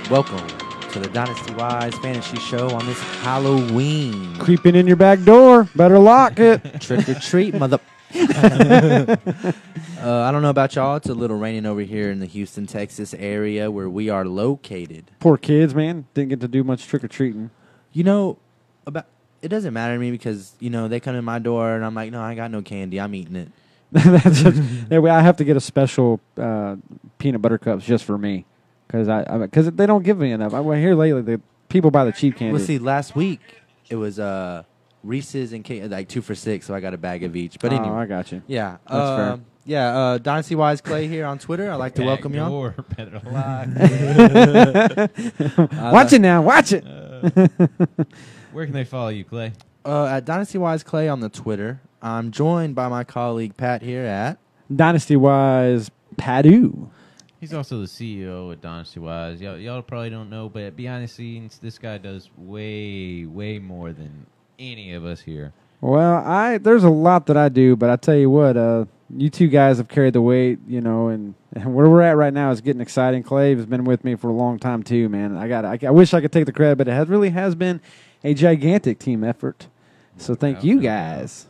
Welcome to the Dynasty Wise Fantasy Show on this Halloween. Creeping in your back door. Better lock it. Trick or treat, mother. I don't know about y'all. It's a little raining over here in the Houston, Texas area where we are located. Poor kids, man. Didn't get to do much trick-or-treating. You know, it doesn't matter to me because, you know, they come in my door and I'm like, no, I ain't got no candy. I'm eating it. I have to get a special peanut butter cups just for me because they don't give me enough. I went here lately. The people buy the cheap candy. Well, see, last week it was Reese's and like 2 for $6, so I got a bag of each. But anyway, I got you. Yeah, that's fair. Yeah, Dynasty Wise Clay here on Twitter. I'd like to welcome y'all. Better lie. Watch it now. Watch it. Where can they follow you, Clay? At Dynasty Wise Clay on the Twitter. I'm joined by my colleague Pat here at Dynasty Wise Padu. He's also the CEO at Dynasty Wise. Y'all probably don't know, but behind the scenes, this guy does way, way more than any of us here. Well, there's a lot that I do, but I tell you what, you two guys have carried the weight, you know, and where we're at right now is getting exciting. Clay has been with me for a long time too, man. I wish I could take the credit, but it really has been a gigantic team effort. So thank you guys.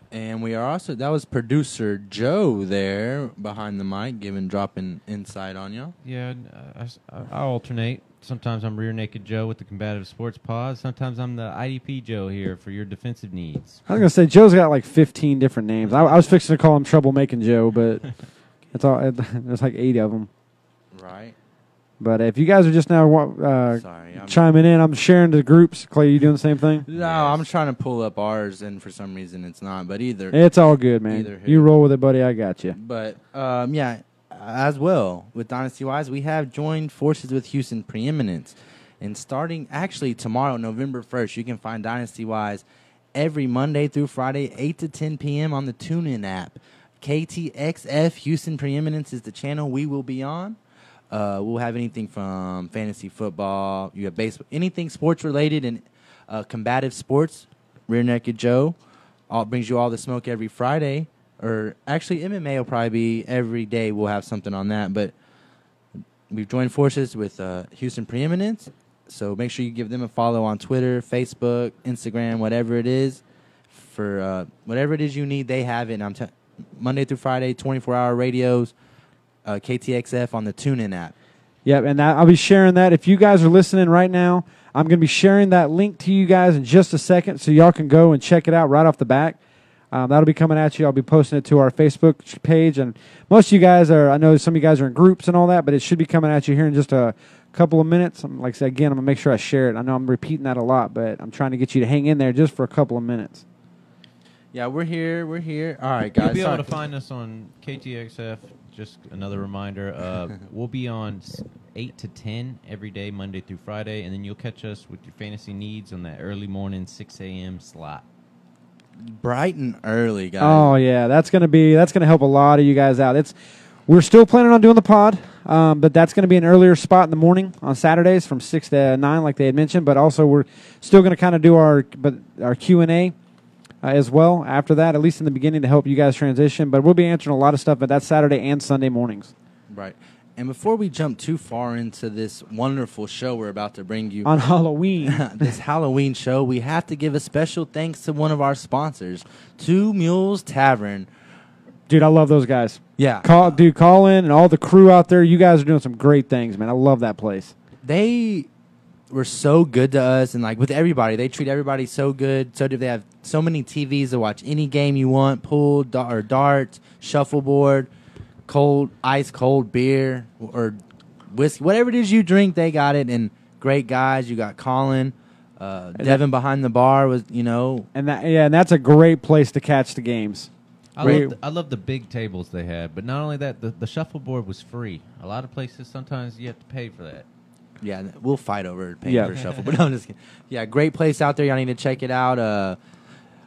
And we are also, that was producer Joe there behind the mic, dropping insight on y'all. Yeah, I alternate. Sometimes I'm Rear Naked Joe with the Combative Sports Pod. Sometimes I'm the IDP Joe here for your defensive needs. I was going to say, Joe's got like 15 different names. I was fixing to call him Troublemaking Joe, but there's like 8 of them. Right. But if you guys are just now chiming in, I'm sharing the groups. Clay, you doing the same thing? No, I'm trying to pull up ours, and for some reason it's not. But it's all good, man. You roll with it, buddy. I got you. But yeah, as well with Dynasty Wise, we have joined forces with Houston Preeminence, and starting actually tomorrow, November 1st, you can find Dynasty Wise every Monday through Friday, 8 to 10 p.m. on the TuneIn app. KTXF Houston Preeminence is the channel we will be on. We'll have anything from fantasy football, you have baseball, anything sports related and combative sports. Rear Naked Joe brings you all the smoke every Friday. Or actually, MMA will probably be every day. We'll have something on that. But we've joined forces with Houston Preeminence. So make sure you give them a follow on Twitter, Facebook, Instagram, whatever it is. For whatever it is you need, they have it. And Monday through Friday, 24-hour radios. KTXF on the TuneIn app. Yep, and I'll be sharing that. If you guys are listening right now, I'm going to be sharing that link to you guys in just a second so y'all can go and check it out right off the back. That'll be coming at you. I'll be posting it to our Facebook page. And most of you guys I know some of you guys are in groups and all that, but it should be coming at you here in just a couple of minutes. Like I said, again, I'm going to make sure I share it. I know I'm repeating that a lot, but I'm trying to get you to hang in there just for a couple of minutes. Yeah, we're here. All right, guys. You'll be able to find us on KTXF. Just another reminder, we'll be on 8 to 10 every day, Monday through Friday, and then you'll catch us with your fantasy needs on that early morning 6 a.m. slot. Bright and early, guys. Oh yeah, that's gonna help a lot of you guys out. We're still planning on doing the pod, but that's gonna be an earlier spot in the morning on Saturdays from 6 to 9, like they had mentioned. But also we're still gonna kind of do our Q&A. As well after that, at least in the beginning, to help you guys transition. But we'll be answering a lot of stuff, but that's Saturday and Sunday mornings. Right. And before we jump too far into this wonderful show we're about to bring you on Halloween, this Halloween show, we have to give a special thanks to one of our sponsors, Two Mules Tavern. Dude, I love those guys. Yeah. Colin and all the crew out there, you guys are doing some great things, man. I love that place. They were so good to us, and like with everybody, they treat everybody so good. So they have so many TVs to watch any game you want, pool or darts, shuffleboard, ice cold beer or whiskey, whatever it is you drink, they got it. And great guys. You got Colin, Devin behind the bar was, and that's a great place to catch the games. I love the big tables they had, but not only that, the shuffleboard was free. A lot of places sometimes you have to pay for that. Yeah, we'll fight over paying for shuffle, but I'm just kidding. Yeah, great place out there. Y'all need to check it out.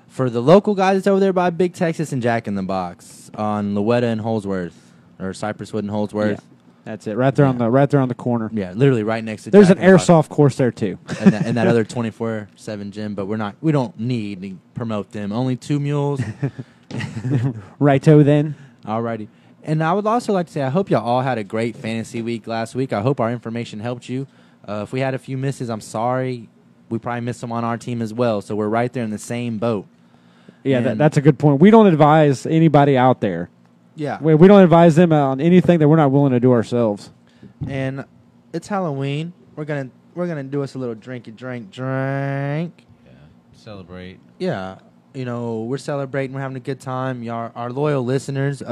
For the local guys, it's over there by Big Texas and Jack in the Box on Louetta and Holsworth, or Cypresswood and Holsworth. Yeah, that's it. Right there on the corner. Yeah, literally right next to. There's Jack an airsoft course there too, and that other 24/7 gym. But we don't need to promote them. Only Two Mules. Righto then. Alrighty. And I would also like to say I hope y'all all had a great fantasy week last week. I hope our information helped you. If we had a few misses, I'm sorry. We probably missed some on our team as well, so we're right there in the same boat. Yeah, that's a good point. We don't advise anybody out there. Yeah. We don't advise them on anything that we're not willing to do ourselves. And it's Halloween. We're gonna do us a little drinky drink. Yeah. Celebrate. Yeah. We're celebrating. We're having a good time. Y'all, our loyal listeners.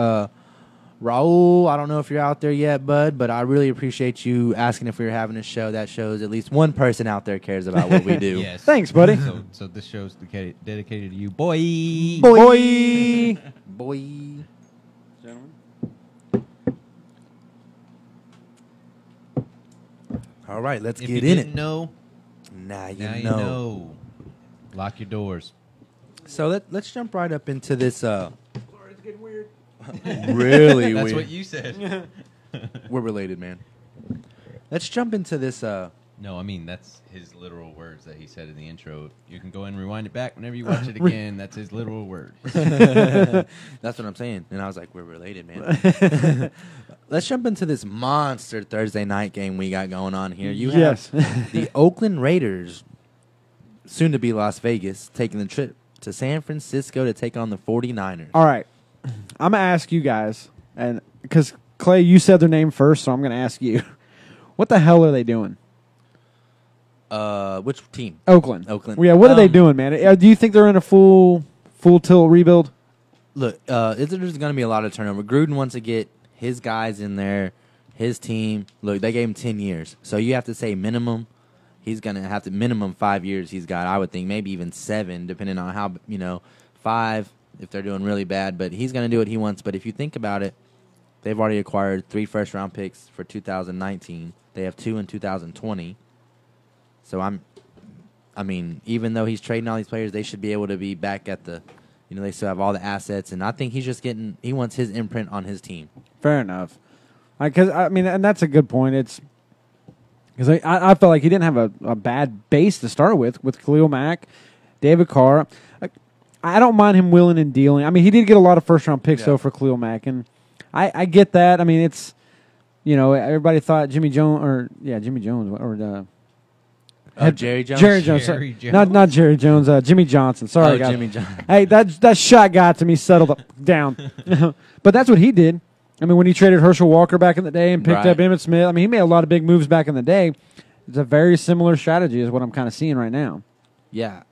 Raul, I don't know if you're out there yet, bud, but I really appreciate you asking if we were having a show. That shows at least one person out there cares about what we do. Yes. Thanks, buddy. So this show's dedicated to you, boy. Boy. Boy. Gentlemen. All right, let's If get you in didn't it. know, Now you now you know. know. Lock your doors. So let's jump right up into this. Sorry, it's getting weird. Really That's weird. what you said. We're related, man. Let's jump into this. No, I mean, that's his literal words that he said in the intro. You can go and rewind it back whenever you watch it again. That's his literal words. That's what I'm saying. And I was like, we're related, man. Let's jump into this monster Thursday night game we got going on here. You have the Oakland Raiders, soon to be Las Vegas, taking the trip to San Francisco to take on the 49ers. All right. I'm going to ask you guys, and because, Clay, you said their name first, so I'm going to ask you. What the hell are they doing? Which team? Oakland. Oakland. Yeah, what are they doing, man? Do you think they're in a full tilt rebuild? Look, there's going to be a lot of turnover. Gruden wants to get his guys in there, his team. Look, they gave him 10 years. So you have to say minimum. He's going to have to minimum 5 years he's got, I would think, maybe even 7, depending on how, 5 if they're doing really bad. But he's going to do what he wants. But if you think about it, they've already acquired 3 first-round picks for 2019. They have 2 in 2020. So even though he's trading all these players, they should be able to be back at the, they still have all the assets. And I think he's just he wants his imprint on his team. Fair enough. And that's a good point. It's because I felt like he didn't have a bad base to start with Khalil Mack, David Carr. I don't mind him willing and dealing. I mean, he did get a lot of first-round picks, though, for Khalil Mack. And I get that. I mean, it's, everybody thought Jimmy Jones, or Jerry Jones? Jerry Jones. Not Jerry Jones. Jimmy Johnson. Sorry, guys. Jimmy Johnson. Hey, that shot got to me. Settled down. But that's what he did. I mean, when he traded Herschel Walker back in the day and picked up Emmitt Smith, I mean, he made a lot of big moves back in the day. It's a very similar strategy is what I'm kind of seeing right now. Yeah.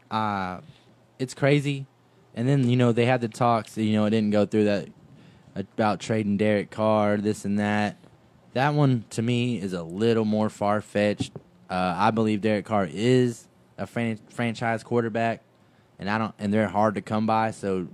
It's crazy. And then, they had the talks. It didn't go through that about trading Derek Carr, this and that. That one, to me, is a little more far-fetched. I believe Derek Carr is a franchise quarterback, and they're hard to come by. So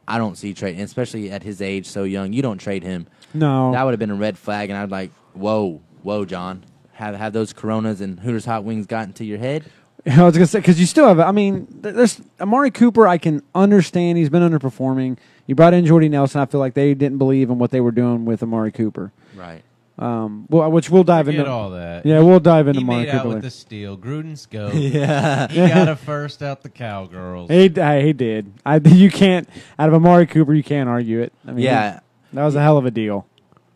I don't see trading, especially at his age, so young. You don't trade him. No, that would have been a red flag, and I'd like, whoa, John, have those Coronas and Hooters hot wings gotten to your head? I was gonna say because you still have. I mean, there's Amari Cooper. I can understand he's been underperforming. You brought in Jordy Nelson. I feel like they didn't believe in what they were doing with Amari Cooper. Right. Which we'll dive into all that. Yeah, we'll dive into He Amari made Cooper out with later. the steal. Gruden's go. Yeah. He got a first out the Cowgirls. He did. You can't out of Amari Cooper. You can't argue it. I mean, Yeah. that was a hell of a deal.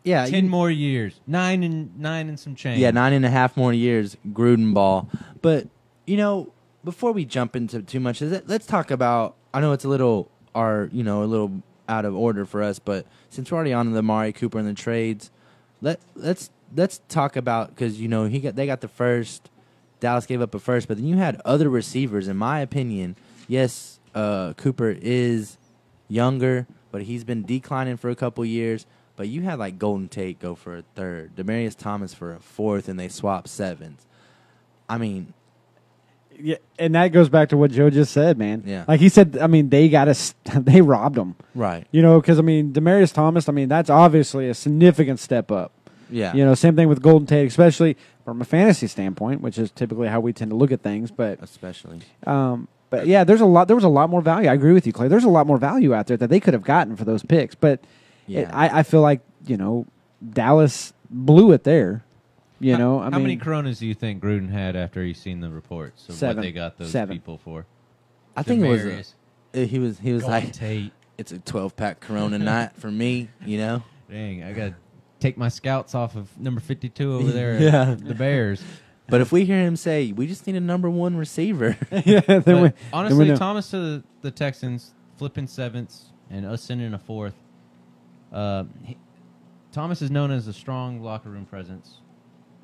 Yeah. 10 more years. 9 and some change. Yeah, 9.5 more years, Gruden ball. But, before we jump into too much, let's talk about, I know it's a little a little out of order for us, but since we're already on the Amari Cooper and the trades, let's talk about, because, they got the first, Dallas gave up a first, but then you had other receivers, in my opinion. Yes, Cooper is younger, but he's been declining for a couple years. But you had like Golden Tate go for a third, Demaryius Thomas for a fourth, and they swapped sevens. I mean, yeah, and that goes back to what Joe just said, man. Yeah, like he said. I mean, they robbed him, right? Because Demaryius Thomas. I mean, that's obviously a significant step up. Yeah. Same thing with Golden Tate, especially from a fantasy standpoint, which is typically how we tend to look at things. But especially, but yeah, there was a lot more value. I agree with you, Clay. There's a lot more value out there that they could have gotten for those picks, but. Yeah. I feel like, Dallas blew it there. How many Coronas do you think Gruden had after he's seen the reports of 7. what they got those 7. people for? I think it was he he was like, Tate. it's a 12-pack Corona night for me, Dang, I got to take my scouts off of number 52 over there Yeah. at the Bears. But if we hear him say, we just need a number one receiver. yeah, But honestly, know. Thomas to the Texans, flipping sevenths, and us sending a fourth. Thomas is known as a strong locker room presence.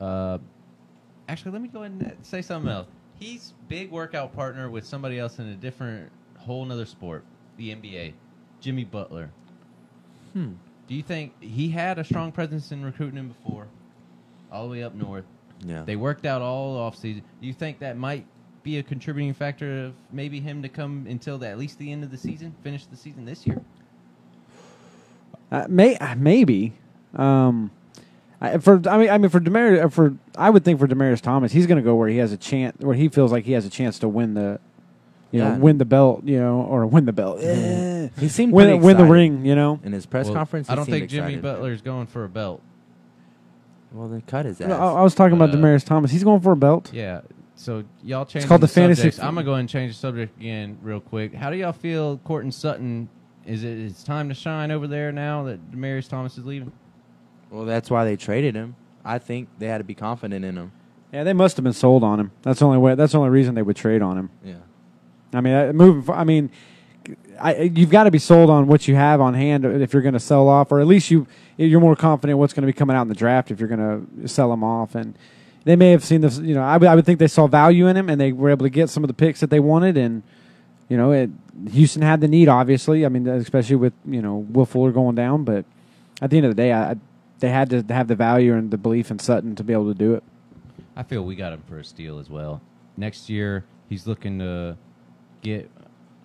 Actually, let me go ahead and say something else. He's big workout partner with somebody else in a different, whole nother sport, the NBA, Jimmy Butler. Do you think he had a strong presence in recruiting him before, all the way up north? Yeah. They worked out all offseason. Do you think that might be a contributing factor of maybe him to come until at least the end of the season, finish the season this year? Maybe. I would think for Demaryius Thomas, he's going to go where he has a chance, where he feels like he has a chance to win the, win the belt, or win the belt. He seemed win pretty the excited. ring, In his press Well, conference, I don't think excited. Jimmy Butler's going for a belt. Well, then cut his ass. I was talking about Demaryius Thomas. He's going for a belt. Yeah. So y'all change. It's called the fantasy subjects. I'm gonna go ahead and change the subject again real quick. How do y'all feel, Courtland Sutton? It's time to shine over there now that Demaryius Thomas is leaving? Well, that's why they traded him. I think they had to be confident in him. Yeah, they must have been sold on him. That's the only way. That's the only reason they would trade on him. Yeah. I mean, you've got to be sold on what you have on hand if you're going to sell off, or at least you're more confident what's going to be coming out in the draft if you're going to sell him off. And they may have seen this. I would think they saw value in him, and they were able to get some of the picks that they wanted. And Houston had the need, obviously. I mean, especially with Will Fuller going down. But at the end of the day, they had to have the value and the belief in Sutton to be able to do it. I feel we got him for a steal as well. Next year, he's looking to get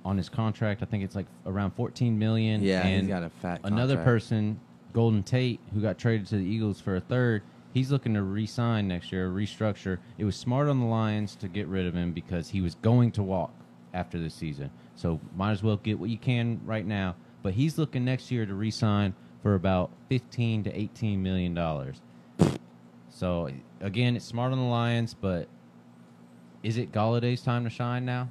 on his contract. I think it's like around $14 million. Yeah, and he's got a fat another contract. person, Golden Tate, who got traded to the Eagles for a third. He's looking to re-sign next year, restructure. It was smart on the Lions to get rid of him because he was going to walk after this season. So might as well get what you can right now. But he's looking next year to re-sign for about $15 to $18 million. So, again, it's smart on the Lions, but is it Galladay's time to shine now?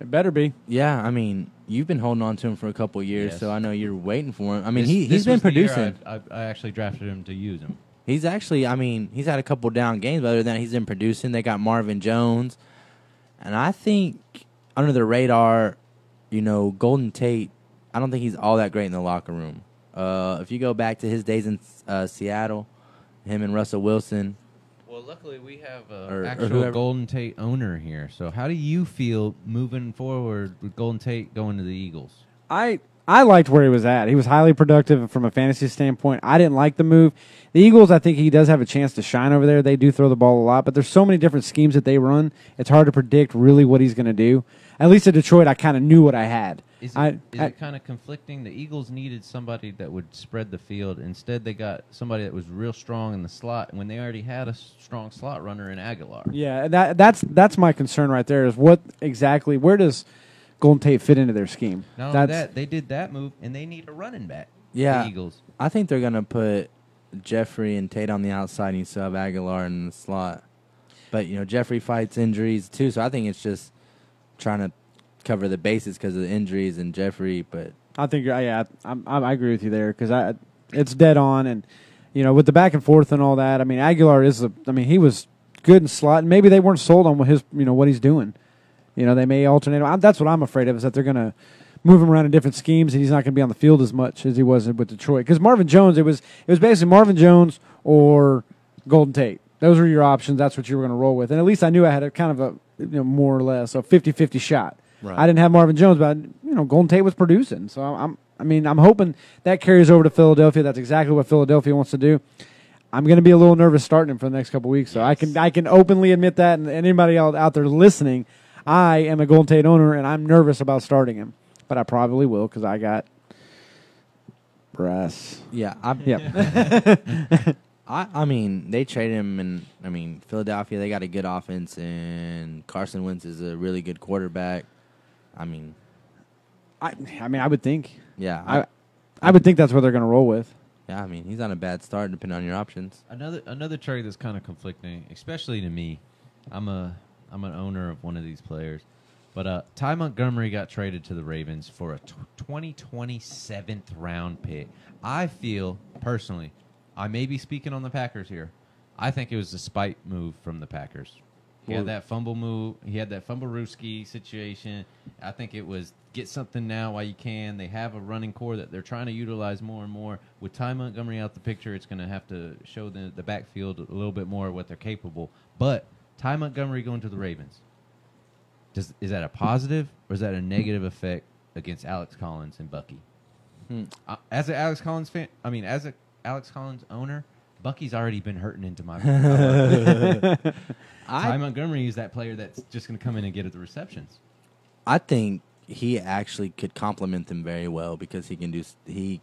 It better be. Yeah, I mean, you've been holding on to him for a couple of years, Yes. so I know you're waiting for him. I mean, This he's been was the year producing. I actually drafted him to use him. He's actually, he's had a couple down games, but other than that, he's been producing. They got Marvin Jones. And I think under the radar, Golden Tate, I don't think he's all that great in the locker room. If you go back to his days in Seattle, him and Russell Wilson. Well, luckily we have Or an actual whoever. Golden Tate owner here. So how do you feel moving forward with Golden Tate going to the Eagles? I liked where he was at. He was highly productive from a fantasy standpoint. I didn't like the move. The Eagles, I think he does have a chance to shine over there. They do throw the ball a lot, but there's so many different schemes that they run. It's hard to predict really what he's going to do. At least at Detroit, I kind of knew what I had. Is it kind of conflicting? The Eagles needed somebody that would spread the field. Instead, they got somebody that was real strong in the slot when they already had a strong slot runner in Aguilar. Yeah, that's my concern right there is where does Golden Tate fit into their scheme? Not only that, they did that move, and they need a running back. Yeah, The Eagles. I think they're going to put Jeffrey and Tate on the outside, and you still have Aguilar in the slot. But, Jeffrey fights injuries, too, so I think it's just trying to cover the bases because of the injuries and Jeffrey. But I think, I agree with you there because it's dead on. And, with the back and forth and all that, Aguilar he was good in slot, and maybe they weren't sold on what he's doing. They may alternate him. That's what I'm afraid of is that they're going to move him around in different schemes, and he's not going to be on the field as much as he was with Detroit. Because Marvin Jones, it was basically Marvin Jones or Golden Tate. Those were your options. That's what you were going to roll with. And at least I knew I had a kind of a more or less a 50-50 shot. Right. I didn't have Marvin Jones, but Golden Tate was producing. So I'm hoping that carries over to Philadelphia. That's exactly what Philadelphia wants to do. I'm going to be a little nervous starting him for the next couple of weeks. So Yes. I can openly admit that, and anybody out there listening, I am a Golden Tate owner, and I'm nervous about starting him. But I probably will because I got brass. yeah, Yep. they traded him, and Philadelphia, they got a good offense, and Carson Wentz is a really good quarterback. I would think. Yeah, I would think that's what they're going to roll with. yeah. He's on a bad start, depending on your options. Another trade that's kind of conflicting, especially to me. I'm an owner of one of these players, But Ty Montgomery got traded to the Ravens for a 2020 7th round pick. I feel, personally, I may be speaking on the Packers here. I think it was a spite move from the Packers. He had that fumble move. He had that fumble-rooski situation. I think it was get something now while you can. They have a running core that they're trying to utilize more and more. With Ty Montgomery out the picture, it's going to have to show the backfield a little bit more of what they're capable. But Ty Montgomery going to the Ravens, is that a positive or is that a negative effect against Alex Collins and Bucky? As an Alex Collins fan, as a Alex Collins owner, Bucky's already been hurting into my. Ty Montgomery is that player that's just going to come in and get at the receptions. I think he actually could complement them very well because he can do. He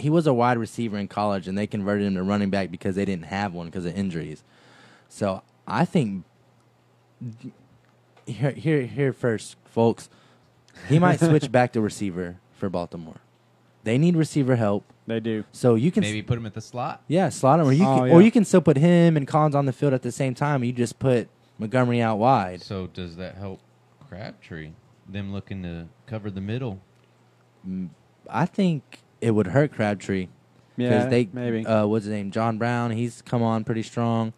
was a wide receiver in college, and they converted him to running back because they didn't have one because of injuries. So I think here first, folks, he might switch back to receiver for Baltimore. They need receiver help. They do. So you can maybe put him at the slot. Yeah, slot him, or you can still put him and Collins on the field at the same time. You just put Montgomery out wide. So does that help Crabtree? Them looking to cover the middle. I think it would hurt Crabtree. Yeah, they, maybe. What's his name? John Brown. He's come on pretty strong.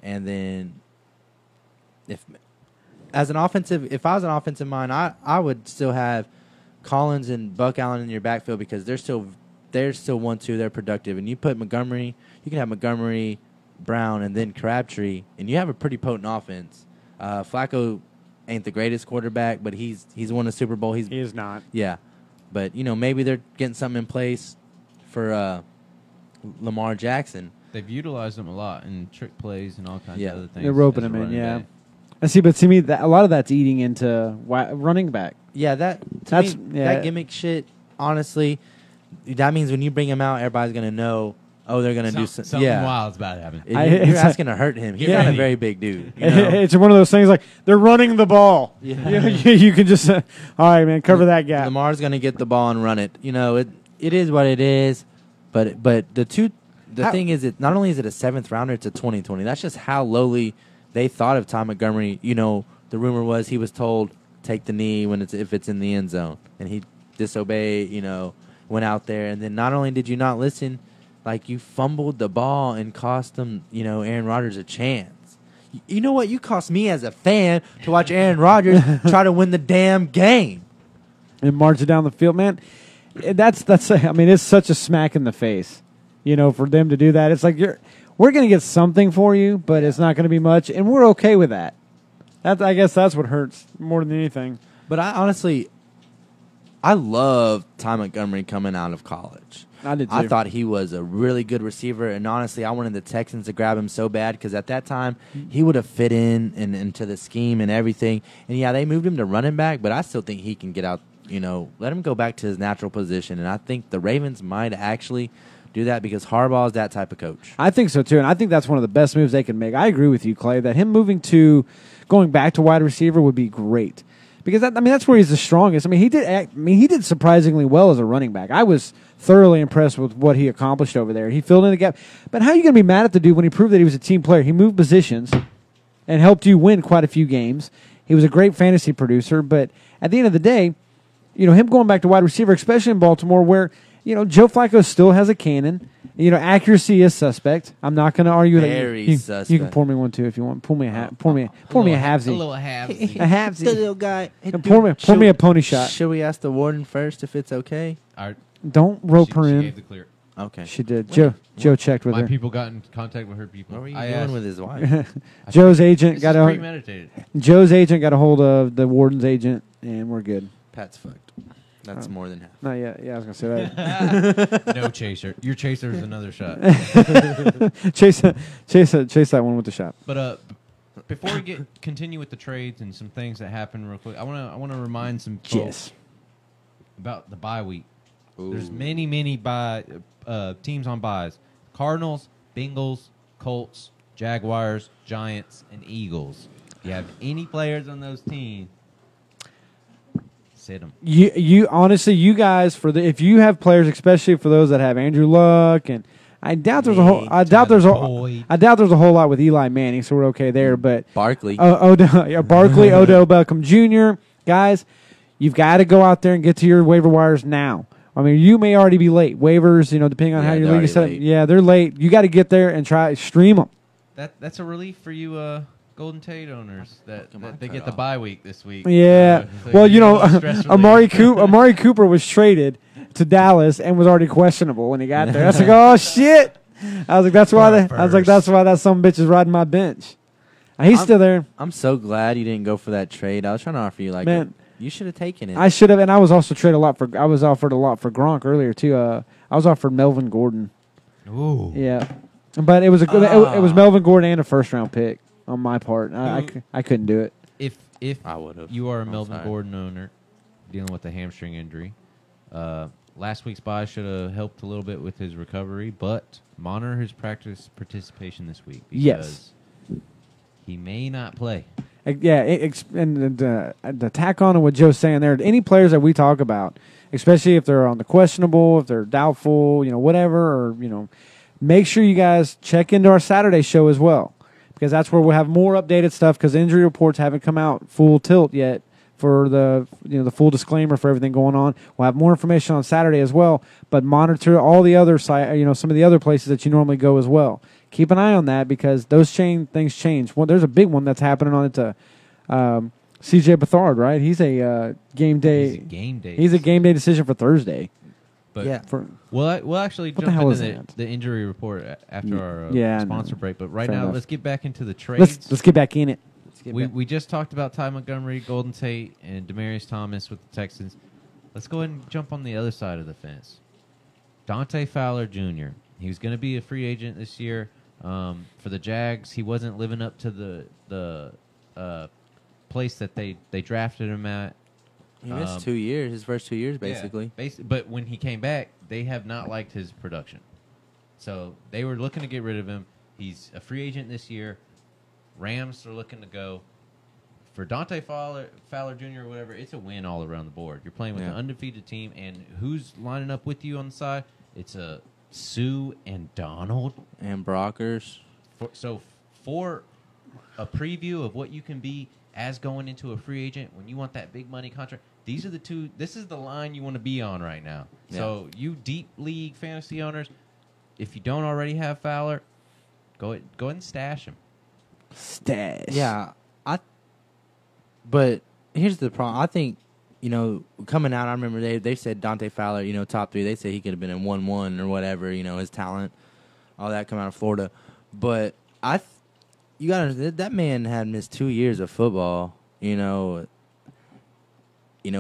And then if I was an offensive mind, I would still have Collins and Buck Allen in your backfield because they're still 1-2. They're productive, and you put Montgomery. You can have Montgomery, Brown, and then Crabtree, and you have a pretty potent offense. Flacco ain't the greatest quarterback, but he's won a Super Bowl. He is not. Yeah, but maybe they're getting something in place for Lamar Jackson. They've utilized him a lot in trick plays and all kinds of other things. They're roping him in, yeah. I see, but to me, a lot of that's eating into running back. Yeah, that gimmick shit, honestly, that means when you bring him out, everybody's going to know, they're going to do something. Something wild's about to happen. You're asking to hurt him. He's not a very big dude. It's one of those things like they're running the ball. Yeah. You can just, all right, man, cover that gap. Lamar's going to get the ball and run it. It is what it is, but the thing is, not only is it a 7th rounder, it's a 2020. That's just how lowly they thought of Ty Montgomery. The rumor was he was told, take the knee if it's in the end zone, and he disobeyed. Went out there, and then not only did you not listen, like you fumbled the ball and cost them, Aaron Rodgers a chance. You know what? You cost me as a fan to watch Aaron Rodgers try to win the damn game and march it down the field, man. That's it's such a smack in the face, for them to do that. It's like we're going to get something for you, but it's not going to be much, and we're okay with that. I guess that's what hurts more than anything. But I love Ty Montgomery coming out of college. I did too. I thought he was a really good receiver, and honestly, I wanted the Texans to grab him so bad because at that time, he would have fit into the scheme and everything. And, yeah, they moved him to running back, but I still think he can get out, let him go back to his natural position. And I think the Ravens might actually do that because Harbaugh is that type of coach. I think so, too, and I think that's one of the best moves they can make. I agree with you, Clay, that him going back to wide receiver would be great. Because that's where he's the strongest. He did surprisingly well as a running back. I was thoroughly impressed with what he accomplished over there. He filled in the gap. But how are you going to be mad at the dude when he proved that he was a team player? He moved positions and helped you win quite a few games. He was a great fantasy producer. But at the end of the day, him going back to wide receiver, especially in Baltimore, where Joe Flacco still has a cannon. Accuracy is suspect. I'm not going to argue Very that. Suspect. You can pour me one too if you want. Pour me a halvesy. A little halvesy. A halvesy. The little guy. And pour me a pony shot. Should we ask the warden first if it's okay? Don't rope her She in. gave the clear. Okay. She did. Joe checked with My her. people got in contact with her people. What were you doing with his wife? Joe's agent got premeditated. Joe's agent got a hold of the warden's agent, and we're good. Pat's fucked. That's more than half. Not yet. Yeah, I was gonna say that. No chaser. Your chaser is another shot. chase that one with the shot. But before we continue with the trades and some things that happened real quick, I want to remind some folks about the bye week. Ooh. There's many teams on byes: Cardinals, Bengals, Colts, Jaguars, Giants, and Eagles. If you have any players on those teams, sit them. You honestly, you guys, if you have players, especially for those that have Andrew Luck and I doubt there's a whole. I doubt there's a whole lot with Eli Manning, so we're okay there. But Barkley, Barkley, Odell Beckham Jr. Guys, you've got to go out there and get to your waiver wires now. I mean, you may already be late. Waivers, depending on how your league is set up. Yeah, they're late. You got to get there and try stream them. That's a relief for you, Golden Tate owners that they get the bye week this week. Yeah. So Amari Cooper was traded to Dallas and was already questionable when he got there. I was like, oh shit. I was like, that's why that some bitch is riding my bench. He's still there. I'm so glad you didn't go for that trade. I was trying to offer you you should have taken it. I should have, and I was also traded a lot for. I was offered a lot for Gronk earlier too. I was offered Melvin Gordon. Ooh. Yeah, but it was it was Melvin Gordon and a first-round pick on my part. I couldn't do it. If I would have. You are a Melvin Gordon owner dealing with a hamstring injury. Last week's bye should have helped a little bit with his recovery, but monitor his practice participation this week. Yes. He may not play. Yeah, and the tack on to what Joe's saying there, any players that we talk about, especially if they're on the questionable, if they're doubtful, whatever, or, make sure you guys check into our Saturday show as well, because that's where we'll have more updated stuff, because injury reports haven't come out full tilt yet for the full disclaimer for everything going on. We'll have more information on Saturday as well, but monitor all the other some of the other places that you normally go as well. Keep an eye on that, because those things change. Well, there's a big one that's happening on it to C.J. Beathard, right? He's a game day. He's a game day decision for Thursday. But yeah. We'll actually jump into the injury report after our sponsor break. But right now, let's get back into the trades. Let's get back in it. We just talked about Ty Montgomery, Golden Tate, and Demaryius Thomas with the Texans. Let's go ahead and jump on the other side of the fence. Dante Fowler Jr. He was going to be a free agent this year. For the Jags, he wasn't living up to the place that they drafted him at. He missed 2 years, his first 2 years, basically. Yeah, but when he came back, they have not liked his production. So they were looking to get rid of him. He's a free agent this year. Rams are looking to go. For Dante Fowler Jr. or whatever, it's a win all around the board. You're playing with an undefeated team, and who's lining up with you on the side? It's a Sue and Donald. And Brockers. For a preview of what you can be as going into a free agent, when you want that big money contract, these are the two. This is the line you want to be on right now. Yeah. So you deep league fantasy owners, if you don't already have Fowler, go ahead and stash him. Yeah. But here's the problem. I think, coming out, I remember they said Dante Fowler, top 3. They said he could have been in 1-1 or whatever, his talent, all that coming out of Florida. But you gotta, that man had missed 2 years of football,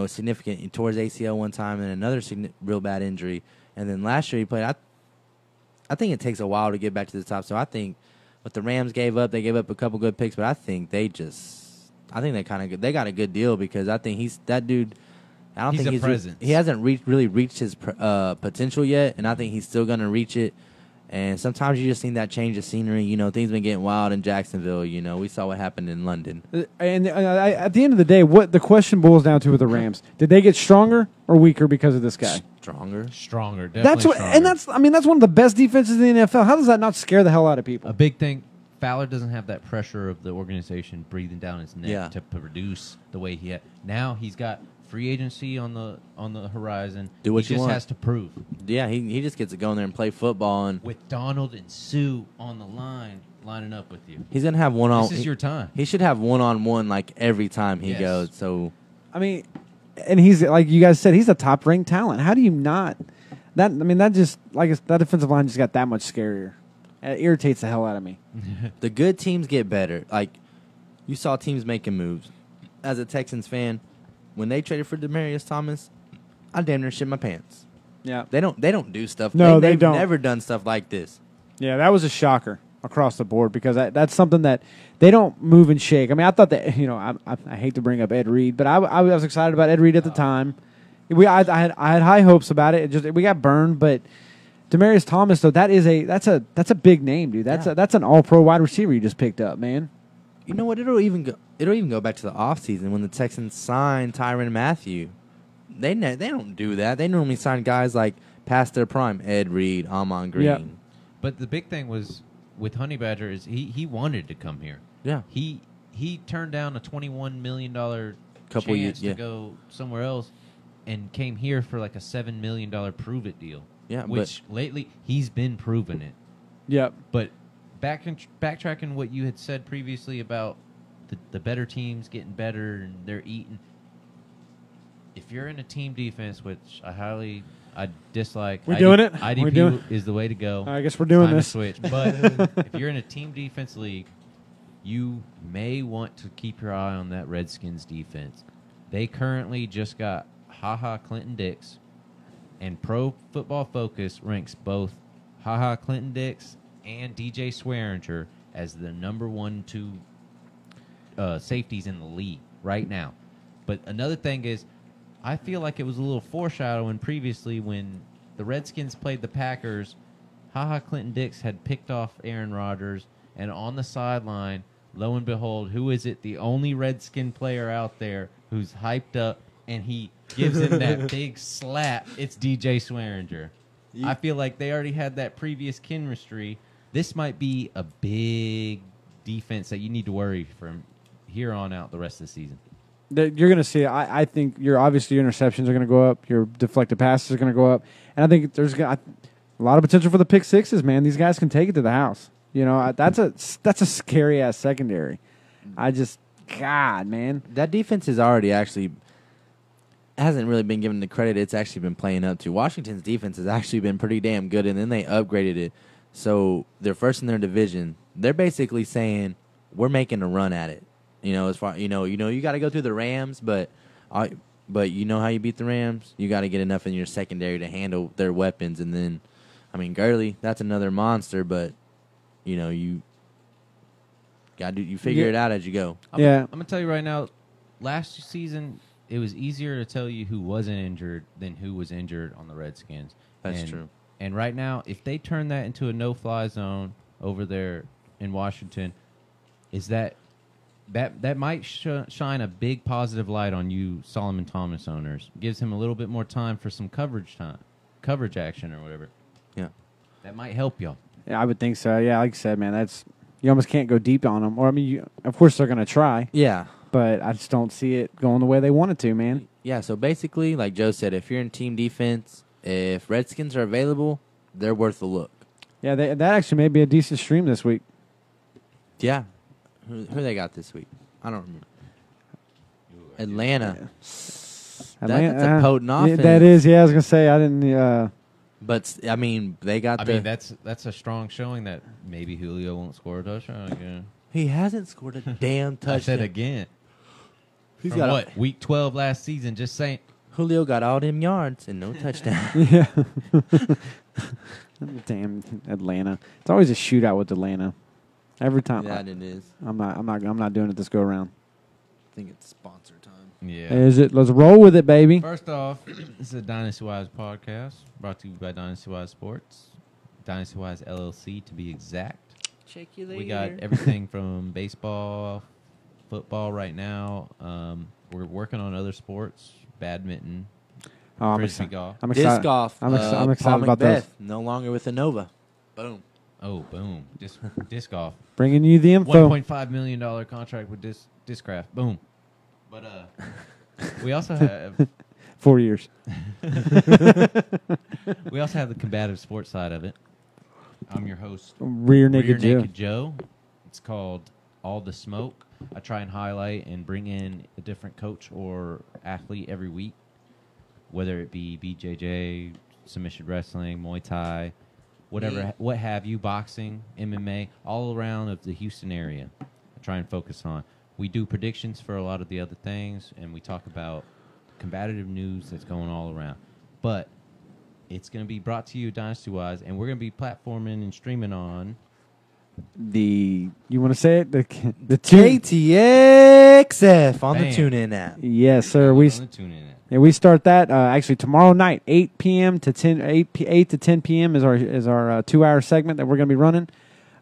significant towards ACL one time and another real bad injury. And then last year he played. I think it takes a while to get back to the top. So I think what the Rams gave up, they gave up a couple good picks, but I think they got a good deal, because I think that dude. I don't think he hasn't really reached his potential yet, and I think he's still gonna reach it. And sometimes you just need that change of scenery. Things been getting wild in Jacksonville. We saw what happened in London. And at the end of the day, what the question boils down to with the Rams: did they get stronger or weaker because of this guy? Stronger, definitely. That's one of the best defenses in the NFL. How does that not scare the hell out of people? A big thing. Fowler doesn't have that pressure of the organization breathing down his neck to produce the way he had. Now he's got free agency on the horizon. Do what he you want. He just has to prove. Yeah, he just gets to go in there and play football. And with Donald and Sue on the lining up with you. He's going to have one-on-one. This is your time. He should have one-on-one every time he goes. So, and he's, like you guys said, he's a top-ranked talent. How do you not? That defensive line just got that much scarier. It irritates the hell out of me. The good teams get better. You saw teams making moves. As a Texans fan, when they traded for Demaryius Thomas, I damn near shit my pants. Yeah, they don't do stuff. No, they've don't. Never done stuff like this. Yeah, that was a shocker across the board, because that's something that they don't move and shake. I thought that I hate to bring up Ed Reed, but I was excited about Ed Reed at the time. I had high hopes about it. We got burned, but Demaryius Thomas, though, that's a big name, dude. That's an all-pro wide receiver you just picked up, man. You know what? It'll even go back to the offseason when the Texans signed Tyrann Mathieu. They don't do that. They normally sign guys past their prime. Ed Reed, Amon Green. Yep. But the big thing was with Honey Badger is he wanted to come here. Yeah. He turned down a $21 million Couple chance years, yeah. to go somewhere else and came here for like a $7 million prove-it deal. Yeah, which lately he's been proving it. Yep. But backtracking what you had said previously about the better teams getting better and they're eating. If you're in a team defense, which I dislike, We're doing it. IDP We're doing is the way to go. I guess we're doing Time this. to switch. But if you're in a team defense league, you may want to keep your eye on that Redskins defense. They currently just got Clinton Dix, and Pro Football Focus ranks both Clinton Dix and DJ Swearinger as the number 1, 2 safeties in the league right now. But another thing is, I feel like it was a little foreshadowing previously when the Redskins played the Packers. Clinton Dix had picked off Aaron Rodgers, and on the sideline, lo and behold, who is it? The only Redskin player out there who's hyped up, and he gives him that big slap. It's DJ Swearinger. I feel like they already had that previous chemistry. This might be a big defense that you need to worry from here on out the rest of the season. You're going to see. I think your interceptions are going to go up. Your deflected passes are going to go up, and I think there's a lot of potential for the pick sixes. Man, these guys can take it to the house. You know, that's a scary ass secondary. God, man, that defense is already actually hasn't really been given the credit it's actually been playing up to. Washington's defense has actually been pretty damn good, and then they upgraded it. So they're first in their division. They're basically saying we're making a run at it. You know, as far you got to go through the Rams, but you know how you beat the Rams. You got to get enough in your secondary to handle their weapons, and then, I mean, Gurley, that's another monster, but you got you figure it out as you go. I'm gonna tell you right now. Last season, it was easier to tell you who wasn't injured than who was injured on the Redskins. That's true. And right now, if they turn that into a no-fly zone over there in Washington, is that might shine a big positive light on you Solomon Thomas owners. Gives him a little bit more time for some coverage action or whatever. Yeah. That might help y'all. Yeah, I would think so. Yeah, like I said, man, you almost can't go deep on them. Or, I mean, of course they're going to try. Yeah. But I just don't see it going the way they want it to, man. Yeah, so basically, like Joe said, if you're in team defense, if Redskins are available, they're worth a look. Yeah, that actually may be a decent stream this week. Yeah. Who they got this week? I don't remember. Atlanta. That's a potent offense. That is, yeah. I was going to say, I didn't... But, I mean, they got I mean, that's a strong showing that maybe Julio won't score a touchdown again. He hasn't scored a damn touchdown. I said again. He's From got what? Week 12 last season, just saying. Julio got all them yards and no touchdown. Yeah. Damn Atlanta. It's always a shootout with Atlanta. Every time. Yeah, it is. I'm not doing it this go around. I think it's sponsor time. Yeah. Is it? Let's roll with it, baby. First off, this is a Dynasty Wise podcast brought to you by Dynasty Wise Sports, Dynasty Wise LLC to be exact. Check you later. We got everything from baseball, football right now. We're working on other sports, badminton, frisbee golf. I'm Disc excited. golf. I'm excited Paul about Macbeth, those. no longer with Innova. Boom. Oh, boom. Disc golf. Bringing you the info. $1.5 million contract with Discraft. Boom. But we also have 4 years. we also have the combative sports side of it. I'm your host, Rear Naked Joe. It's called All the Smoke. I try and highlight and bring in a different coach or athlete every week, whether it be BJJ, submission wrestling, Muay Thai, whatever, what have you, boxing, MMA, all around of the Houston area. I try and focus on. We do predictions for a lot of the other things, and we talk about combative news that's going all around. But it's going to be brought to you Dynasty-wise, and we're going to be platforming and streaming on you want to say it? The KTXF on the Bam. TuneIn app. Yes, sir. on the TuneIn app. We start that actually tomorrow night, 8 p.m. to 8 to 10 p.m. is our 2-hour segment that we're going to be running.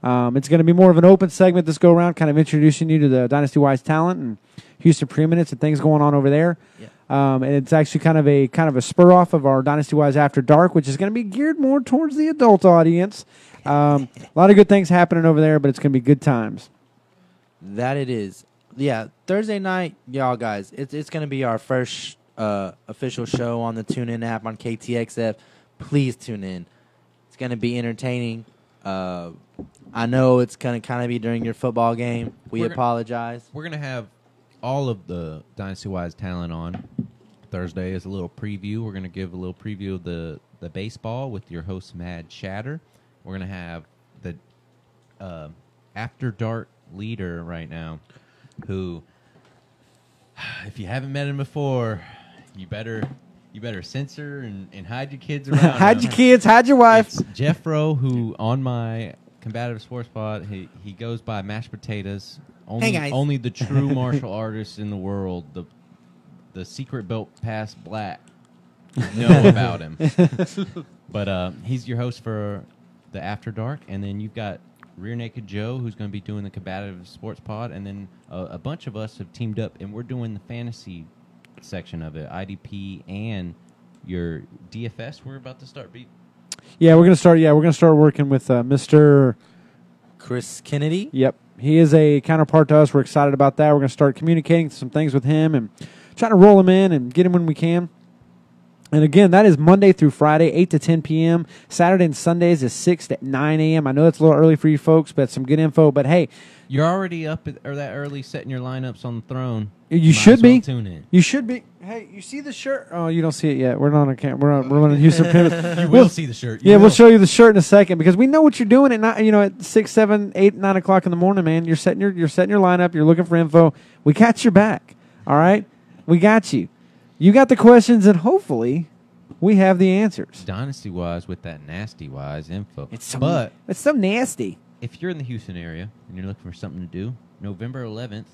It's going to be more of an open segment this go around, kind of introducing you to the Dynasty Wise talent and Houston preeminence and things going on over there. Yeah. And it's actually kind of a spur off of our Dynasty Wise After Dark, which is going to be geared more towards the adult audience. A lot of good things happening over there, but it's going to be good times. That it is. Yeah, Thursday night, y'all guys, it's going to be our first official show on the TuneIn app on KTXF. Please tune in. It's going to be entertaining. I know it's going to kind of be during your football game. We apologize. We're going to have all of the Dynasty-wise talent on Thursday as a little preview. We're going to give a little preview of the baseball with your host, Mad Shatter. We're going to have the After Dark leader right now, who, if you haven't met him before, you better censor and hide your kids around. Hide your kids, hide your wife. It's Jeff Rowe, who on my Combative Sports Pod, he goes by Mashed Potatoes. Hey, guys. Only the true martial artists in the world, the secret belt past black, know about him. But he's your host for the After Dark, and then you've got Rear Naked Joe, who's going to be doing the Combative Sports Pod, and then a bunch of us have teamed up, and we're doing the fantasy section of it, IDP and your DFS. We're about to start beat. Yeah, we're gonna start working with Mr. Chris Kennedy. Yep, he is a counterpart to us. We're excited about that. We're gonna start communicating some things with him and trying to roll him in and get him when we can. And again, that is Monday through Friday, 8 to 10 p.m. Saturday and Sundays is 6 to 9 a.m. I know it's a little early for you folks, but some good info. But hey, you're already up or that early, setting your lineups on the throne. You should be. Tune in. You should be. Hey, you see the shirt? Oh, you don't see it yet. We're not on camera. We're on Houston. You will see the shirt. We'll show you the shirt in a second because we know what you're doing at 6, 7, 8, 9 o'clock in the morning, man. You're setting your lineup. You're looking for info. We got your back. All right, we got you. You got the questions, and hopefully, we have the answers. Dynasty-wise, with that nasty-wise info. It's so nasty. If you're in the Houston area and you're looking for something to do, November 11th,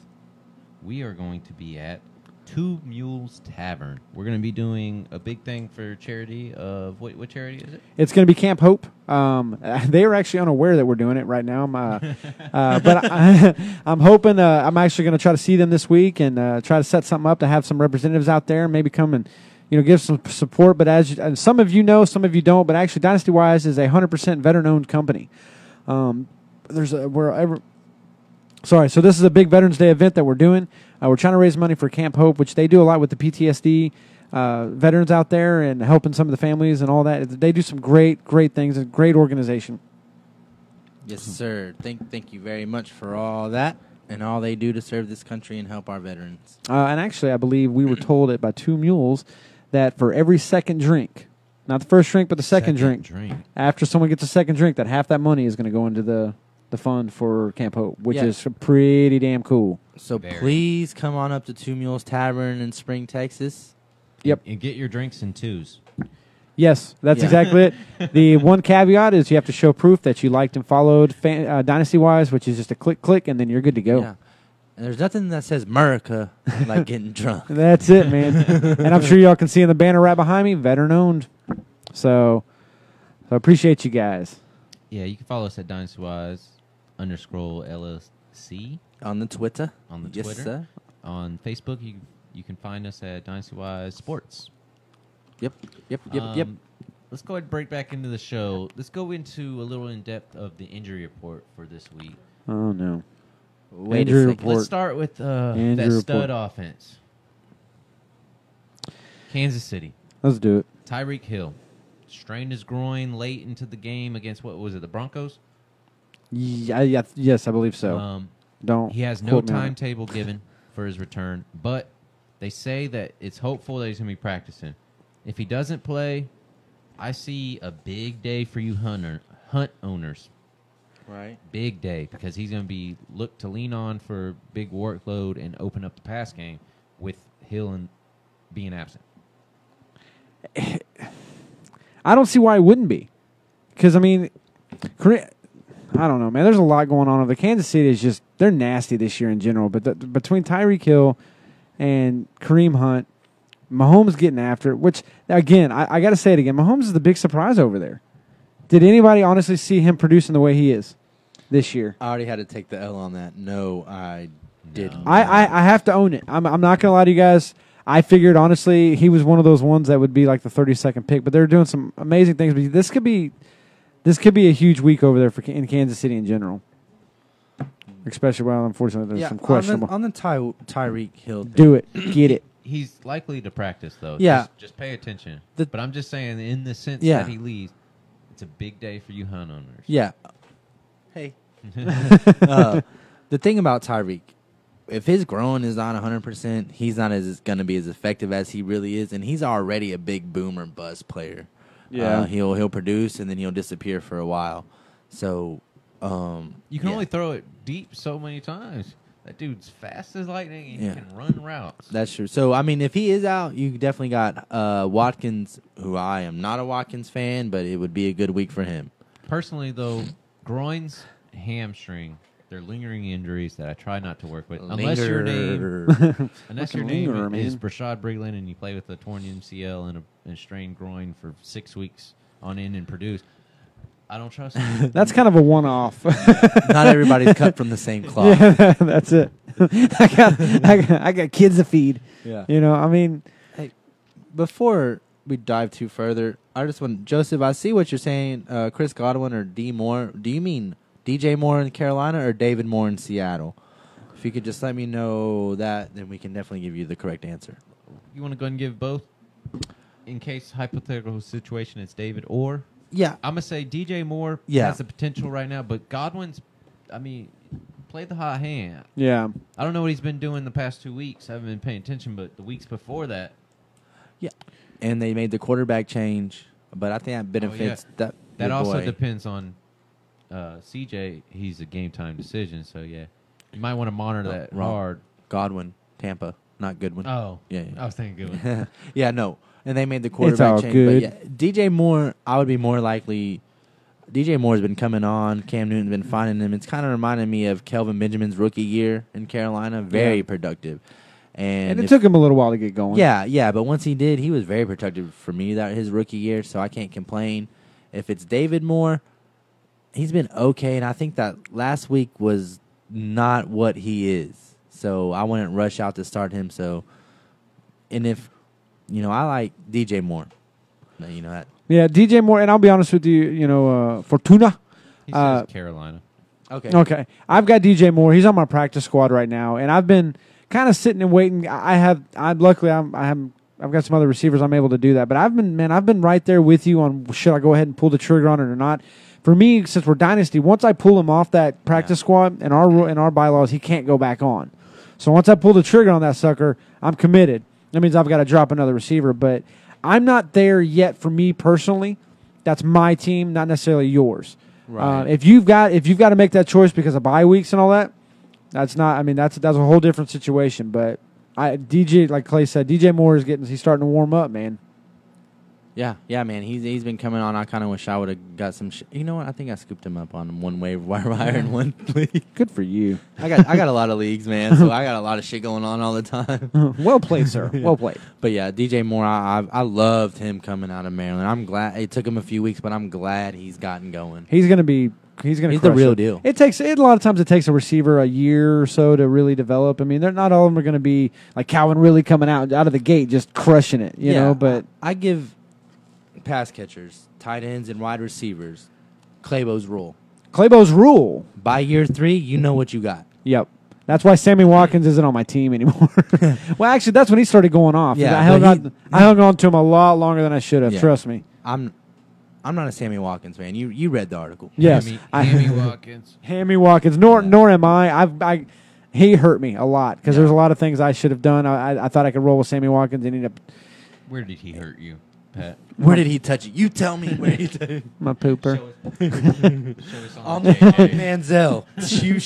we are going to be at Two Mules Tavern. We're going to be doing a big thing for charity of what charity is it? It's going to be Camp Hope. They are actually unaware that we're doing it right now. But I'm hoping I'm actually going to try to see them this week and try to set something up to have some representatives out there and maybe come and give some support. But and some of you know, some of you don't. But actually, Dynasty-wise is a 100% veteran-owned company. So this is a big Veterans Day event that we're doing. We're trying to raise money for Camp Hope, which they do a lot with the PTSD veterans out there and helping some of the families and all that. They do some great things. A great organization. Yes, sir. Thank you very much for all that and all they do to serve this country and help our veterans. And actually, I believe we were told it by Two Mules that for every second drink, not the first drink, but the second drink, after someone gets a second drink, that half that money is going to go into the fund for Camp Hope, which is pretty damn cool. So please come on up to Two Mules Tavern in Spring, Texas. Yep. And get your drinks in twos. Yes, that's exactly it. The one caveat is you have to show proof that you liked and followed Dynasty-wise, which is just a click, and then you're good to go. Yeah. And there's nothing that says America like getting drunk. That's it, man. And I'm sure y'all can see in the banner right behind me, veteran-owned. So I appreciate you guys. Yeah, you can follow us at Dynasty-wise _LLC. On the Twitter. Yes, sir. On Facebook, you can find us at Dynasty-wise Sports. Yep. Let's go ahead and break back into the show. Let's go into a little in-depth of the injury report for this week. Oh, no. Wait a second. Report. Let's start with that stud offense. Kansas City. Let's do it. Tyreek Hill strained his groin late into the game against, what was it, the Broncos? Yes, I believe so. He has no timetable given for his return, but they say that it's hopeful that he's going to be practicing. If he doesn't play, I see a big day for you hunt owners. Right. Big day, because he's going to be looked to lean on for big workload and open up the pass game with Hill and being absent. I don't see why it wouldn't be. Because, I mean, I don't know, man. There's a lot going on. The Kansas City is just, they're nasty this year in general. But between Tyreek Hill and Kareem Hunt, Mahomes getting after it, which, again, I got to say it again, Mahomes is the big surprise over there. Did anybody honestly see him producing the way he is this year? I already had to take the L on that. No, I didn't. I have to own it. I'm not going to lie to you guys. I figured, honestly, he was one of those ones that would be like the 32nd pick, but they're doing some amazing things. But this could be This could be a huge week over there in Kansas City in general. Especially, well, unfortunately, there's some questionable. On the Tyreek Hill thing. Do it. Get it. He's likely to practice, though. Yeah. Just pay attention. But I'm just saying, in the sense Yeah. that he leaves, it's a big day for you hunt owners. Yeah. Hey. The thing about Tyreek, if his growing is not 100%, he's not going to be as effective as he really is, and he's already a big boomer bust player. Yeah. He'll produce, and then he'll disappear for a while. So You can only throw it deep so many times. That dude's fast as lightning, and he can run routes. That's true. So, I mean, if he is out, you definitely got Watkins, who I am not a Watkins fan, but it would be a good week for him. Personally, though, groins, hamstring, they're lingering injuries that I try not to work with. Unless your name is Brashad Breeland and you play with a torn MCL and a strained groin for 6 weeks on end and produce. I don't trust him. That's kind of a one-off. Not everybody's cut from the same cloth. Yeah, that's it. I got kids to feed. Yeah. You know, I mean. Hey, before we dive too further, I just want, Joseph, I see what you're saying, Chris Godwin or D. Moore. Do you mean DJ Moore in Carolina or David Moore in Seattle? If you could just let me know that, then we can definitely give you the correct answer. You want to go ahead and give both? In case hypothetical situation, it's David or... Yeah. I'm going to say DJ Moore has the potential right now, but Godwin's, I mean, played the hot hand. Yeah. I don't know what he's been doing the past 2 weeks. I haven't been paying attention, but the weeks before that. Yeah. And they made the quarterback change, but I think that benefits that also depends on CJ. He's a game-time decision, so, yeah. You might want to monitor that hard. Godwin, Tampa, not Goodwin. Oh. Yeah. I was thinking Goodwin. Yeah, no. And they made the quarterback change. Good. But yeah, DJ Moore, I would be more likely. DJ Moore's been coming on. Cam Newton's been finding him. It's kind of reminding me of Kelvin Benjamin's rookie year in Carolina. Very productive. And it took him a little while to get going. Yeah. But once he did, he was very productive for me that his rookie year, so I can't complain. If it's David Moore, he's been okay, and I think that last week was not what he is. So I wouldn't rush out to start him. And if... You know, I like DJ Moore. You know that. Yeah, DJ Moore, and I'll be honest with you, you know, Fortuna. He says Carolina. Okay. I've got DJ Moore. He's on my practice squad right now, and I've been kind of sitting and waiting. Luckily I've got some other receivers I'm able to do that, but I've been right there with you on should I go ahead and pull the trigger on it or not. For me, since we're Dynasty, once I pull him off that practice squad in our bylaws, he can't go back on. So once I pull the trigger on that sucker, I'm committed. That means I've got to drop another receiver, but I'm not there yet for me personally. That's my team, not necessarily yours. Right. If you've got to make that choice because of bye weeks and all that, that's not. I mean, that's a whole different situation. But DJ, like Clay said, DJ Moore he's starting to warm up, man. Yeah, man. He's been coming on. I kind of wish I would have got some. You know what? I think I scooped him up on one waiver wire in one league. Good for you. I got a lot of leagues, man. So I got a lot of shit going on all the time. Well played, sir. Yeah. Well played. But yeah, DJ Moore. I loved him coming out of Maryland. I'm glad it took him a few weeks, but I'm glad he's gotten going. He's the real deal. A lot of times it takes a receiver a year or so to really develop. I mean, they're not all of them are going to be like Calvin really coming out of the gate just crushing it, you know. But I give pass catchers, tight ends, and wide receivers Claybo's rule. By year 3, you know what you got. Yep. That's why Sammy Watkins isn't on my team anymore. Well, actually, that's when he started going off. Yeah, I hung on to him a lot longer than I should have. Yeah. Trust me. I'm not a Sammy Watkins fan. You read the article. Yes, Hammy Watkins. Hammy Watkins. Nor am I. He hurt me a lot because there's a lot of things I should have done. I thought I could roll with Sammy Watkins and ended up. Where did he hurt you, Pat? Where did he touch you? You tell me where he touched my pooper. Show us on Manziel.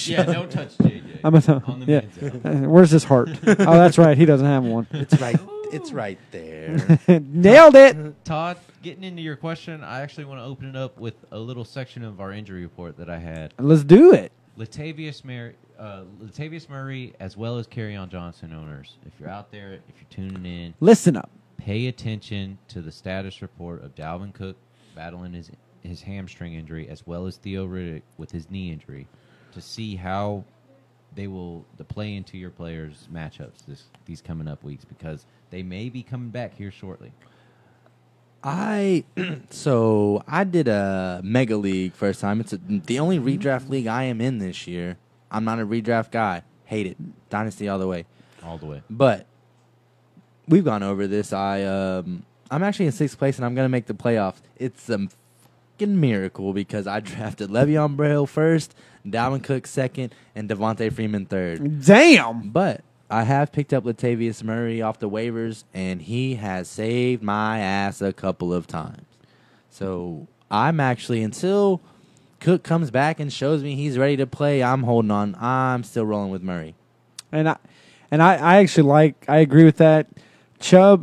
Yeah, don't touch JJ. Manziel. Where's his heart? Oh, that's right. He doesn't have one. It's right there. Nailed it. Todd, getting into your question, I actually want to open it up with a little section of our injury report that I had. Let's do it. Latavius Murray, as well as Kerryon Johnson owners. If you're out there, if you're tuning in, listen up. Pay attention to the status report of Dalvin Cook battling his hamstring injury, as well as Theo Riddick with his knee injury, to see how they will play into your players' matchups these coming up weeks, because they may be coming back here shortly. So I did a mega league first time. It's the only redraft league I am in this year. I'm not a redraft guy. Hate it. Dynasty all the way. All the way. But we've gone over this. I'm actually in 6th place, and I'm going to make the playoffs. It's a fucking miracle because I drafted Le'Veon Bell first, Dalvin Cook second, and Devontae Freeman third. Damn. But I have picked up Latavius Murray off the waivers, and he has saved my ass a couple of times. So I'm actually, until Cook comes back and shows me he's ready to play, I'm holding on. I'm still rolling with Murray. And I actually I agree with that. Chubb,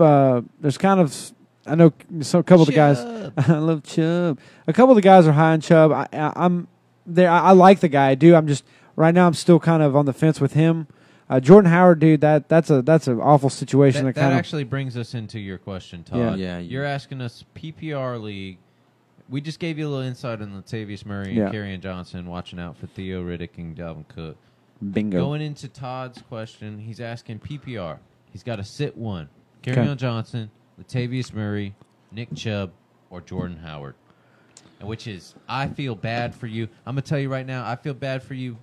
there's kind of, I know a couple of the guys, I love Chubb. A couple of the guys are high on Chubb. I'm there. I like the guy. I do. Right now I'm still kind of on the fence with him. Jordan Howard, dude, that's an awful situation. That actually brings us into your question, Todd. Yeah. You're asking us PPR league. We just gave you a little insight on Latavius Murray and Kerryon Johnson, watching out for Theo Riddick and Dalvin Cook. Bingo. Going into Todd's question, he's asking PPR. He's got to sit one. Kerryon Johnson, Latavius Murray, Nick Chubb, or Jordan Howard. And which is, I feel bad for you. I'm going to tell you right now, I feel bad for you,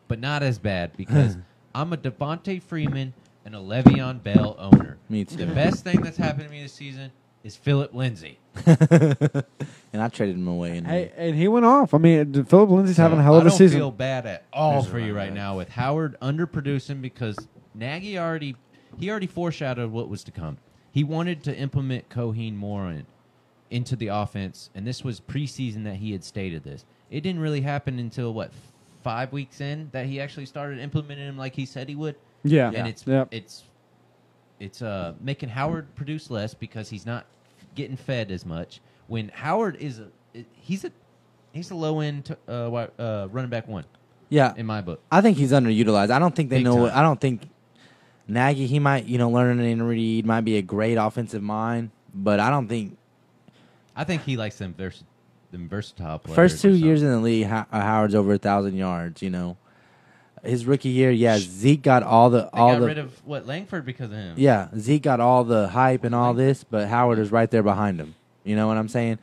but not as bad because I'm a Devontae Freeman and a Le'Veon Bell owner. Me too. The best thing that's happened to me this season is Phillip Lindsay. And I traded him away. And he went off. I mean, Phillip Lindsay's having a hell of a season. I don't feel bad at all for you right now with Howard underproducing because Nagy already foreshadowed what was to come. He wanted to implement Coheen more into the offense, and this was preseason that he had stated this. It didn't really happen until, 5 weeks in that he actually started implementing him like he said he would. Yeah. And it's making Howard produce less because he's not getting fed as much. When Howard is he's a low end running back one. Yeah, in my book, I think he's underutilized. I don't think they Big know. time. I don't think Nagy. He might learn and read. Might be a great offensive mind, but I don't think. I think he likes them versatile players. First 2 years in the league, Howard's over 1,000 yards. His rookie year, Zeke got They got rid of Langford because of him. Yeah, Zeke got all the hype and all this, but Howard is right there behind him. You know what I'm saying?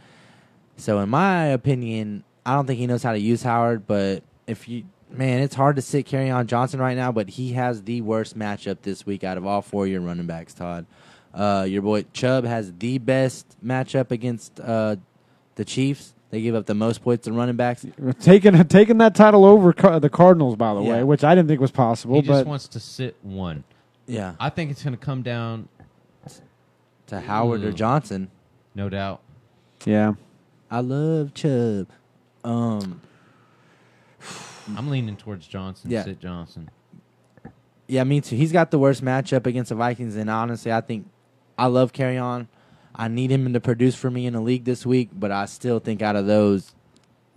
So in my opinion, I don't think he knows how to use Howard, but it's hard to sit Kerryon Johnson right now, but he has the worst matchup this week out of all 4 of your running backs, Todd. Your boy Chubb has the best matchup against the Chiefs. They give up the most points to running backs. Taking that title over the Cardinals, by the way, which I didn't think was possible. He just wants to sit one. Yeah. I think it's going to come down to Howard or Johnson. No doubt. Yeah. I love Chubb. I'm leaning towards Johnson. Yeah. Sit Johnson. Yeah, me too. He's got the worst matchup against the Vikings, and honestly, I think I love Kerryon. I need him to produce for me in the league this week, but I still think out of those,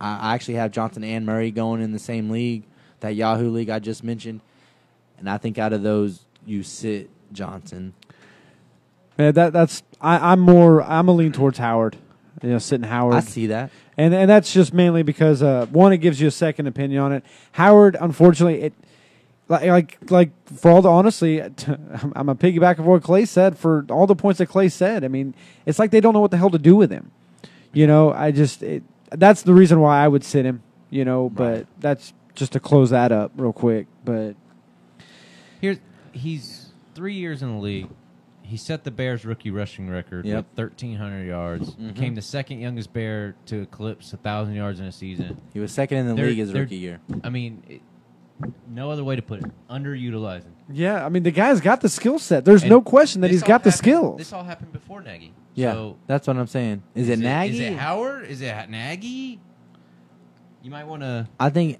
I actually have Johnson and Murray going in the same league, that Yahoo league I just mentioned, and I think out of those, you sit Johnson. Yeah, I'm a lean towards Howard. Sitting Howard. I see that. And that's just mainly because, one, it gives you a second opinion on it. Howard, unfortunately, like for all the honestly, I'm a piggyback of what Clay said. For all the points that Clay said, I mean, it's like they don't know what the hell to do with him. That's the reason why I would sit him. But that's just to close that up real quick. But he's 3 years in the league. He set the Bears' rookie rushing record with 1,300 yards. Mm-hmm. Became the second youngest Bear to eclipse 1,000 yards in a season. He was second in the league his rookie year. I mean, no other way to put it. Underutilizing. Yeah, I mean, the guy's got the skill set. There's no question that he's got the skills. This all happened before Nagy. Yeah, so that's what I'm saying. Is it Nagy? Is it Howard? Is it Nagy? You might want to... I think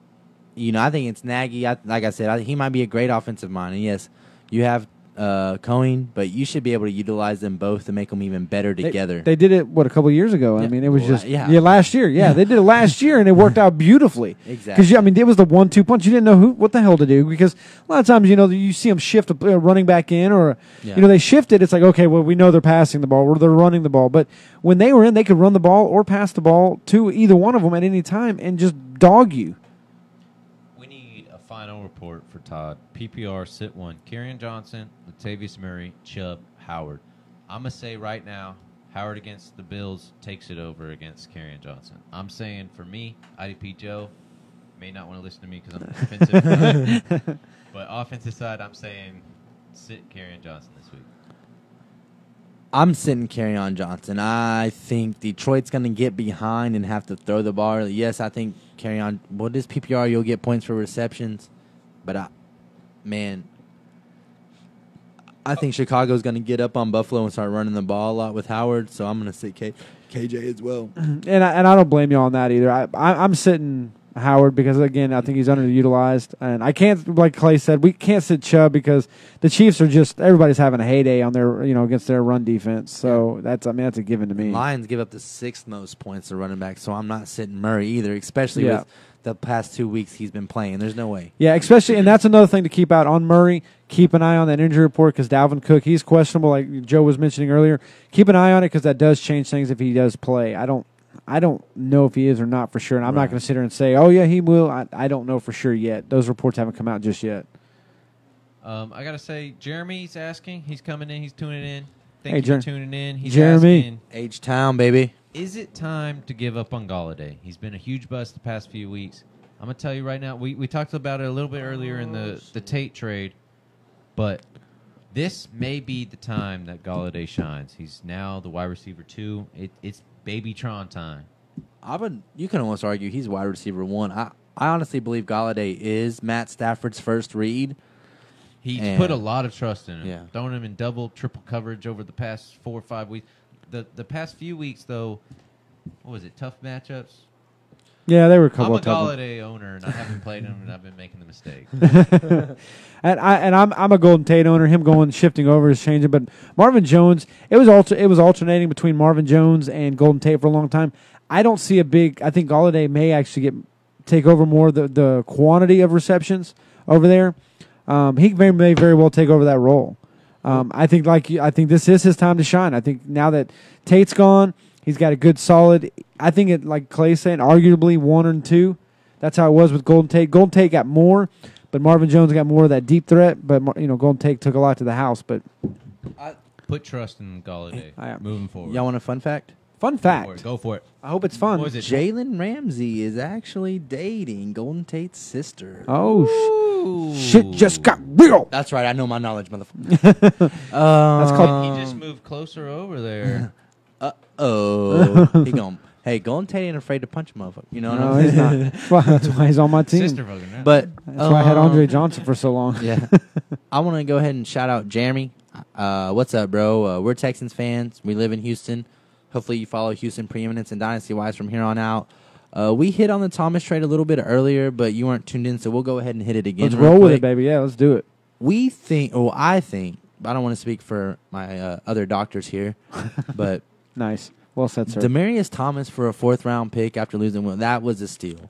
it's Nagy. Like I said, he might be a great offensive mind. And yes, you have Cohen, but you should be able to utilize them both to make them even better together. They did it, a couple of years ago? Yeah. I mean, it was last year. Yeah. They did it last year, and it worked out beautifully. Exactly. Because, it was the 1-2 punch. You didn't know what the hell to do because a lot of times, you see them shift a running back in or, they shifted. It's like, okay, well, we know they're passing the ball or they're running the ball. But when they were in, they could run the ball or pass the ball to either one of them at any time and just dog you. Final report for Todd. PPR, sit one. Kerryon Johnson, Latavius Murray, Chubb, Howard. I'm going to say right now, Howard against the Bills takes it over against Kerryon Johnson. I'm saying for me, IDP Joe may not want to listen to me because I'm defensive, but offensive side, I'm saying sit Kerryon Johnson this week. I'm sitting Kerryon Johnson. I think Detroit's going to get behind and have to throw the ball. Yes, I think Kerryon, what is PPR? You'll get points for receptions. But, I think Chicago's going to get up on Buffalo and start running the ball a lot with Howard, so I'm going to sit KJ as well. And I don't blame you on that either. I'm sitting Howard because, again, I think he's underutilized. And I can't, like Clay said, we can't sit Chubb because the Chiefs are just, everybody's having a heyday on their, against their run defense. So that's a given to me. Lions give up the 6th most points to running back, so I'm not sitting Murray either, especially with the past 2 weeks he's been playing. There's no way. Yeah, especially, and that's another thing to keep out on Murray. Keep an eye on that injury report because Dalvin Cook, he's questionable, like Joe was mentioning earlier. Keep an eye on it because that does change things if he does play. I don't know if he is or not for sure, and I'm not going to sit here and say, oh, yeah, he will. I don't know for sure yet. Those reports haven't come out just yet. I got to say, Jeremy's asking. He's coming in. He's tuning in. Thank Hey, you for tuning in. He's Jeremy. asking, H-Town, baby. is it time to give up on Galladay? He's been a huge bust the past few weeks. I'm going to tell you right now, we talked about it a little bit earlier in the Tate trade, but this may be the time that Galladay shines. He's now the wide receiver 2. It's Babytron time. You can almost argue he's wide receiver 1. I honestly believe Galladay is Matt Stafford's first read. He's put a lot of trust in him. Yeah. Throwing him in double, triple coverage over the past 4 or 5 weeks. The past few weeks, though, what was it, tough matchups? Yeah, they were a couple I'm of a tough Galladay owner, and I haven't played him, and I've been making the mistake. And I'm a Golden Tate owner. Him shifting over is changing, but Marvin Jones, it was alternating between Marvin Jones and Golden Tate for a long time. I don't see I think Galladay may actually take over more the quantity of receptions over there. He may very well take over that role. I think this is his time to shine. I think now that Tate's gone, he's got a good solid. I think it, like Clay's saying, arguably 1 and 2. That's how it was with Golden Tate. Golden Tate got more, but Marvin Jones got more of that deep threat. But Golden Tate took a lot to the house. But Put trust in Galladay moving forward. Y'all want a fun fact? Fun fact. Go for it. I hope it's fun. What is it? Jalen Ramsey is actually dating Golden Tate's sister. Oh, shit just got real. That's right. I know my knowledge, motherfucker. That's called. He just moved closer over there. Hey, Golden Tate ain't afraid to punch a motherfucker. You know what No, I'm he's saying? not. That's why he's on my team. Sister fucking right. But That's why I had Andre Johnson for so long. Yeah. I want to go ahead and shout out Jeremy. What's up, bro? We're Texans fans. We live in Houston. Hopefully you follow Houston Preeminence and Dynasty-wise from here on out. We hit on the Thomas trade a little bit earlier, but you weren't tuned in, so we'll go ahead and hit it again. Let's roll with it, baby. Yeah, let's do it. I think, I don't want to speak for my other doctors here, but Nice. Well said, sir. Demaryius Thomas for a 4th-round pick after losing one, that was a steal.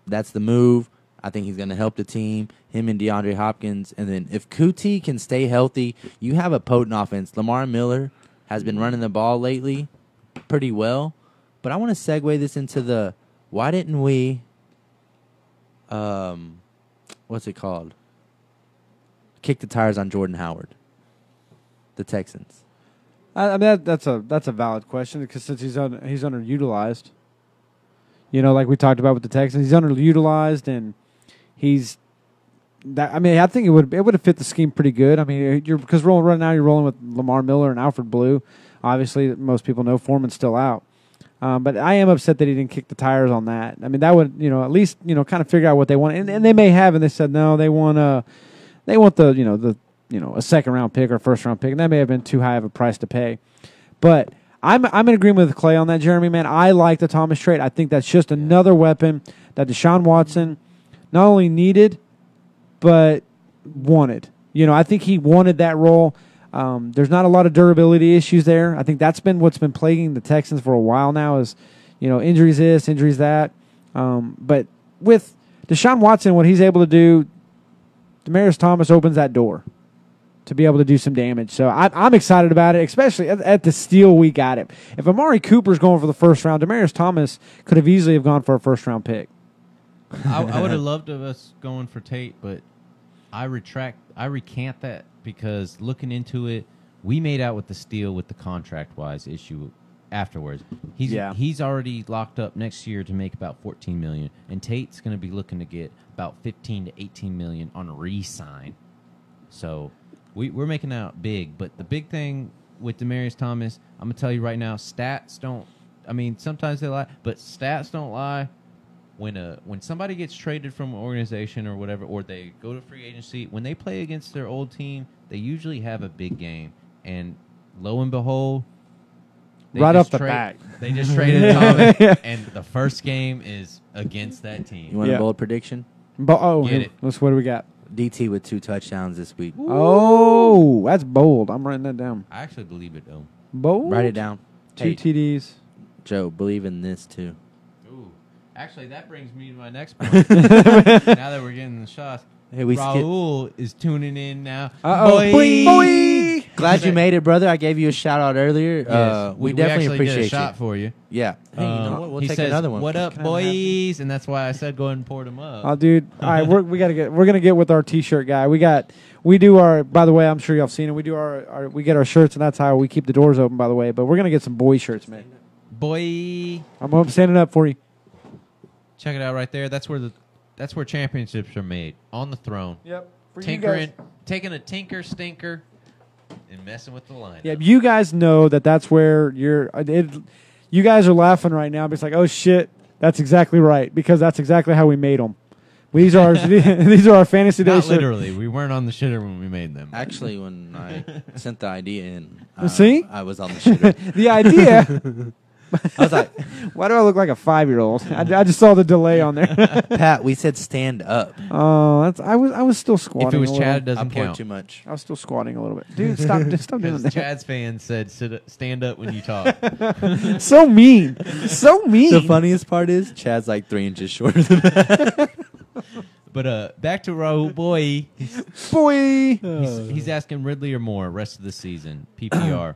That's the move. I think he's going to help the team, him and DeAndre Hopkins. And then if Kuti can stay healthy, you have a potent offense. Lamar Miller has been running the ball lately pretty well. But I want to segue this into why didn't we, what's it called? Kick the tires on Jordan Howard, the Texans. I mean that's a valid question because since he's underutilized, like we talked about with the Texans, he's underutilized and he's that. I mean, I think it would have fit the scheme pretty good. I mean, because right now you're rolling with Lamar Miller and Alfred Blue. Obviously, most people know Foreman's still out, but I am upset that he didn't kick the tires on that. I mean, that would at least kind of figure out what they want, and they may have, and they said no, they want the a 2nd-round pick or 1st-round pick, and that may have been too high of a price to pay. But I'm in agreement with Clay on that, Jeremy, man. I like the Thomas trade. I think that's just another weapon that Deshaun Watson not only needed, but wanted. I think he wanted that role. There's not a lot of durability issues there. I think that's been what's been plaguing the Texans for a while now is, injuries this, injuries that. But with Deshaun Watson, what he's able to do, Demaryius Thomas opens that door to be able to do some damage. So I'm excited about it, especially at the steal we got it. If Amari Cooper's going for the 1st round, Demaryius Thomas could have easily have gone for a 1st-round pick. I would have loved us going for Tate, but I recant that because looking into it, We made out with the steal with the contract-wise issue afterwards. He's already locked up next year to make about $14 million, and Tate's going to be looking to get about $15 to $18 million on a re-sign. So we're making out big. But the big thing with Demaryius Thomas, I'm going to tell you right now, stats don't. I mean, sometimes they lie, but stats don't lie. When somebody gets traded from an organization or whatever, or they go to free agency, when they play against their old team, they usually have a big game. And lo and behold, right off the bat, they just traded Thomas, and the first game is against that team. You want a bold prediction? Get it. What do we got? DT with 2 touchdowns this week. Ooh. Oh, that's bold. I'm writing that down. I actually believe it, though. Bold? Write it down. 2 TDs. Joe, believe in this, too. Ooh. Actually, that brings me to my next point. Now that we're getting the shots. Hey, Raul is tuning in now. Uh-oh. Boy. Glad you made it, brother. I gave you a shout-out earlier. Yes, we definitely actually appreciate did a shot for you. Yeah. Hey, you know what? We'll he take says, another one. What up, boys? And that's why I said go ahead and pour them up. Oh, dude. All right, we're gonna get with our T-shirt guy. We do our. By the way, I'm sure y'all have seen it. We do we get our shirts, and that's how we keep the doors open. By the way, but we're gonna get some boy shirts, man. Boy, I'm standing up for you. Check it out right there. That's where championships are made, on the throne. Yep. Tinkering, taking a tinker stinker and messing with the line. Yeah, you guys know that's where you guys are laughing right now. But it's like, oh shit, that's exactly right, because that's exactly how we made them. These are our fantasy days. Not literally, we weren't on the shitter when we made them. Actually, when I sent the idea in, See? I was on the shitter. The idea. I was like, why do I look like a 5-year-old? I just saw the delay on there. Pat, we said stand up. Oh, I was still squatting. If it was a Chad, it little. doesn't I poured count. too much. I was still squatting a little bit. Dude, stop doing that. Chad's fans said stand up when you talk. So mean. So mean. The funniest part is Chad's like 3 inches shorter than that. But back to Raul Boy. Boy. He's asking Ridley or Moore rest of the season. PPR.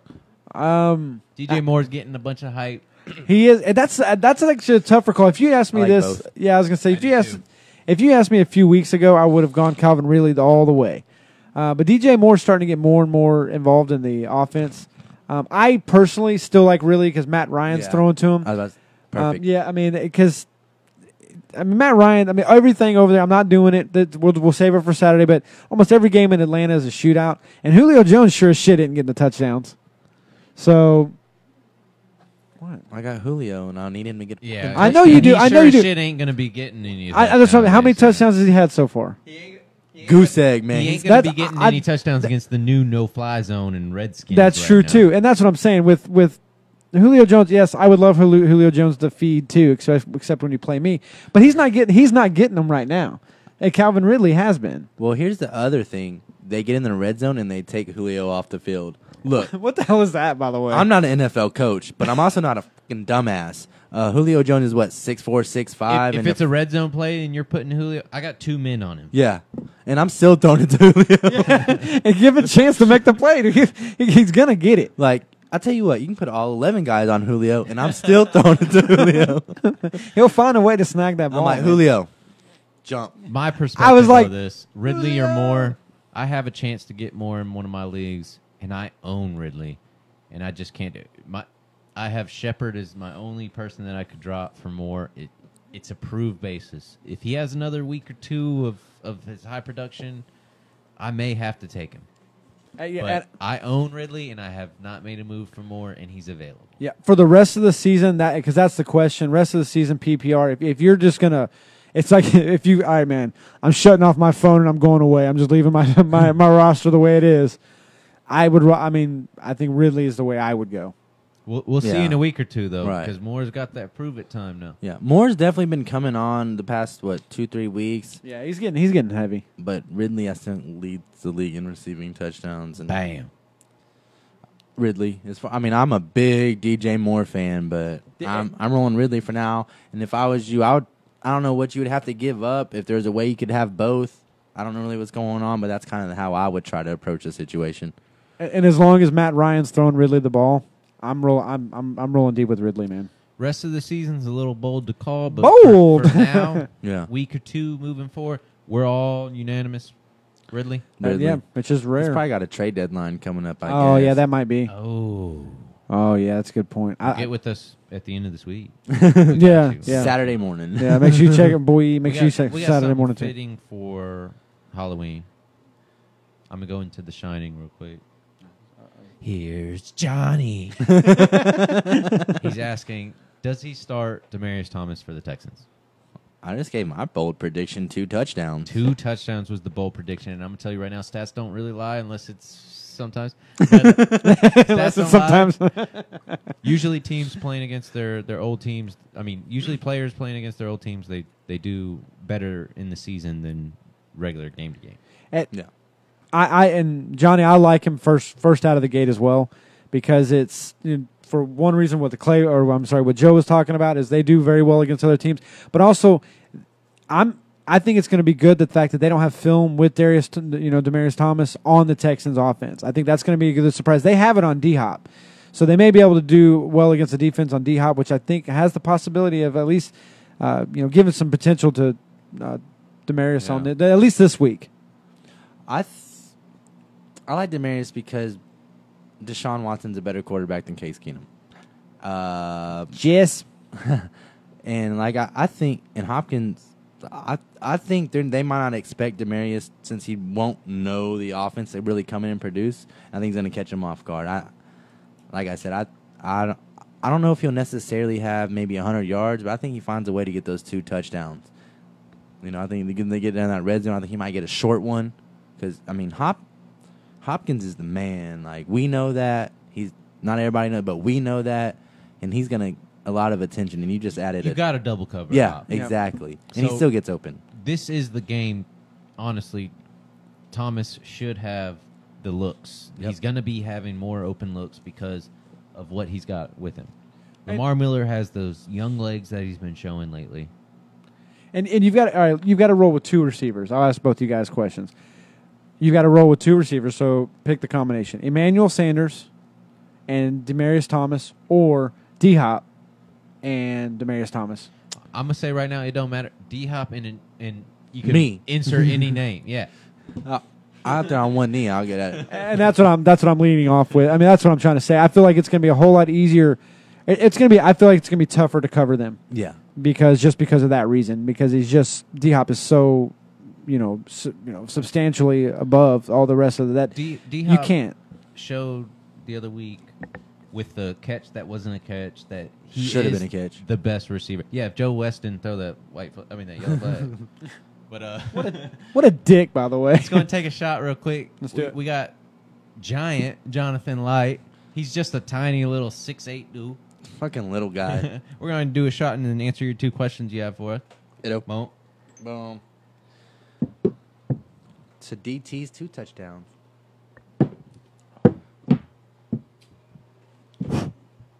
DJ Moore's getting a bunch of hype. He is. That's actually a tougher call. If you asked me I like this, both. yeah, I was gonna say if you asked me a few weeks ago, I would have gone Calvin Ridley all the way. But DJ Moore's starting to get more and more involved in the offense. I personally still like Ridley because Matt Ryan's throwing to him. Perfect. Yeah, I mean, because Matt Ryan. I mean, everything over there. I'm not doing it. We'll save it for Saturday. But almost every game in Atlanta is a shootout, and Julio Jones sure as shit didn't get the touchdowns. So. What? I got Julio, and I need him to get. Yeah, I know you do. I know you do. Shit ain't gonna be getting any. Of That's what, how many touchdowns has he had so far? Goose egg, man. He ain't gonna be getting any touchdowns against the new no-fly zone and Redskins. That's right true now. too, and that's what I'm saying with Julio Jones. Yes, I would love Julio Jones to feed too, except when you play me. But he's not getting them right now. And Calvin Ridley has been. Well, here's the other thing: they get in the red zone and they take Julio off the field. Look, What the hell is that, by the way? I'm not an NFL coach, but I'm also not a fucking dumbass. Julio Jones is what 6'4", 6'5". If it's a red zone play and you're putting Julio, I got 2 men on him. yeah, and I'm still throwing it to Julio. And give him a chance to make the play. He's gonna get it. Like, I tell you what, you can put all 11 guys on Julio, and I'm still throwing it to Julio. He'll find a way to snag that ball. I'm like, man. Julio, jump. My perspective I was like, of this, Ridley or Moore, I have a chance to get Moore in one of my leagues, and I own Ridley, and I just can't do it. I have Shepard as my only person that I could drop for Moore. It's a proved basis. If he has another week or two of his high production, I may have to take him. But I own Ridley, and I have not made a move for Moore, and he's available. Yeah, for the rest of the season, because that's the question. Rest of the season PPR. If you're just gonna, it's like if you, all right, man, I'm shutting off my phone and I'm going away. I'm just leaving my roster the way it is. I think Ridley is the way I would go. We'll see in a week or two, though, Right. because Moore's got that prove-it time now. Yeah, Moore's definitely been coming on the past 2-3 weeks, Yeah, he's getting heavy. but Ridley I think leads the league in receiving touchdowns. And Bam. Ridley is. I'm a big DJ Moore fan, but I'm rolling Ridley for now. And if I was you, I don't know what you would have to give up if there's a way you could have both. I don't know really what's going on, but that's kind of how I would try to approach the situation. And as long as Matt Ryan's throwing Ridley the ball, I'm rolling deep with Ridley, man. Rest of the season's a little bold to call, but Bold! for now, Yeah. week or two moving forward, we're all unanimous. Ridley. Ridley. Yeah, which is He's rare. probably got a trade deadline coming up, I Oh, guess. yeah, that might be. Oh, Yeah, that's a good point. get with us at the end of this week. Yeah, you. yeah. Saturday morning. Yeah, make sure you check it, boy. Make We sure you got- check we got Saturday something morning, too. fitting for Halloween. I'm going to go into The Shining real quick. Here's Johnny. He's asking, does he start Demaryius Thomas for the Texans? I just gave my bold prediction 2 touchdowns. 2 touchdowns was the bold prediction, and I'm going to tell you right now, stats don't really lie unless it's sometimes. Stats don't Sometimes. lie. Usually teams playing against their old teams, usually players playing against their old teams, they do better in the season than regular game to game. Yeah. I and Johnny, I like him first out of the gate as well, because it's for one reason what what Joe was talking about is they do very well against other teams, but also I think it's going to be good the fact that they don't have film with Demaryius Thomas on the Texans offense. I think that's going to be a good surprise. They have it on D-Hop, so they may be able to do well against the defense on D-Hop, which I think has the possibility of at least giving some potential to Demaryius on at least this week. I like Demaryius because Deshaun Watson's a better quarterback than Case Keenum. Yes. And I think in Hopkins, I think they might not expect Demaryius since he won't know the offense to really come in and produce. I think he's going to catch him off guard. Like I said, I don't know if he'll necessarily have maybe 100 yards, but I think he finds a way to get those 2 touchdowns. I think they get down that red zone. I think he might get a short one because Hopkins is the man. Like, we know that. He's not everybody knows, but we know that, and he's gonna a lot of attention. And you just added You got a double cover. Yeah, Hop. exactly. And he So- still gets open. This is the game. Honestly, Thomas should have the looks. Yep. He's going to be having more open looks because of what he's got with him. Lamar Miller has those young legs that he's been showing lately. And you've got to roll with 2 receivers. I'll ask both you guys questions. You've got to roll with 2 receivers, so pick the combination: Emmanuel Sanders and Demaryius Thomas, or D-Hop and Demaryius Thomas. I'm gonna say right now, it don't matter. D-Hop and you can Me. insert any name. Yeah, Out there on one knee, I'll get at it. And that's what I'm leaning off with. I mean, that's what I'm trying to say. I feel like it's going to be a whole lot easier. I feel like it's going to be tougher to cover them Yeah. because of that reason. Because D-Hop is so, substantially above all the rest of that. You D-Hop can't. showed the other week with the catch that wasn't a catch that he Should have is been a catch. the best receiver. Yeah, if Joe West didn't throw that that yellow flag. But What a dick, by the way. Let's go and take a shot real quick. Let's do it. We got giant Jonathan Light. He's just a tiny little 6'8" dude. Fucking little guy. We're going to do a shot and then answer your 2 questions you have for us. Boom. Boom. So DT's 2 touchdowns.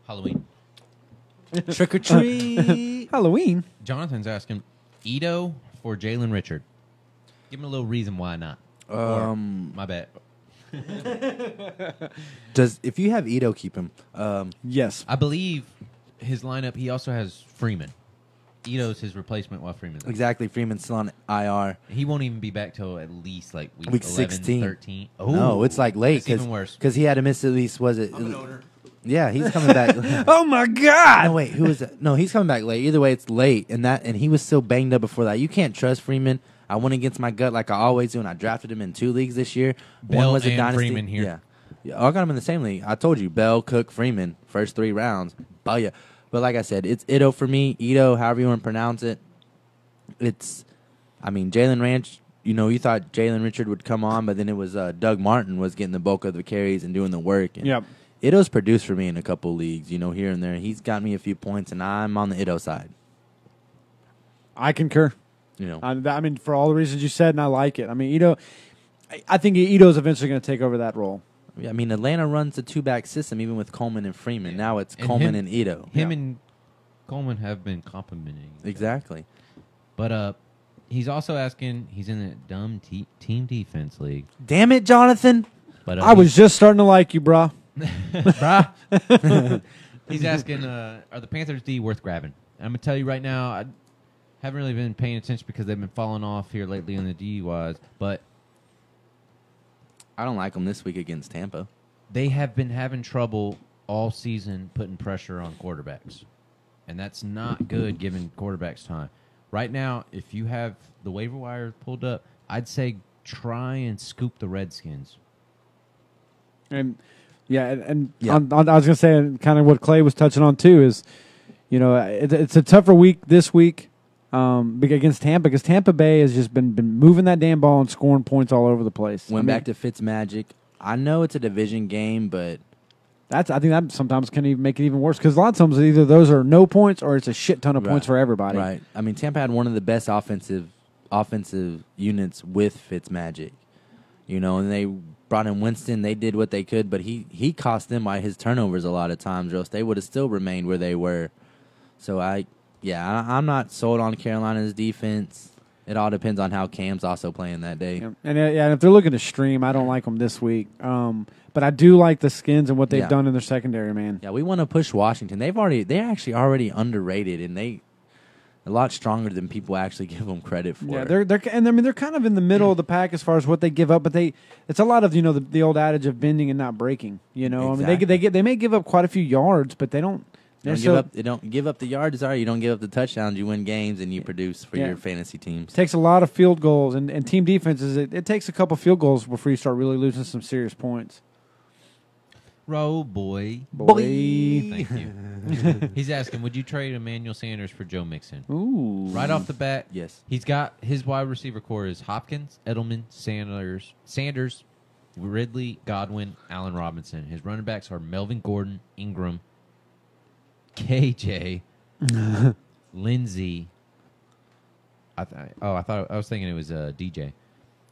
Halloween. Trick or treat. Halloween. Jonathan's asking Ito for Jalen Richard. Give him a little reason why not. Or, my bad. If you have Ito, keep him. Yes. I believe his lineup, he also has Freeman. Ito's his replacement while Freeman's out. Exactly. Freeman's still on IR. He won't even be back till at least like week 11, 16. 13. No, it's like late. It's even worse. Because he had to miss at least, Yeah, he's coming back. Oh my God! No, wait, who is it? No, he's coming back late. Either way, it's late, and he was still banged up before that. You can't trust Freeman. I went against my gut like I always do, and I drafted him in 2 leagues this year. Bell One was a and dynasty. Freeman here. Yeah, I got him in the same league. I told you, Bell, Cook, Freeman, first 3 rounds. Oh yeah, but like I said, it's Ito for me. Ito, however you want to pronounce it. Jalen Ranch. You thought Jalen Richard would come on, but then it was Doug Martin was getting the bulk of the carries and doing the work. And Yep. Ito's produced for me in a couple leagues, here and there. He's got me a few points, and I'm on the Ito side. I concur. For all the reasons you said, and I like it. Ito. I think Ito's eventually going to take over that role. Atlanta runs the 2-back system, even with Coleman and Freeman. Yeah. Now it's And Coleman and Ito. Him and Coleman have been complimenting. Exactly. But he's also asking, he's in a dumb team defense league. Damn it, Jonathan. But I was just starting to like you, brah. He's asking, are the Panthers D worth grabbing? I'm going to tell you right now, I haven't really been paying attention because they've been falling off here lately on the DUIs. But I don't like them this week against Tampa. They have been having trouble all season putting pressure on quarterbacks. And that's not good giving quarterbacks time. Right now, if you have the waiver wire pulled up, I'd say try and scoop the Redskins. And I was going to say, kind of what Clay was touching on too is, it's a tougher week this week against Tampa, because Tampa Bay has just been moving that damn ball and scoring points all over the place. Went back to Fitzmagic. I know it's a division game, but I think that sometimes can even make it even worse, because a lot of times either those are no points or it's a shit ton of points for everybody. Right. I mean, Tampa had one of the best offensive units with Fitzmagic. And they brought in Winston. They did what they could, but he cost them by his turnovers a lot of times, or else they would have still remained where they were. So I'm not sold on Carolina's defense. It all depends on how Cam's also playing that day. Yeah. And if they're looking to stream, I don't like them this week. But I do like the Skins and what they've done in their secondary, man. Yeah, we want to push Washington. They're actually already underrated, and they a lot stronger than people actually give them credit for. Yeah, they're kind of in the middle of the pack as far as what they give up, but it's a lot of the old adage of bending and not breaking. Exactly. I mean they may give up quite a few yards, but they don't. They don't give up the yards. Sorry, you don't give up the touchdowns. You win games and you produce for your fantasy teams. It takes a lot of field goals and team defenses. It takes a couple field goals before you start really losing some serious points. Roll boy. Thank you. He's asking, would you trade Emmanuel Sanders for Joe Mixon? Ooh. Right off the bat, yes. He's got his wide receiver core is Hopkins, Edelman, Sanders, Ridley, Godwin, Allen Robinson. His running backs are Melvin Gordon, Ingram, KJ, Lindsey. I was thinking it was DJ.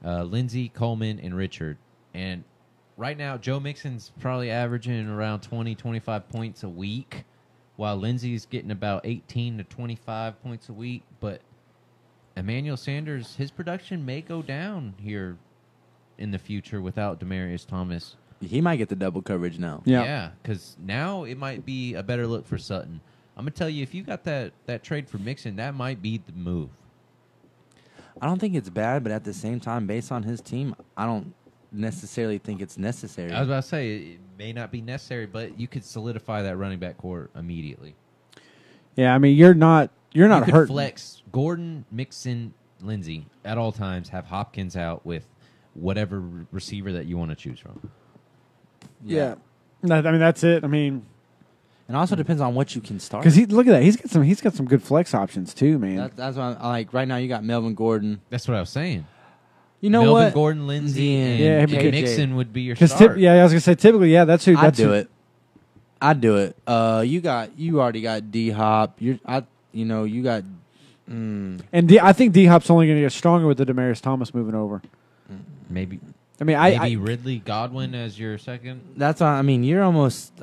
Lindsey, Coleman, and Richard. And right now, Joe Mixon's probably averaging around 20, 25 points a week, while Lindsey's getting about 18 to 25 points a week. But Emmanuel Sanders, his production may go down here in the future without Demaryius Thomas. He might get the double coverage now. Yeah, because now it might be a better look for Sutton. I'm going to tell you, if you got that trade for Mixon, that might be the move. I don't think it's bad, but at the same time, based on his team, I don't necessarily think it's necessary. I was about to say, it may not be necessary, but you could solidify that running back core immediately. Yeah, I mean, you're not hurt. Flex Gordon, Mixon, Lindsey at all times. Have Hopkins out with whatever receiver that you want to choose from. Yeah. No, I mean, that's it. I mean, it also depends on what you can start. Because look at that, he's got some good flex options too, man. That's what I like. Right now, you got Melvin Gordon. That's what I was saying. You know Melvin what? Gordon, Lindsey, and Mixon would be your start. I was gonna say typically, that's who. I'd do it. You already got D Hop. You got. And I think D Hop's only gonna get stronger with the Demaryius Thomas moving over. Maybe. I mean, maybe Ridley, Godwin as your second. That's what I mean. You're almost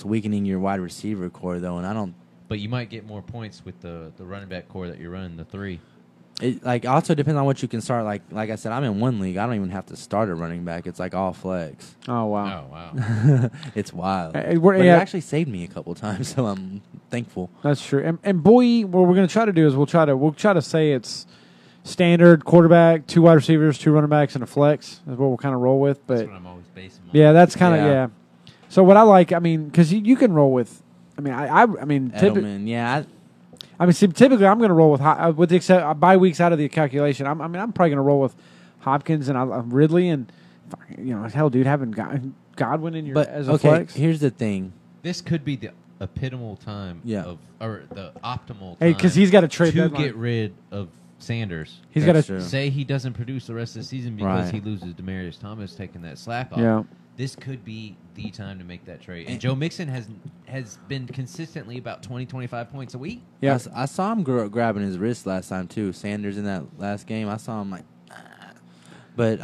weakening your wide receiver core though, and I don't. But you might get more points with the running back core that you're running, the three. It also depends on what you can start. Like I said, I'm in one league. I don't even have to start a running back. It's like all flex. Oh wow! Oh wow! It's wild. But it actually saved me a couple times, so I'm thankful. That's true. And boy, what we're gonna try to do is we'll try to say it's standard quarterback, 2 wide receivers, 2 running backs, and a flex is what we'll kind of roll with. But that's what I'm always basing on. Yeah, that's kind of So what I like, I mean, because you can roll with. I mean, Edelman, typically I'm going to roll with the except bye weeks out of the calculation. I'm probably going to roll with Hopkins and Ridley and hell, dude, having Godwin in your as a flex. Here's the thing. This could be the epitomal time or the optimal time. Hey, because he's got to trade to get rid of Sanders. He's got to say he doesn't produce the rest of the season because he loses Demaryius Thomas taking that slack off. Yeah. This could be the time to make that trade. And Joe Mixon has been consistently about 20, 25 points a week. Yeah, I saw him grabbing his wrist last time too. Sanders in that last game, I saw him like. But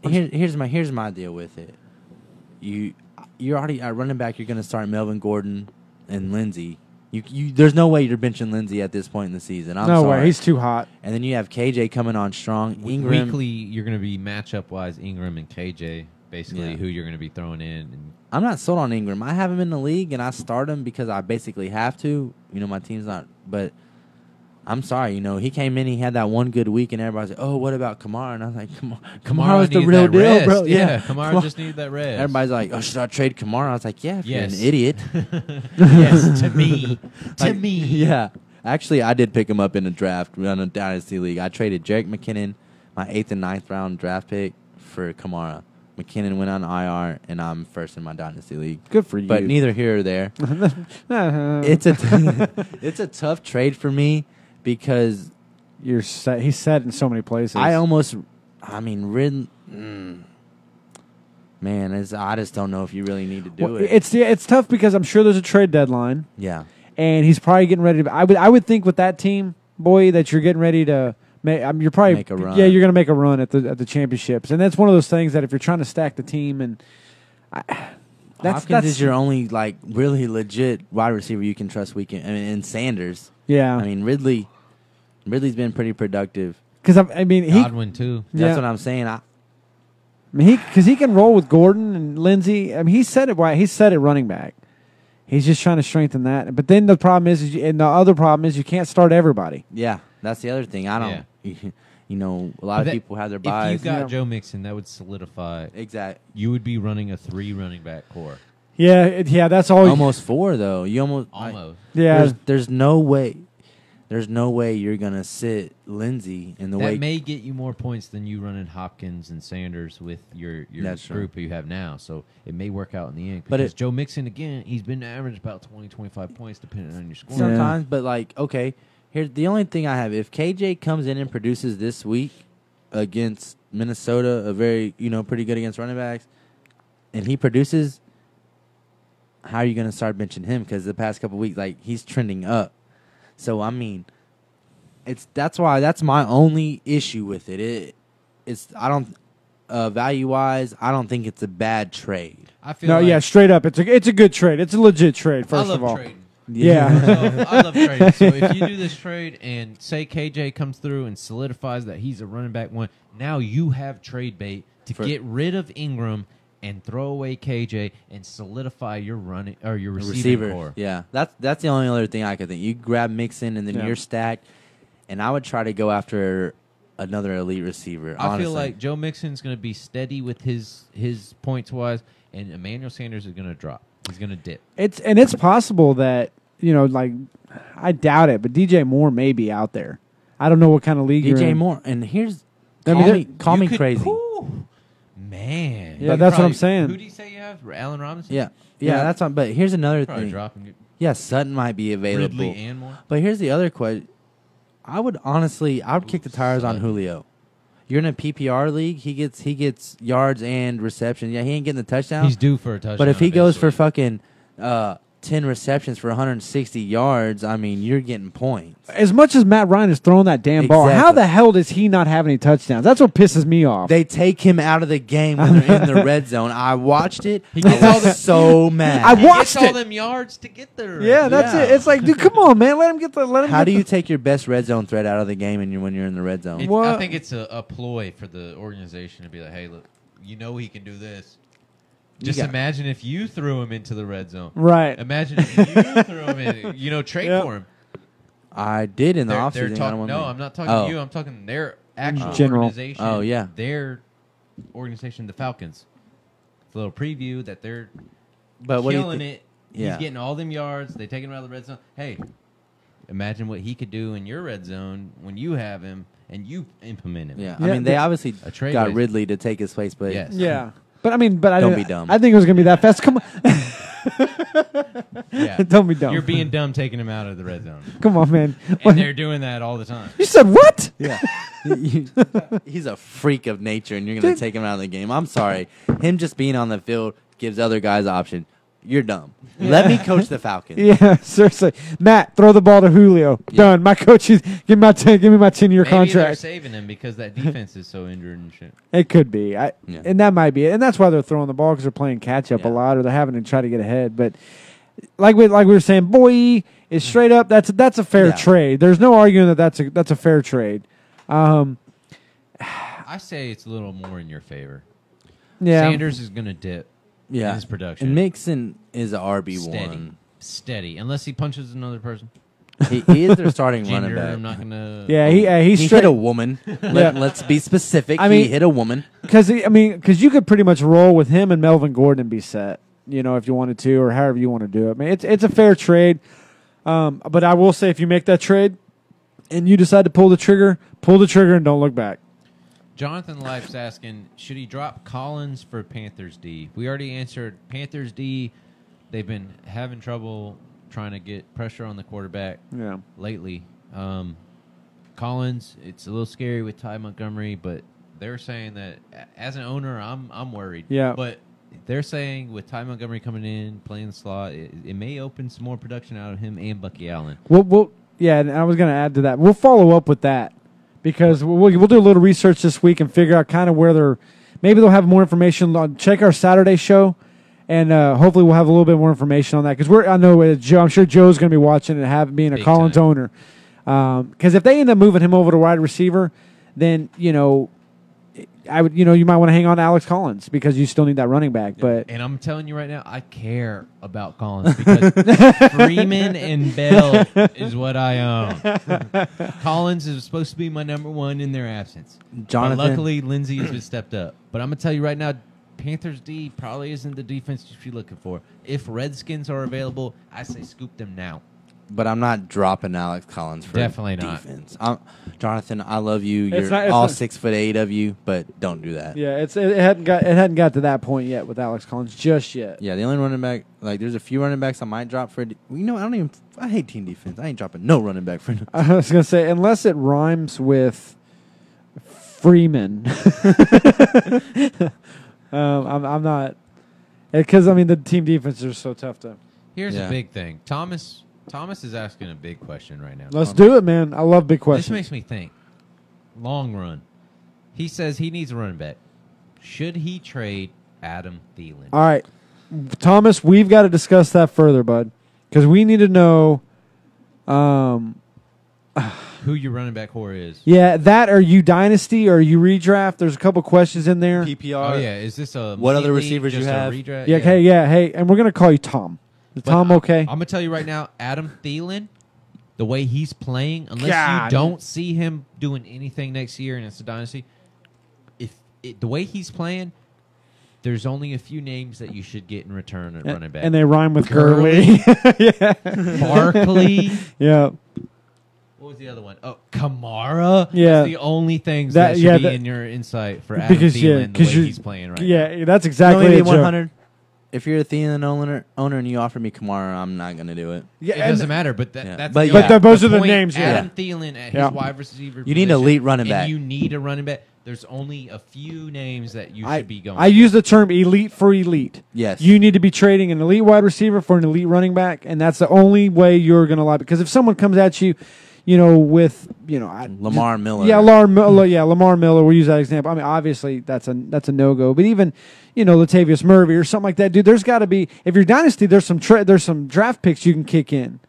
here's my deal with it. You're already at running back. You're going to start Melvin Gordon and Lindsey. There's no way you're benching Lindsey at this point in the season. I'm sorry. Way. He's too hot. And then you have KJ coming on strong. Ingram. Weekly, you're going to be matchup wise Ingram and KJ. Basically, who you're going to be throwing in. And I'm not sold on Ingram. I have him in the league, and I start him because I basically have to. My team's not. But I'm sorry, he came in, he had that one good week, and everybody's like, "Oh, what about Kamara?" And I was like, Kamara "Kamara's the needed real that deal, rest. bro." Yeah, Kamara just needed that rest. Everybody's like, "Oh, should I trade Kamara?" I was like, "Yeah, if you're an Yes. idiot." Yes, to me. Like, yeah. Actually, I did pick him up in a draft on a Dynasty league. I traded Jerick McKinnon, my 8th and 9th round draft pick, for Kamara. McKinnon went on IR, and I'm first in my Dynasty league. Good for you. But neither here or there. It's a tough trade for me because You're set. He's set in so many places. Man, I just don't know if you really need to do Well, it. It's tough because I'm sure there's a trade deadline, Yeah. and he's probably getting ready to. I would think with that team, boy, that you're getting ready to. You're probably Make a run. Yeah, you're going to make a run at the championships, and that's one of those things that if you're trying to stack the team, and Hopkins is your only really legit wide receiver you can trust weekend. I mean, and Sanders. Yeah, I mean Ridley's been pretty productive. because Godwin too. That's Yeah. what I'm saying. because he can roll with Gordon and Lindsey. I mean, he's set at running back. He's just trying to strengthen that. But then the problem is and the other problem is you can't start everybody. Yeah, that's the other thing. I don't. A lot of people have their buys. If you got Joe Mixon, that would solidify. Exactly. You would be running a 3 running back core. Yeah, that's all. Almost 4 though. You almost. Yeah, There's no way. There's no way you're gonna sit Lindsey in the way. That may get you more points than you running Hopkins and Sanders with your That's group true. you have now. So it may work out in the end. But Because Joe Mixon, again, he's been average about 20, 25 points depending on your score. Sometimes, but okay. Here's the only thing I have. If KJ comes in and produces this week against Minnesota, a very pretty good against running backs, and he produces, how are you going to start benching him? Because the past couple weeks, he's trending up. So I mean, that's my only issue with it. Value wise, I don't think it's a bad trade. I feel straight up, it's a good trade. It's a legit trade. First of all, trading. Yeah. So, I love trading. So if you do this trade and say KJ comes through and solidifies that he's a running back one, now you have trade bait to get rid of Ingram and throw away KJ and solidify your running or your receiving core. Yeah, that's the only other thing I could think. You grab Mixon and then you're stacked, and I would try to go after another elite receiver. I honestly. feel like Joe Mixon's going to be steady with his points wise, and Emmanuel Sanders is going to drop. He's going to dip. It's possible that I doubt it, but DJ Moore may be out there. I don't know what kind of league you're DJ in. Moore, and here's Call me crazy. Man. Yeah, that's what I'm saying. Who do you say you have? Allen Robinson? Yeah, Yeah. that's on. But here's another Probably thing. dropping Yeah, Sutton might be available. Ridley and Moore. But here's the other question. I would kick the tires on Julio. You're in a PPR league. He gets yards and reception. Yeah, he ain't getting the touchdown. He's due for a touchdown. But if he goes for eventually. fucking 10 receptions for 160 yards, I mean, you're getting points. As much as Matt Ryan is throwing that damn ball, how Exactly. the hell does he not have any touchdowns? That's what pisses me off. They take him out of the game when they're in the red zone. I watched it. He gets I was so mad. I He watched gets all it. them yards to get there. Yeah, that's it. It's like, dude, come on, man. Let him get the. Let him. How get do the- you take your best red zone threat out of the game when you're in the red zone? What? I think it's a ploy for the organization to be like, hey, look, he can do this. Just imagine if you threw him into the red zone. Right. Imagine if you threw him in. Trade Yep. for him. I did in the They're offseason. talking. No, I'm not talking to you. I'm talking their actual General. organization. Oh, yeah. Their organization, the Falcons. It's a little preview that they're But what do you killing think? it. Yeah. He's getting all them yards. They take him out of the red zone. Hey, imagine what he could do in your red zone when you have him and you implement him. Yeah, Yeah, I mean, they the- obviously A trade got waste. Ridley to take his place, but Yes. Yeah. But I mean, I Don't didn't- be dumb. I think it was gonna be that fast. Come on, Yeah. don't be dumb. You're being dumb taking him out of the red zone. Come on, man. And they're doing that all the time. You said what? yeah, he's a freak of nature, and you're going to take him out of the game. I'm sorry. Him just being on the field gives other guys option. You're dumb. Let me coach the Falcons. Yeah, seriously. Matt, throw the ball to Julio. Yeah. Done. My coach is give me my 10-year Maybe they're contract. saving him because that defense is so injured and shit. It could be. Yeah. And that might be it. And that's why they're throwing the ball because they're playing catch up a Yeah. lot or they're having to try to get ahead. But like we were saying, boy, is straight up that's a fair Yeah. trade. There's no arguing that that's a fair trade. I say it's a little more in your favor. Yeah. Sanders is going to dip in his production. And Mixon is a RB1. Steady. Unless he punches another person. He is their starting running Gender, back. I'm not gonna. Yeah, he's He straight. hit a woman. Let's be specific. I mean- he hit a woman. Because you could pretty much roll with him and Melvin Gordon and be set. If you wanted to, or however you want to do it. I mean, it's a fair trade. But I will say, if you make that trade and you decide to pull the trigger and don't look back. Jonathan Life's asking, should he drop Collins for Panthers D? We already answered Panthers D. They've been having trouble trying to get pressure on the quarterback lately. Collins, it's a little scary with Ty Montgomery, but they're saying that as an owner, I'm worried. Yeah. But they're saying with Ty Montgomery coming in, playing the slot, it may open some more production out of him and Bucky Allen. And I was going to add to that. We'll follow up with that because we'll do a little research this week and figure out kind of where maybe they'll have more information. Check our Saturday show, and hopefully we'll have a little bit more information on that because I'm sure Joe's going to be watching and being a Big Collins time. owner. Because if they end up moving him over to wide receiver, then you might want to hang on to Alex Collins because you still need that running back. But And I'm telling you right now, I care about Collins because Freeman and Bell is what I own. Collins is supposed to be my number one in their absence. Jonathan. But luckily, Lindsey has been stepped up. But I'm going to tell you right now, Panthers D probably isn't the defense you should be looking for. If Redskins are available, I say scoop them now. But I'm not dropping Alex Collins for Definitely not. defense. Jonathan, I love you. It's You're not- all it's not- 6'8" of you, but don't do that. yeah, it hadn't got to that point yet with Alex Collins just yet. Yeah, the only running back, there's a few running backs I might drop for. I hate team defense. I ain't dropping no running back for. I was gonna say unless it rhymes with Freeman. I'm not because the team defenses are so tough to. Here's Yeah. a big thing. Thomas is asking a big question right now. Let's do it, man. I love big This questions. makes me think. Long run. He says he needs a running back. Should he trade Adam Thielen? All right, Thomas, we've got to discuss that further, bud, because we need to know. Who your running back core is? Yeah, that are you dynasty or are you redraft? There's a couple questions in there. PPR. Oh yeah, is this a What other mini league, receivers you just a have? redraft? Yeah, hey, and we're gonna call you Tom. Is But Tom okay? I'm gonna tell you right now, Adam Thielen, the way he's playing, unless God. you don't see him doing anything next year and it's a dynasty, the way he's playing, there's only a few names that you should get in return at running back. And they rhyme with Gurley. Gurley. Yeah. Barkley. Yeah. What was the other one? Oh, Kamara. Yeah. That's the only things that should be in your insight for Adam Thielen, the way he's playing right now. Yeah, that's You exactly know, it, maybe Joe. 100. If you're a Thielen owner and you offer me Kamara, I'm not gonna do it. Yeah, It and doesn't matter, but Yeah. that's But the yeah. only- those are the point. names, yeah. Adam Thielen at Yeah. his wide receiver. You need an position, elite running and back. You need a running back. There's only a few names that you should be going. I use the term elite for elite. Yes. You need to be trading an elite wide receiver for an elite running back, and that's the only way you're going to lie. Because if someone comes at you, with Lamar Miller. Yeah, Lamar Miller. We'll use that example. I mean, obviously that's a no go. But even Latavius Murray or something like that, dude. There's got to be, if you're dynasty, there's some draft picks you can kick in.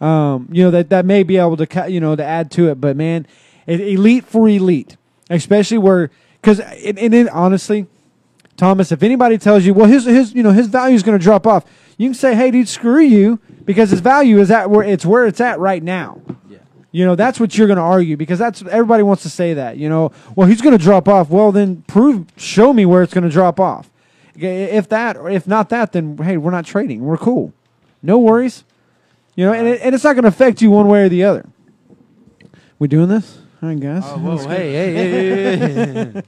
That may be able to to add to it. But man, elite for elite, especially because honestly, Thomas, if anybody tells you, well, his value is going to drop off, you can say, hey, dude, screw you, because his value is where it's at right now. That's what you're going to argue, because that's everybody wants to say that. Well, he's going to drop off. Well, then show me where it's going to drop off. If not that, then hey, we're not trading. We're cool. No worries. And it's not going to affect you one way or the other. We doing this? All right, guys. Oh, whoa, hey.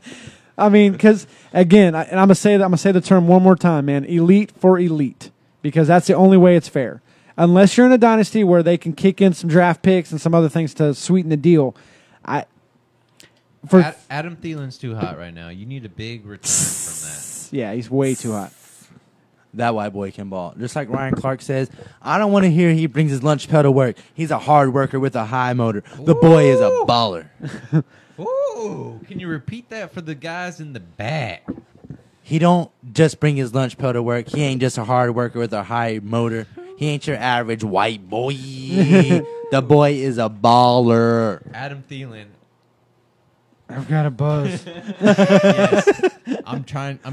I mean, because again, I'm gonna say the term one more time, man. Elite for elite, because that's the only way it's fair. Unless you're in a dynasty where they can kick in some draft picks and some other things to sweeten the deal, Adam Thielen's too hot right now. You need a big return from that. Yeah, he's way too hot. That white boy can ball. Just like Ryan Clark says, I don't want to hear he brings his lunch pail to work. He's a hard worker with a high motor. The boy is a baller. Ooh, can you repeat that for the guys in the back? He don't just bring his lunch pail to work. He ain't just a hard worker with a high motor. He ain't your average white boy. The boy is a baller. Adam Thielen, I've got a buzz. Yes. I'm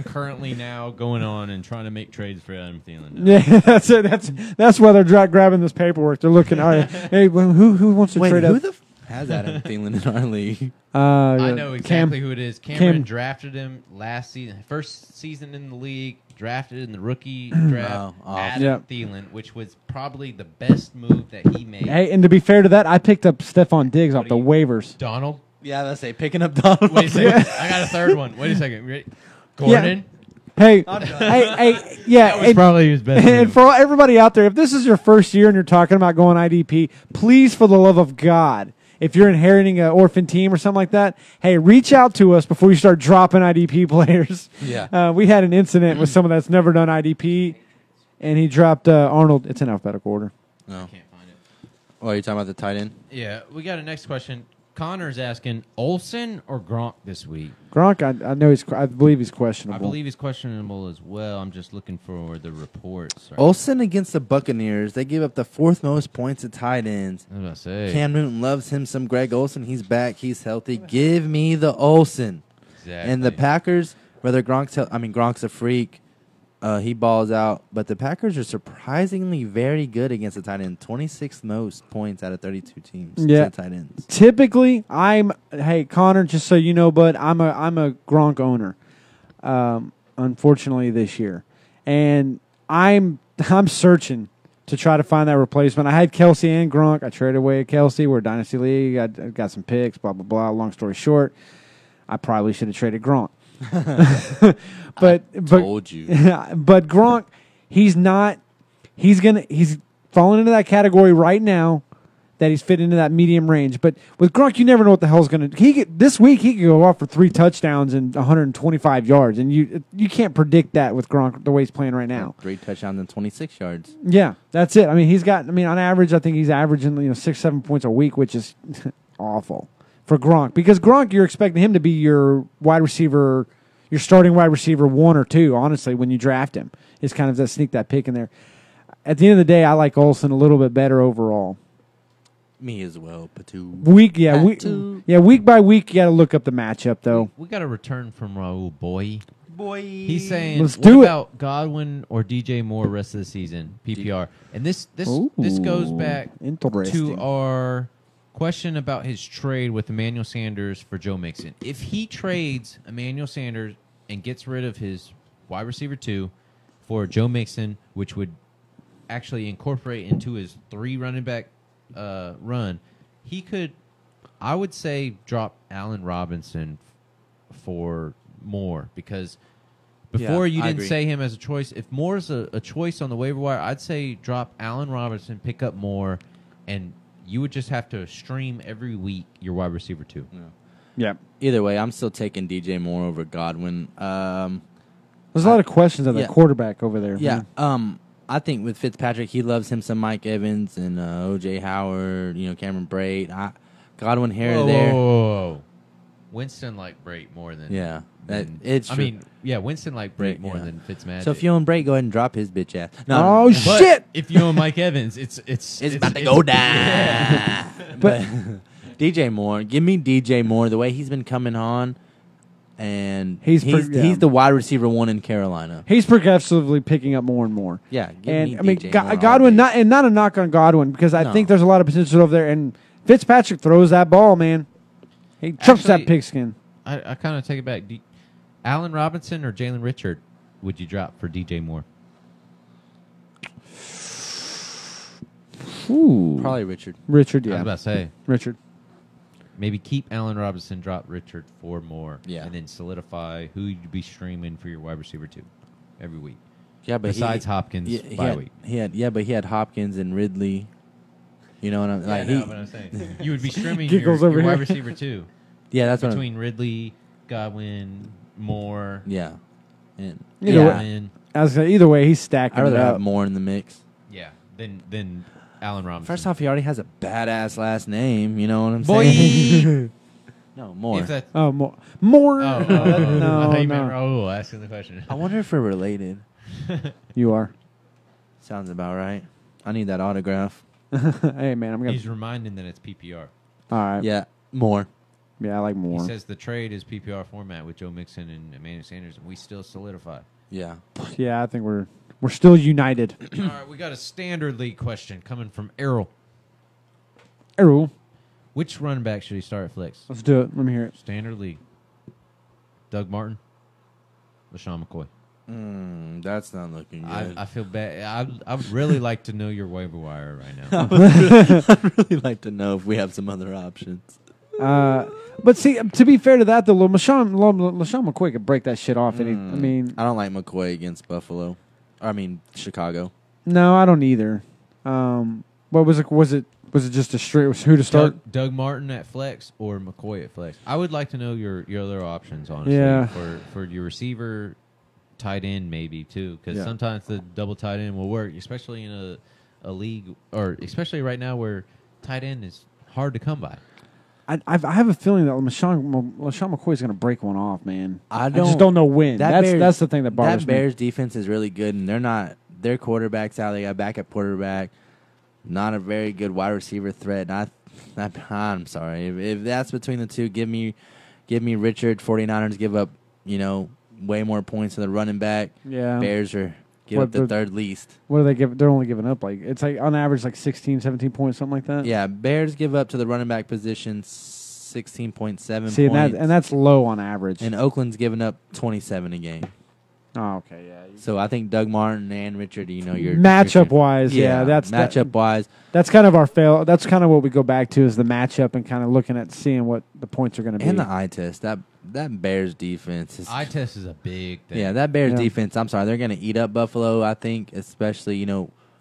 currently now going on and trying to make trades for Adam Thielen. Now. Yeah, that's it. That's why they're grabbing this paperwork. They're looking. All right, hey, well, who wants to Wait, trade who up? the has Adam Thielen in our league? I know exactly Cam, who it is. Cameron drafted him last season, first season in the league. Drafted in the rookie draft, Adam Thielen, which was probably the best move that he made. Hey, and to be fair to that, I picked up Stephon Diggs off the waivers. Donald. Yeah, let's say picking up Donald. Wait a second. I got a third one. Wait a second. Ready? Gordon. Hey, yeah. That was probably his best move. And for everybody out there, if this is your first year and you're talking about going IDP, please, for the love of God, if you're inheriting an orphan team or something like that, hey, reach out to us before you start dropping IDP players. Yeah. We had an incident with someone that's never done IDP, and he dropped Arnold. It's in alphabetical order. No. I can't find it. Oh, you're talking about the tight end? Yeah, we got a next question. Connor's asking Olsen or Gronk this week. Gronk, I believe he's questionable. I believe he's questionable as well. I'm just looking for the reports. Olsen against the Buccaneers. They give up the fourth most points at tight ends. I was about to say. Cam Newton loves him some Greg Olsen. He's back. He's healthy. Give me the Olsen. Exactly. And the Packers, whether Gronk's a freak. He balls out. But the Packers are surprisingly very good against the tight end. 26th most points out of 32 teams. Yeah. To tight ends. Typically, hey, Connor, just so you know, bud, I'm a Gronk owner. Unfortunately, this year, and I'm searching to try to find that replacement. I had Kelsey and Gronk. I traded away Kelsey. We're a Dynasty League. I got some picks. Blah blah blah. Long story short, I probably should have traded Gronk. but Told you. But Gronk, he's falling into that category right now that he's fit into that medium range. But with Gronk, you never know what the hell's going to. This week he could go off for 3 touchdowns and 125 yards, and you can't predict that with Gronk the way he's playing right now. 3 touchdowns and 26 yards. Yeah, that's it. I mean, on average, I think he's averaging 6-7 points a week, which is awful for Gronk, because Gronk, you're expecting him to be your wide receiver, your starting wide receiver 1 or 2. Honestly, when you draft him, it's kind of that sneak that pick in there. At the end of the day, I like Olsen a little bit better overall. Me as well, Patu. Week by week, you got to look up the matchup though. We got a return from Raul Boy. He's saying, Let's what do it. about Godwin or DJ Moore rest of the season? PPR. And this goes back to our question about his trade with Emmanuel Sanders for Joe Mixon. If he trades Emmanuel Sanders and gets rid of his wide receiver 2 for Joe Mixon, which would actually incorporate into his 3 running back run, he could, I would say, drop Allen Robinson for Moore, because before you didn't say him as a choice. If Moore's a choice on the waiver wire, I'd say drop Allen Robinson, pick up Moore, and you would just have to stream every week your wide receiver 2. Yeah. Either way, I'm still taking DJ Moore over Godwin. There's a lot of questions on the quarterback over there. Yeah. Man. I think with Fitzpatrick, he loves him some Mike Evans and O.J. Howard, Cameron Brate. Godwin here or there. Whoa. Winston liked Brate more than... Yeah. It's true. Winston liked Brate more than Fitzmagic. So if you own Brate, go ahead and drop his bitch ass. No, shit! If you own Mike Evans, it's about to go down. Yeah. But DJ Moore, give me DJ Moore. The way he's been coming on, and he's the wide receiver 1 in Carolina. He's progressively picking up more and more. Yeah, Godwin, not a knock on Godwin, because I think there's a lot of potential over there. And Fitzpatrick throws that ball, man. He chumps that pigskin. I kind of take it back. Allen Robinson or Jalen Richard would you drop for DJ Moore? Ooh. Probably Richard. Richard, yeah. I was about to say. Richard. Maybe keep Allen Robinson, drop Richard for Moore. Yeah. And then solidify who you'd be streaming for your wide receiver 2 every week. Yeah, but besides Hopkins by week. But he had Hopkins and Ridley. You know what I'm like? What I'm saying. You would be streaming your wide receiver 2. Yeah, that's between Ridley, Godwin, Moore. Yeah. And either way, he's stacking. I'd rather have Moore in the mix. Yeah, than Allen Robinson. First off, he already has a badass last name. You know what I'm saying? No, Moore. More. More. I thought you meant Raul asking the question. I wonder if we're related. You are. Sounds about right. I need that autograph. Hey, man, He's reminding that it's PPR. All right. Yeah, Moore. Yeah, I like He Moore. says the trade is PPR format with Joe Mixon and Emmanuel Sanders, and we still solidify. Yeah. Yeah, I think we're still united. All right, we got a standard league question coming from Errol. Errol, Which running back should he start at flex? let's do it. Let me hear it. Standard league. Doug Martin, LaShawn McCoy. That's not looking good. I feel bad. I would really like to know your waiver wire right now. I'd really like to know if we have some other options. But see, to be fair to that, though, LaShawn McCoy could break that shit off. I mean, I don't like McCoy against Buffalo. Chicago. no, I don't either. What was it? Was it just a straight who to start? Doug Martin at flex or McCoy at flex? I would like to know your other options, honestly. Yeah. For your receiver, tight end maybe too, because Yeah. sometimes the double tight end will work, especially in a league, or especially right now where tight end is hard to come by. I have a feeling that LaShawn McCoy is going to break one off, man. I just don't know when. Bears, That's the thing that bothers me. That Bears defense is really good, and their quarterback's out. They got backup quarterback. Not a very good wide receiver threat. I'm sorry. If that's between the two, give me Richard. 49ers give up, way more points to the running back. Yeah. Bears give up the third least. What do they give? They're only giving up it's on average 16, 17 points, something like that. Yeah, Bears give up to the running back position 16.7 See, points. and that's low on average. And Oakland's giving up 27 a game. Oh, okay, yeah. So I think Doug Martin and Richard, your matchup wise, that's matchup wise. That's kind of our fail. That's kind of what we go back to is the matchup and kind of looking at seeing what the points are going to be. And the eye test. That Bears defense is Eye test is a big thing. Yeah, that Bears defense, I'm sorry, they're going to eat up Buffalo, I think, especially,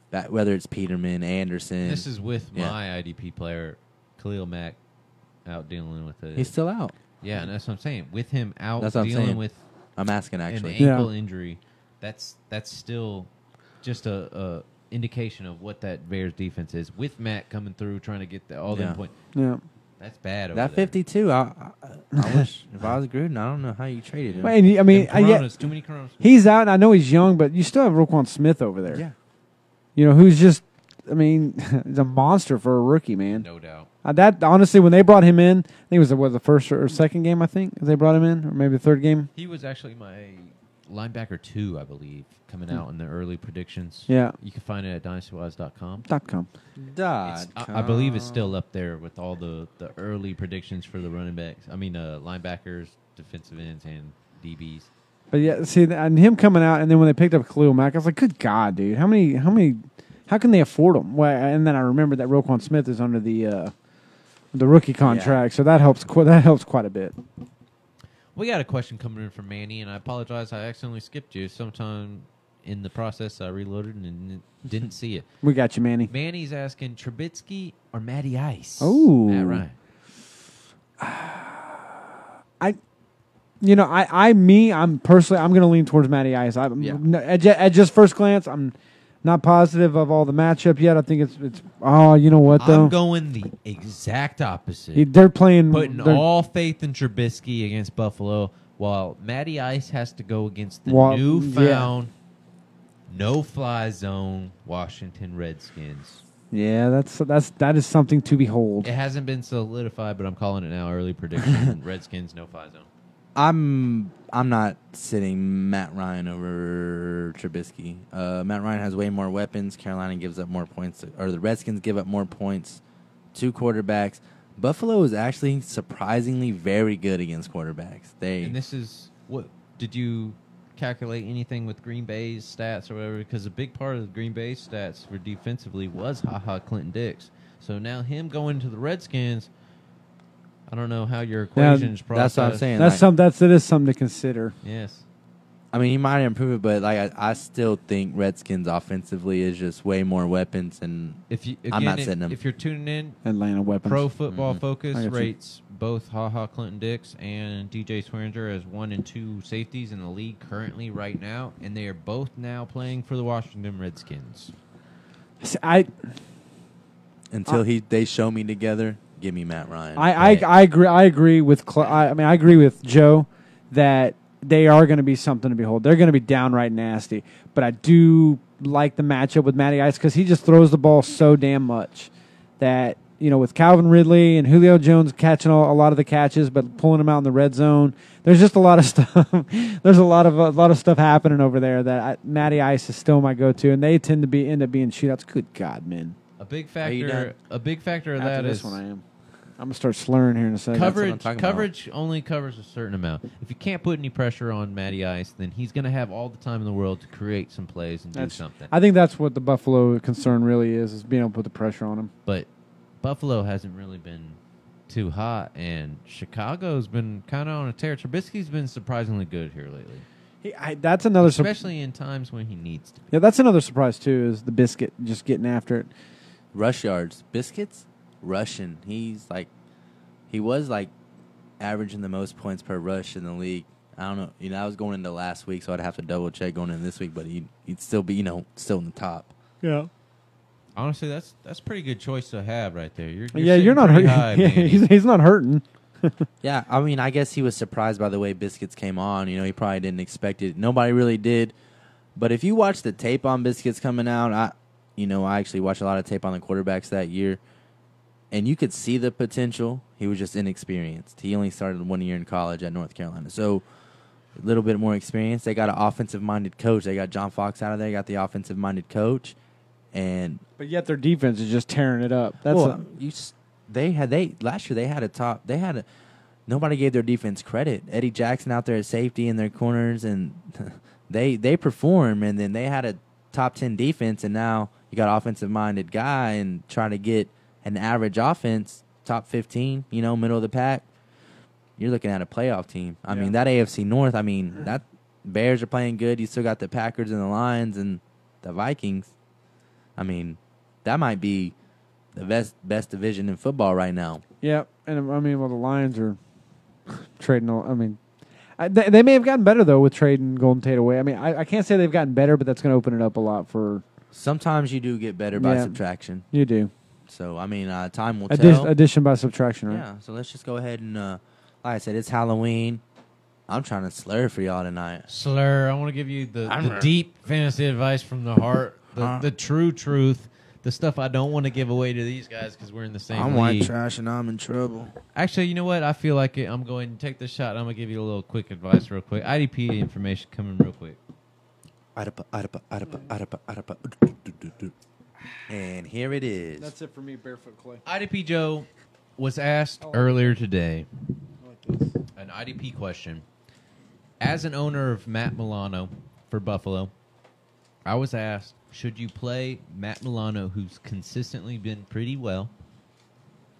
whether it's Peterman, Anderson. This is with my IDP player, Khalil Mack, out dealing with it. He's still out. Yeah, and that's what I'm saying. With him out That's what I'm dealing saying. with I'm asking, actually. an ankle injury, that's still just a indication of what that Bears defense is. With Matt coming through, trying to get all them points. Yeah. That's bad. That 52, I wish, if I was Gruden, I don't know how you traded him. I mean, too many Coronas. he's out, and I know he's young, but you still have Roquan Smith over there. Yeah. Who's just, he's a monster for a rookie, man. No doubt. That honestly, when they brought him in, I think it was the first or second game. I think they brought him in, or maybe the third game. He was actually my linebacker 2, I believe, coming out in the early predictions. Yeah. You can find it at dynastywise.com. .com. I believe it's still up there with all the early predictions for the running backs. Linebackers, defensive ends, and DBs. But yeah, see, and him coming out, and then when they picked up Khalil Mack, I was like, "Good God, dude! How can they afford him?" Well, and then I remembered that Roquan Smith is under the rookie contract, so that helps. That helps quite a bit. We got a question coming in from Manny, and I apologize. I accidentally skipped you. Sometime in the process, I reloaded and didn't see it. We got you, Manny. Manny's asking Trubisky or Matty Ice. Oh, Matt Ryan. I'm personally, I'm going to lean towards Matty Ice. At just first glance, I'm not positive of all the matchup yet. I think it's. Oh, you know what though? I'm going the exact opposite. They're playing putting all faith in Trubisky against Buffalo, while Matty Ice has to go against the newfound no-fly zone Washington Redskins. Yeah, that is something to behold. It hasn't been solidified, but I'm calling it now. Early prediction: Redskins no-fly zone. I'm not sitting Matt Ryan over Trubisky. Matt Ryan has way more weapons. Carolina gives up more points, or the Redskins give up more points to quarterbacks. Buffalo is actually surprisingly very good against quarterbacks. And this is what did you calculate anything with Green Bay's stats or whatever? Because a big part of the Green Bay's stats for defensively was Clinton Dix. So now him going to the Redskins. I don't know how your equations process. That's what I'm saying. That is something to consider. Yes. I mean, he might improve it, but I still think Redskins offensively is just way more weapons, and I'm not sitting them. If you're tuning in, Atlanta weapons. Pro Football Focus I got you. rates both Clinton Dix and DJ Swearinger as 1 and 2 safeties in the league currently right now, and they are both now playing for the Washington Redskins. Until they show me together. Give me Matt Ryan. I agree. I agree with. I agree with Joe that they are going to be something to behold. They're going to be downright nasty. But I do like the matchup with Matty Ice because he just throws the ball so damn much that with Calvin Ridley and Julio Jones catching a lot of the catches, but pulling them out in the red zone. There's just a lot of stuff. There's a lot of stuff happening over there that Matty Ice is still my go-to, and they tend to end up being shootouts. Good God, man! A big factor of After that this is one I am. I'm gonna start slurring here in a second. Coverage only covers a certain amount. If you can't put any pressure on Matty Ice, then he's going to have all the time in the world to create some plays and do something. I think that's what the Buffalo concern really is being able to put the pressure on him. But Buffalo hasn't really been too hot, and Chicago's been kind of on a tear. Trubisky's been surprisingly good here lately. That's another especially in times when he needs to. Yeah, that's another surprise too. Is the Biscuit just getting after it? Rush yards, Biscuits, rushing. He was averaging the most points per rush in the league. I don't know. I was going into last week, so I'd have to double check going into this week, but he'd still be, still in the top. Yeah. Honestly, that's a pretty good choice to have right there. You're not hurting. He's not hurting. Yeah, I mean, I guess he was surprised by the way Biscuits came on. He probably didn't expect it. Nobody really did. But if you watch the tape on Biscuits coming out, I actually watched a lot of tape on the quarterbacks that year, and you could see the potential. He was just inexperienced. He only started 1 year in college at North Carolina. So a little bit more experience. They got an offensive-minded coach. They got John Fox out of there. Got the offensive-minded coach. But yet their defense is just tearing it up. Last year they had a top. Nobody gave their defense credit. Eddie Jackson out there at safety in their corners, and they perform. And then they had a top 10 defense, and now you got offensive-minded guy and trying to get an average offense, top 15, middle of the pack. You're looking at a playoff team. I mean, that AFC North, that Bears are playing good. You still got the Packers and the Lions and the Vikings. That might be the best division in football right now. Yeah, and the Lions are trading. They may have gotten better, though, with trading Golden Tate away. I can't say they've gotten better, but that's going to open it up a lot for... Sometimes you do get better by subtraction. You do. So, time will tell. Addition by subtraction, right? Yeah, so let's just go ahead and, like I said, it's Halloween. I'm trying to slur for y'all tonight. Slur. I want to give you the deep fantasy advice from the heart, the true truth, the stuff I don't want to give away to these guys because we're in the same league. I'm white trash and I'm in trouble. Actually, you know what? I feel like I'm going to take this shot. I'm going to give you a little quick advice real quick. IDP information coming real quick. And here it is. That's it for me, Barefoot Clay. IDP Joe was asked earlier today an IDP question. As an owner of Matt Milano for Buffalo, I was asked, should you play Matt Milano, who's consistently been pretty well?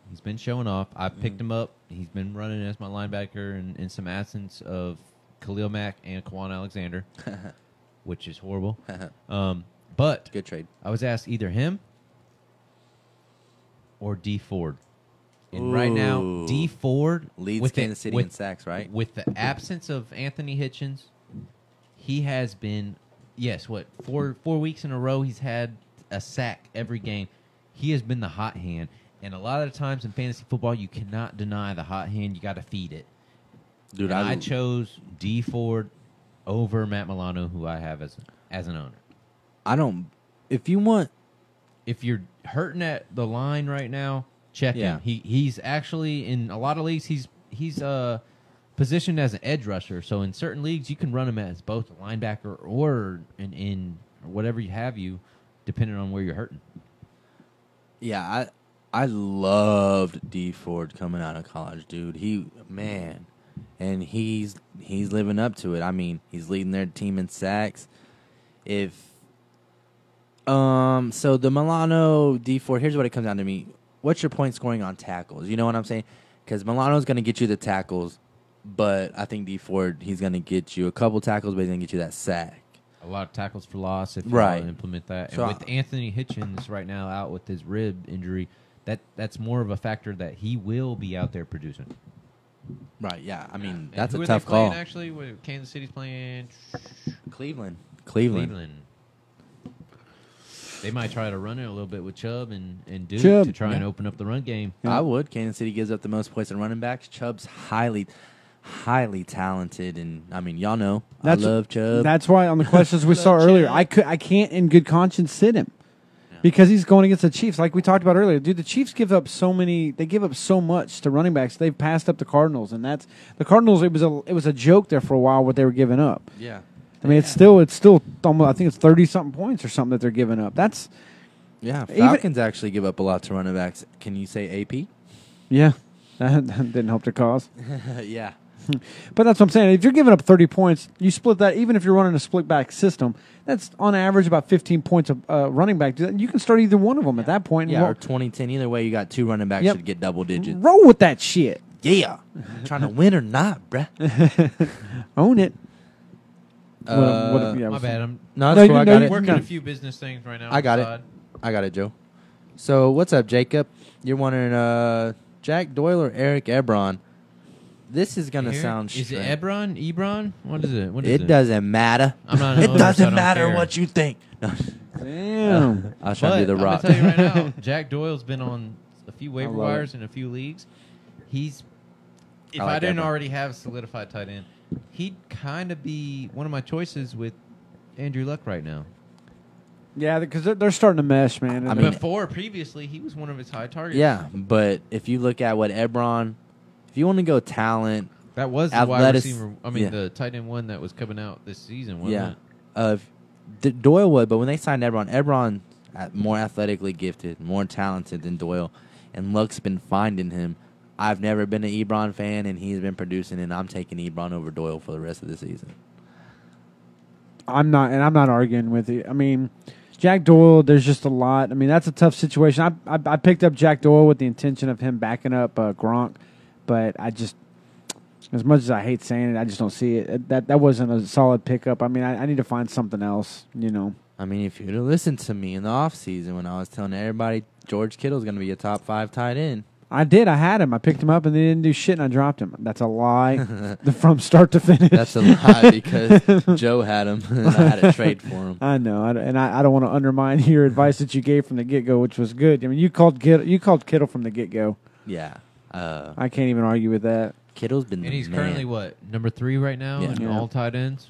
He's been showing off. I picked him up. He's been running as my linebacker in some absence of Khalil Mack and Quan Alexander, which is horrible. But good trade. I was asked either him or D Ford. And right now, D Ford leads Kansas City in sacks, right? With the absence of Anthony Hitchens, he has been, 4 weeks in a row he's had a sack every game. He has been the hot hand. And a lot of the times in fantasy football, you cannot deny the hot hand. You got to feed it. Dude, I chose D Ford over Matt Milano, who I have as an owner. If you're hurting at the line right now, check him. He's actually in a lot of leagues. He's positioned as an edge rusher. So in certain leagues, you can run him as both a linebacker or in whatever you have depending on where you're hurting. Yeah, I loved D Ford coming out of college, dude. And he's living up to it. He's leading their team in sacks. So the Milano D Ford, here's what it comes down to me. What's your point scoring on tackles? You know what I'm saying? Because Milano's going to get you the tackles, but I think D Ford, he's going to get you a couple tackles, but he's going to get you that sack. A lot of tackles for loss if you want to implement that. So, and with Anthony Hitchens right now out with his rib injury, that's more of a factor that he will be out there producing. Right, yeah. That's a tough call. Who are they playing, actually? Kansas City's playing? Cleveland. They might try to run it a little bit with Chubb and Duke to try and open up the run game. Yeah. I would. Kansas City gives up the most points in running backs. Chubb's highly talented, and y'all know I love Chubb. That's why on the questions we saw earlier, I can't in good conscience sit him. Because he's going against the Chiefs, like we talked about earlier. Dude, the Chiefs give up so many. They give up so much to running backs. They've passed up the Cardinals, and that's the Cardinals. It was a joke there for a while what they were giving up. Yeah. I mean, it's still almost, I think it's 30-something points or something that they're giving up. That's Yeah, Falcons actually give up a lot to running backs. Can you say AP? yeah, that didn't help their cause. Yeah. But that's what I'm saying. If you're giving up 30 points, you split that. Even if you're running a split back system, that's on average about 15 points of running back. You can start either one of them at that point. Yeah, or 20-10. Either way, you got 2 running backs should get double digits. Roll with that shit. Yeah. Trying to win or not, bruh. Own it. My bad. I'm No, that's cool. I got it. working a few business things right now. I got it. I got it, Joe. So, what's up, Jacob? You're wondering, Jack Doyle or Eric Ebron? This is going to sound strange. Is it Ebron? What is it? It doesn't matter. I'm not it doesn't matter what you think. No. Damn. I was trying to do the rock. I'm going to tell you right now, Jack Doyle's been on a few waiver wires in a few leagues. If I didn't already have a solidified tight end, he'd kind of be one of my choices with Andrew Luck right now. Yeah, because they're starting to mesh, man. I mean, previously, he was one of his high targets. Yeah, but if you look at what Ebron, if you want to go talent, that was the wide receiver. I mean, the tight end one that was coming out this season, wasn't it? Doyle would, but when they signed Ebron more athletically gifted, more talented than Doyle, and Luck's been finding him. I've never been an Ebron fan, and he's been producing, and I'm taking Ebron over Doyle for the rest of the season. I'm not arguing with you. I mean, Jack Doyle, there's just a lot. I mean, that's a tough situation. I picked up Jack Doyle with the intention of him backing up Gronk, but I just, as much as I hate saying it, I just don't see it. That wasn't a solid pickup. I mean, I need to find something else, you know. I mean, if you'd have listened to me in the offseason when I was telling everybody George Kittle's going to be a top 5 tight end. I did. I had him. I picked him up, and they didn't do shit, and I dropped him. That's a lie from start to finish. That's a lie because Joe had him, and I had to trade for him. I know, and I don't want to undermine your advice that you gave from the get-go, which was good. I mean, you called Kittle from the get-go. Yeah. I can't even argue with that. Kittle's been and he's man. currently, what, number 3 right now in all tight ends?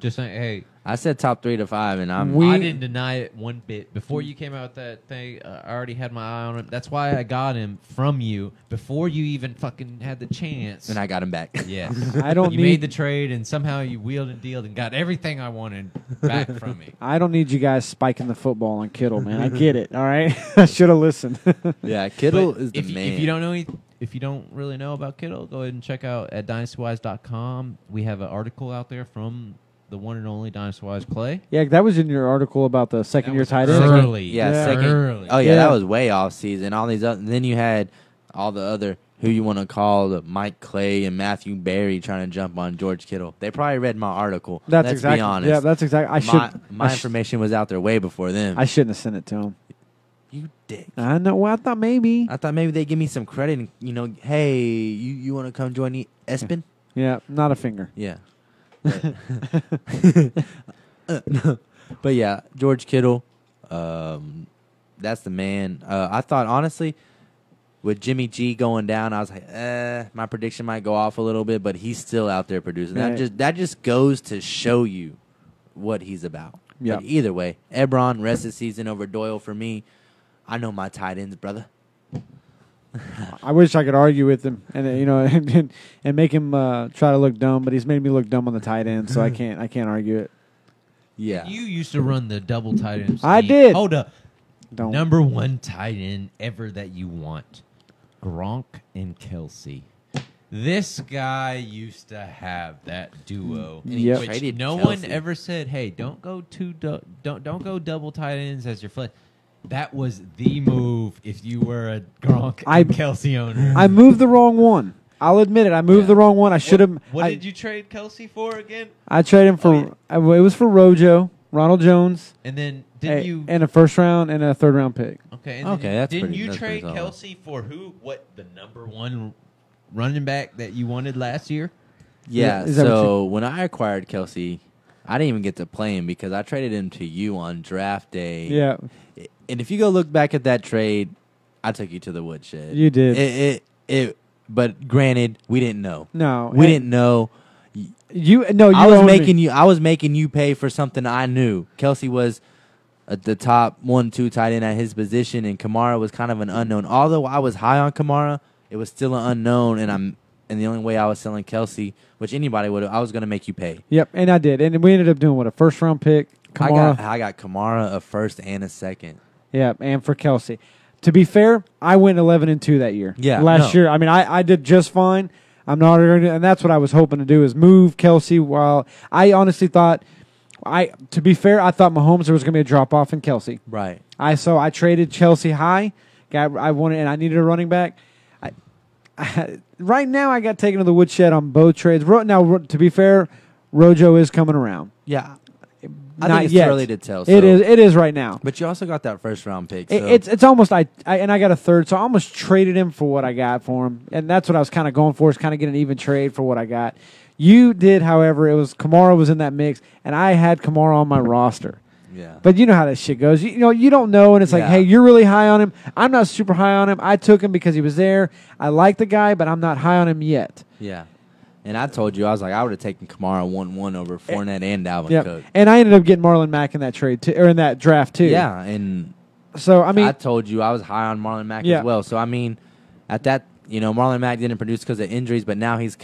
Just saying, hey. I said top 3 to 5, and I didn't deny it one bit. Before you came out with that thing, I already had my eye on him. That's why I got him from you before you even fucking had the chance. And I got him back. Yes. You made the trade, and somehow you wheeled and dealed and got everything I wanted back from me. I don't need you guys spiking the football on Kittle, man. I get it, all right? I should have listened. Yeah, Kittle is the man. If you don't really know about Kittle, go ahead and check out at dynastywise.com. We have an article out there from the one and only Dynasty-Wise Clay. Yeah, that was in your article about the second-year tight end. Early. Second. Early. Oh, yeah, that was way off season. All these other, then you had all the other, who you want to call, Mike Clay and Matthew Berry trying to jump on George Kittle. They probably read my article. Let's be honest. Yeah, that's exactly. My information was out there way before them. I shouldn't have sent it to him. You dick. I know. Well, I thought maybe they'd give me some credit and, hey, you want to come join Espen? Yeah, not a finger. Yeah. But yeah, George Kittle, that's the man. I thought, honestly, with Jimmy G going down, I was like, my prediction might go off a little bit, but he's still out there producing. Right. That just goes to show you what he's about. Yeah. But either way, Ebron, rest of the season over Doyle for me. I know my tight ends, brother. I wish I could argue with him and and make him try to look dumb, but he's made me look dumb on the tight end, so I can't argue it. Yeah. You used to run the double tight end. I did. Hold up. Don't. Number 1 tight end ever that you want. Gronk and Kelsey. This guy used to have that duo, Yep. which no one ever said, "Hey, don't go go double tight ends as your flex." That was the move if you were a Gronk and Kelsey owner. I moved the wrong one. I'll admit it. I moved the wrong one. I should have. What did you trade Kelsey for again? I traded him for. It was for Rojo, Ronald Jones, and then and a first round and a third round pick. Okay. Didn't you trade Kelsey for who? What, the number 1 running back that you wanted last year? Yeah. So when I acquired Kelsey, I didn't even get to play him because I traded him to you on draft day. Yeah. And if you go look back at that trade, I took you to the woodshed. You did. But granted, we didn't know. No, we didn't know. You I was making you pay for something I knew. Kelsey was the top 1-2 tight end at his position, and Kamara was kind of an unknown. Although I was high on Kamara, it was still an unknown, and the only way I was selling Kelsey, which anybody would, I was going to make you pay. Yep, and I did, and we ended up doing what, a first-round pick. Kamara. I got Kamara a first and a second. Yeah, and for Kelsey. To be fair, I went 11-2 that year. Yeah, last year. I mean, I did just fine. I'm not, and that's what I was hoping to do is move Kelsey. While I honestly thought, to be fair, I thought Mahomes there was going to be a drop off in Kelsey. Right. So I traded Chelsea high. I wanted, and I needed a running back. Right now, I got taken to the woodshed on both trades. Now, to be fair, Rojo is coming around. Yeah. I Not think it's yet. too early to tell. So. It is right now. But you also got that first round pick. So. It's almost and I got a third, so I almost traded him for what I got for him, and that's what I was kind of going for, is kind of get an even trade for what I got. You did, however, it was Kamara was in that mix, and I had Kamara on my roster. Yeah. But you know how that shit goes. You don't know, and it's like, hey, you're really high on him. I'm not super high on him. I took him because he was there. I like the guy, but I'm not high on him yet. Yeah. And I told you, I was like, I would have taken Kamara 1-1 over Fournette and Dalvin Cook. And I ended up getting Marlon Mack in that trade too, or in that draft too. Yeah, and so I mean, I told you I was high on Marlon Mack as well. So I mean, at that, Marlon Mack didn't produce because of injuries, but now he's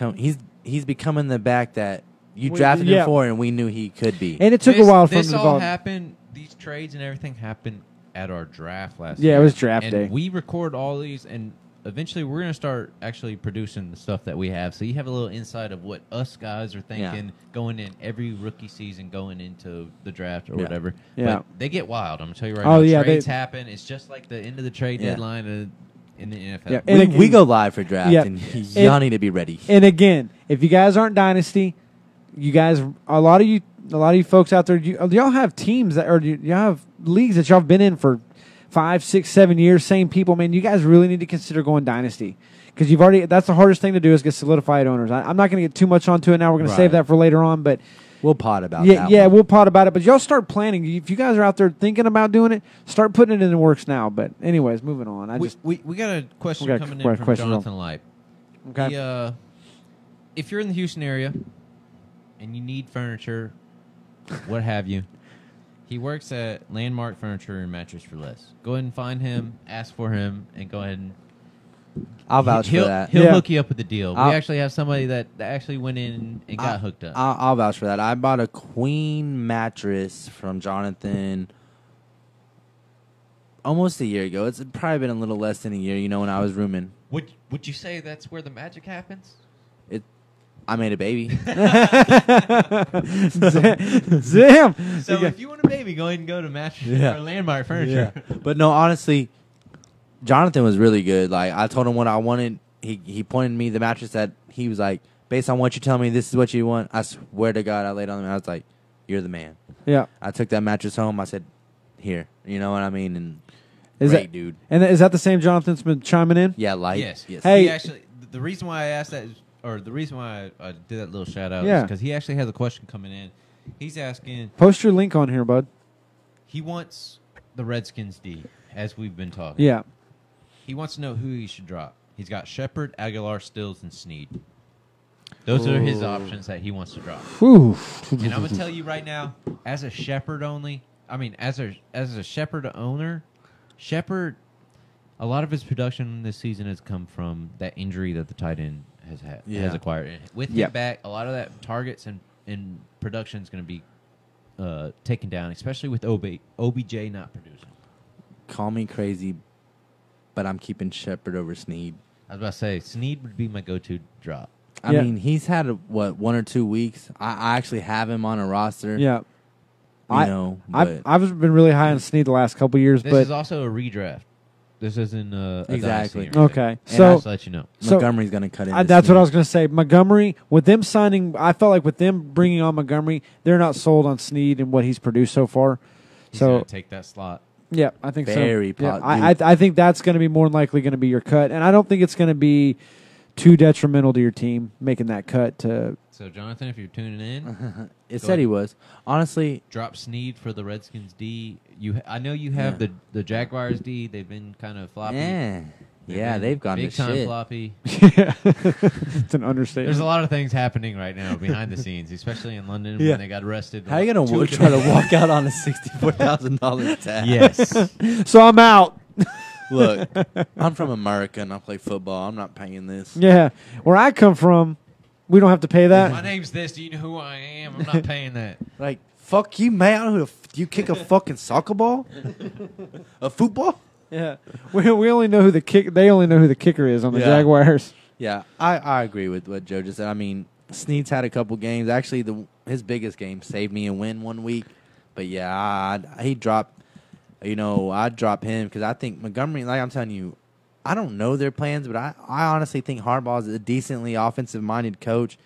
becoming the back that you drafted him for, and we knew he could be. And it took a while for him to develop. This all happened. These trades and everything happened at our draft last year. Yeah, it was draft and day. We record all these, and eventually we're going to start actually producing the stuff that we have. So you have a little insight of what us guys are thinking going in every rookie season, going into the draft or whatever. Yeah. But they get wild. I'm going to tell you right now. Yeah, trades happen. It's just like the end of the trade deadline in the NFL. Yeah. And we go live for draft, and y'all need to be ready. And again, if you guys aren't Dynasty, you guys, a lot of you folks out there, y'all have teams that, or you have leagues that y'all have been in for 5, 6, 7 years, same people. Man, you guys really need to consider going Dynasty, because that's the hardest thing to do is get solidified owners. I'm not going to get too much onto it now. We're going to save that for later on, but we'll pod about that. Yeah, we'll pod about it. But y'all start planning. If you guys are out there thinking about doing it, start putting it in the works now. But anyways, moving on. We got a question coming in from Jonathan Lipe. Okay. If you're in the Houston area and you need furniture, what have you, he works at Landmark Furniture and Mattress for Less. Go ahead and find him, ask for him, and go ahead and I'll vouch for that. He'll hook you up with the deal. We actually have somebody that actually went in and got hooked up. I'll vouch for that. I bought a queen mattress from Jonathan almost a year ago. It's probably been a little less than a year, when I was rooming. Would you say that's where the magic happens? I made a baby. Damn. So if you want a baby, go ahead and go to Mattress or Landmark Furniture. Yeah. But no, honestly, Jonathan was really good. Like, I told him what I wanted. He pointed me the mattress that he was like, based on what you tell me, this is what you want. I swear to God, I laid on him. I was like, you're the man. Yeah. I took that mattress home. I said, here. You know what I mean? And dude. And is that the same Jonathan's been chiming in? Yeah, Yes. Hey, he actually, the reason why I asked that is, or the reason why I did that little shout out is because he actually has a question coming in. He's asking. Post your link on here, bud. He wants the Redskins D, as we've been talking. Yeah. He wants to know who he should drop. He's got Shepard, Aguilar, Stills, and Snead. Those are his options that he wants to drop. Ooh. And I'm gonna tell you right now, as a Shepard as a Shepard owner, Shepard, a lot of his production this season has come from that injury that the tight end has acquired. With him back, a lot of that targets and production is going to be taken down, especially with OBJ not producing. Call me crazy, but I'm keeping Shepard over Snead. I was about to say, Snead would be my go-to drop. I mean, he's had, 1 or 2 weeks. I actually have him on a roster. Yeah. I've been really high on Snead the last couple years. This is also a redraft. This isn't exactly. Okay. So just to let you know, Montgomery's going to cut in. That's what I was going to say. Montgomery, with them signing, I felt like with them bringing on Montgomery, they're not sold on Snead and what he's produced so far. He's going to take that slot. Yeah, I think Very so. I think that's going to be more than likely going to be your cut, and I don't think it's going to be too detrimental to your team making that cut. So, Jonathan, if you're tuning in, it said he was. Honestly, drop Snead for the Redskins D. I know you have the Jaguars D. They've been kind of floppy. Yeah. Yeah, they've gone big to time shit. floppy. Yeah. It's an understatement. There's a lot of things happening right now behind the scenes, especially in London Yeah. when they got arrested. How you gonna try to walk out on a $64,000 tab? Yes. So I'm out. Look, I'm from America and I play football. I'm not paying this. Yeah. Where I come from, we don't have to pay that. My name's this. Do you know who I am? I'm not paying that. Like, fuck you, man. I don't know do you kick a fucking soccer ball? A football? Yeah. We only know who the they only know who the kicker is on the Yeah. Jaguars. Yeah, I agree with what Joe just said. I mean, Snead's had a couple games. Actually, his biggest game saved me a win one week. But yeah, he dropped. I'd drop him because I think Montgomery. Like I'm telling you, I don't know their plans, but I honestly think Harbaugh's a decently offensive-minded coach,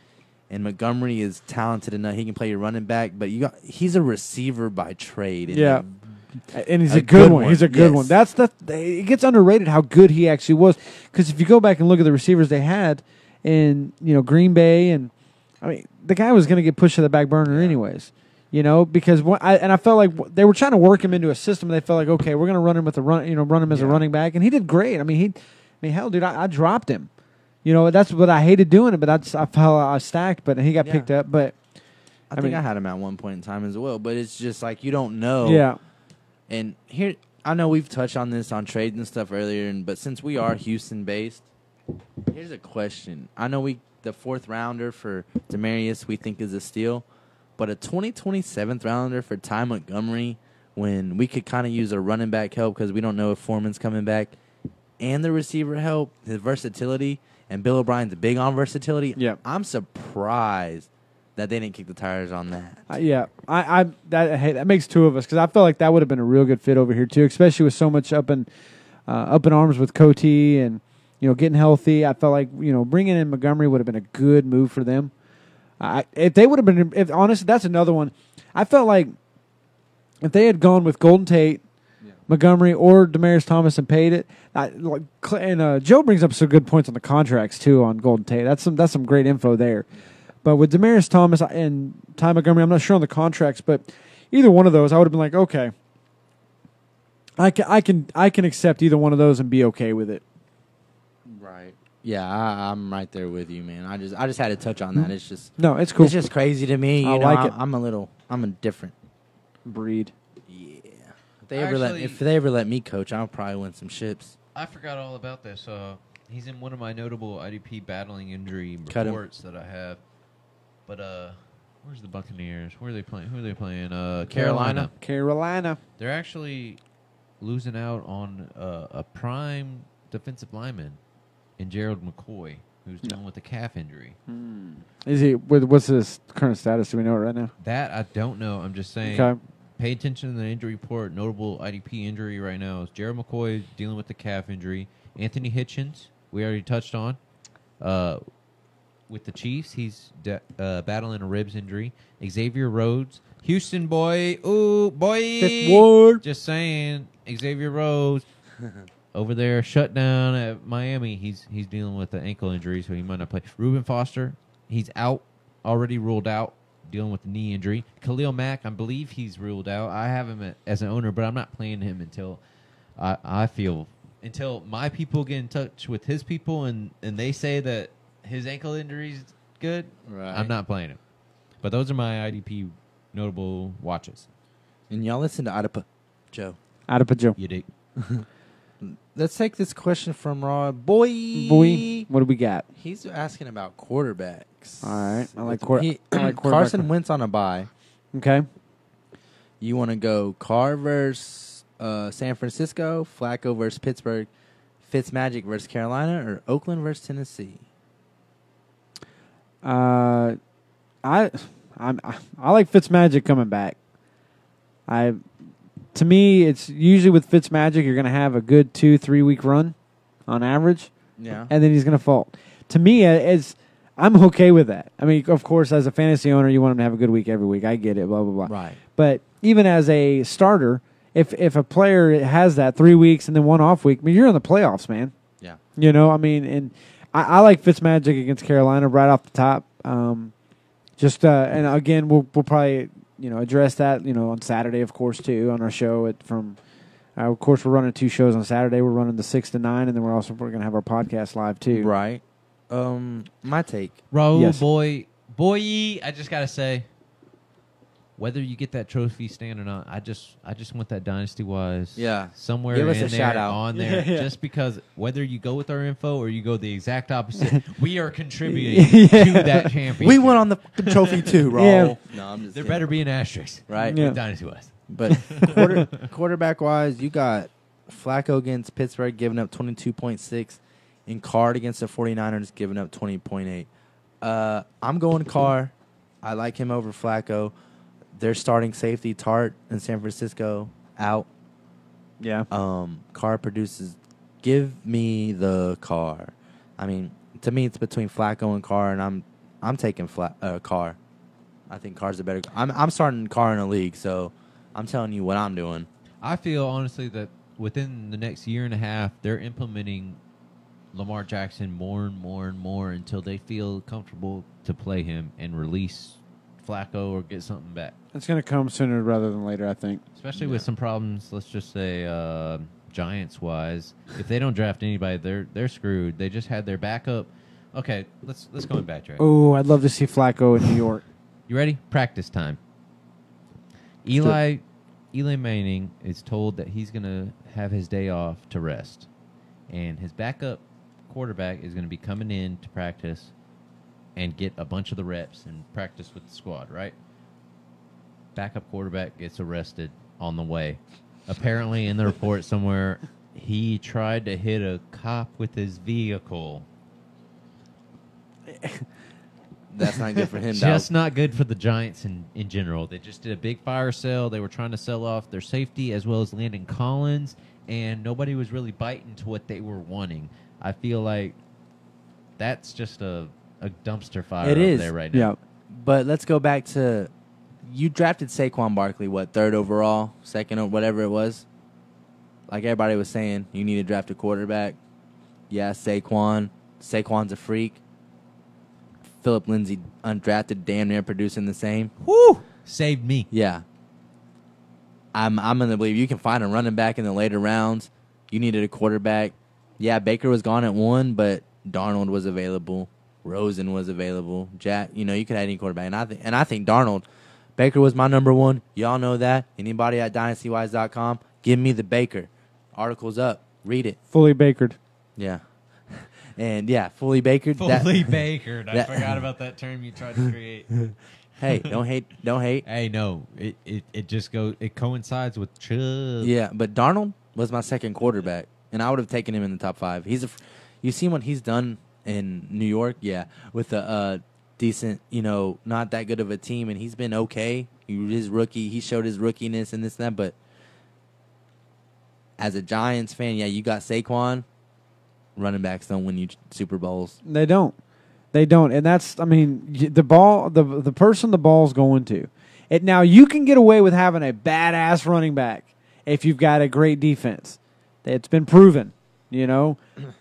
and Montgomery is talented enough. He can play your running back, but he's a receiver by trade. And Yeah. And he's a good one. He's a good Yes. one. It gets underrated how good he actually was. Because if you go back and look at the receivers they had in Green Bay, and I mean the guy was going to get pushed to the back burner anyways. Because I felt like they were trying to work him into a system. They felt like, okay, we're going to run him with run him as a running back, and he did great. I mean, hell, dude, I dropped him. That's what I hated doing it, but I felt I stacked, but he got picked up. But I think I had him at one point in time as well. But it's just like you don't know. Yeah. And here, I know we've touched on this on trades and stuff earlier, but since we are Houston-based, here's a question. I know the fourth rounder for Demarius we think is a steal, but a 2027th rounder for Ty Montgomery when we could kind of use a running back help because we don't know if Foreman's coming back, and the receiver help, his versatility, and Bill O'Brien's big on versatility. Yeah. I'm surprised that they didn't kick the tires on that. Yeah, that makes two of us because I felt like that would have been a real good fit over here too, especially with so much up in arms with Coty and getting healthy. I felt like bringing in Montgomery would have been a good move for them. If they would have been, honestly, that's another one. I felt like if they had gone with Golden Tate, Montgomery, or Demarius Thomas and paid it, Joe brings up some good points on the contracts too on Golden Tate. That's some great info there. But with Demarius Thomas and Ty Montgomery, I'm not sure on the contracts, but either one of those, I would have been like, okay, I can accept either one of those and be okay with it. Right. Yeah, I'm right there with you, man. I just had to touch on that. It's just No, it's cool. It's just crazy to me. I like it. I'm a different breed. Yeah. If they ever let me coach, I'll probably win some ships. I forgot all about this. He's in one of my notable IDP battling injury Cut him. reports that I have. But where's the Buccaneers? Where are they playing? Who are they playing? Carolina. They're actually losing out on a prime defensive lineman in Gerald McCoy, who's dealing with a calf injury. Is he? What's his current status? Do we know it right now? That I don't know. I'm just saying. Okay. Pay attention to the injury report. Notable IDP injury right now is Gerald McCoy dealing with the calf injury. Anthony Hitchens, we already touched on. With the Chiefs, he's battling a ribs injury. Xavier Rhodes, Houston boy, ooh boy, Fifth Ward. Just saying, Xavier Rhodes over there, shut down at Miami. He's dealing with an ankle injury, so he might not play. Reuben Foster, he's out, already ruled out, dealing with a knee injury. Khalil Mack, I believe he's ruled out. I have him as an owner, but I'm not playing him until until my people get in touch with his people and they say that his ankle injury is good. Right. I'm not playing him. But those are my IDP notable watches. And y'all listen to Adapa Joe. Adapa Joe. You dig? Let's take this question from Rod. Boy, what do we got? he's asking about quarterbacks. All right. I like Carson quarterback. Wentz on a bye. Okay. You want to go Carr versus San Francisco, Flacco versus Pittsburgh, Fitzmagic versus Carolina, or Oakland versus Tennessee? I like Fitzmagic coming back. To me, it's usually with Fitzmagic, you're going to have a good 2-3 week run on average. Yeah. And then he's going to fall. To me, I'm okay with that. I mean, of course, as a fantasy owner, you want him to have a good week every week. I get it, blah, blah, blah. Right. But even as a starter, if a player has that 3 weeks and then one off week, I mean, you're in the playoffs, man. Yeah. And I like Fitzmagic against Carolina right off the top. And again, we'll probably address that on Saturday, of course, too, on our show from Of course, we're running 2 shows on Saturday. We're running the 6 to 9, and then we're going to have our podcast live too. Right. My take. Raul, Yes. boy, I just gotta say, whether you get that trophy stand or not, I just want that Dynasty Wise. Yeah. Somewhere Give us in a there, shout out. on there, Yeah. just because whether you go with our info or you go the exact opposite, we are contributing to that championship. We won on the fucking trophy too, Raul. Yeah. No, I'm just There kidding. better be an asterisk, Right. Yeah. with Dynasty Wise. But quarterback wise, you got Flacco against Pittsburgh giving up 22.6, and Card against the 49ers giving up 20.8. I'm going Carr. I like him over Flacco. They're starting safety Tart in San Francisco out. Yeah. Carr produces. Give me the Carr. I mean, to me, it's between Flacco and Carr, and I'm taking Carr. I think Carr's a better. I'm starting Carr in a league, so I'm telling you what I'm doing. I feel honestly that within the next year and a half, they're implementing Lamar Jackson more and more and more until they feel comfortable to play him and release Flacco or get something back. It's going to come sooner rather than later, I think. Especially with some problems, let's just say Giants-wise. If they don't draft anybody, they're screwed. They just had their backup. Okay, let's go and backtrack. Oh, I'd love to see Flacco in New York. You ready? Practice time. Eli Manning is told that he's going to have his day off to rest. And his backup quarterback is going to be coming in to practice and get a bunch of the reps and practice with the squad, right? Backup quarterback gets arrested on the way. Apparently, in the report somewhere, he tried to hit a cop with his vehicle. That's not good for him. Just not good for the Giants in general. They just did a big fire sale. They were trying to sell off their safety as well as Landon Collins, and nobody was really biting to what they were wanting. I feel like that's just a dumpster fire It is. there right now. Yeah. But let's go back to you drafted Saquon Barkley, what, 3rd overall, 2nd or whatever it was? Like everybody was saying, you need to draft a quarterback. Yeah, Saquon. Saquon's a freak. Philip Lindsay, undrafted, damn near producing the same. Woo! Saved me. Yeah. I'm going to believe you can find a running back in the later rounds. You needed a quarterback. Yeah, Baker was gone at 1, but Darnold was available. Rosen was available. Jack, you could have any quarterback. And I think Darnold, Baker was my number 1. Y'all know that. Anybody at dynastywise.com, give me the Baker. Article's up. Read it. Fully bakered. Yeah. And, yeah, fully bakered. Fully bakered. I forgot about that term you tried to create. Hey, don't hate. Don't hate. Hey, no. It just goes. It coincides with Chubb. Yeah, but Darnold was my 2nd quarterback, and I would have taken him in the top 5. You seen what he's done in New York? Yeah, with a decent, not that good of a team, and he's been okay. His rookie, he showed his rookiness and this and that, but as a Giants fan, yeah, you got Saquon. Running backs don't win you Super Bowls. They don't. And that's, the person the ball's going to. Now, you can get away with having a badass running back if you've got a great defense. It's been proven,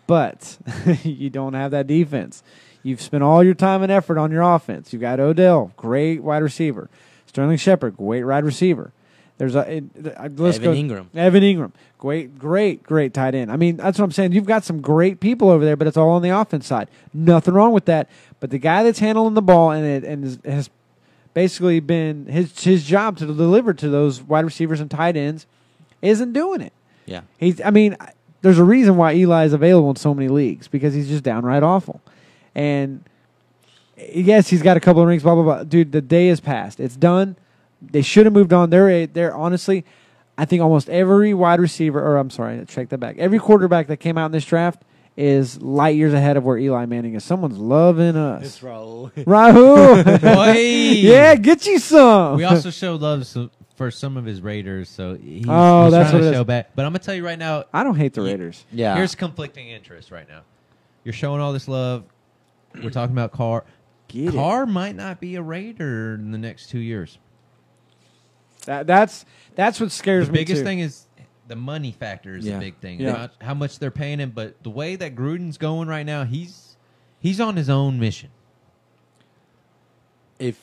but you don't have that defense. You've spent all your time and effort on your offense. You've got Odell, great wide receiver. Sterling Shepard, great wide receiver. There's Evan Ingram, great tight end. That's what I'm saying. You've got some great people over there, but it's all on the offense side. Nothing wrong with that. But the guy that's handling the ball and has basically been his job to deliver to those wide receivers and tight ends isn't doing it. Yeah. There's a reason why Eli is available in so many leagues because he's just downright awful. And yes, he's got a couple of rings, blah blah blah. Dude, the day is past. It's done. They should have moved on. They're honestly, I think almost every wide receiver, check that back. Every quarterback that came out in this draft is light years ahead of where Eli Manning is. Someone's loving us. It's Raul. Rahul. Boy. Yeah, get you some. We also showed love for some of his Raiders, so he's that's trying what to it show is. back. But I'm going to tell you right now, I don't hate the Raiders. Yeah. here's conflicting interest right now. You're showing all this love. We're talking about Carr. Get it. Carr might not be a Raider in the next 2 years. That's what scares The me biggest too. thing is the money factor is Yeah. a big thing. Yeah. Not how much they're paying him, but the way that Gruden's going right now, he's on his own mission. If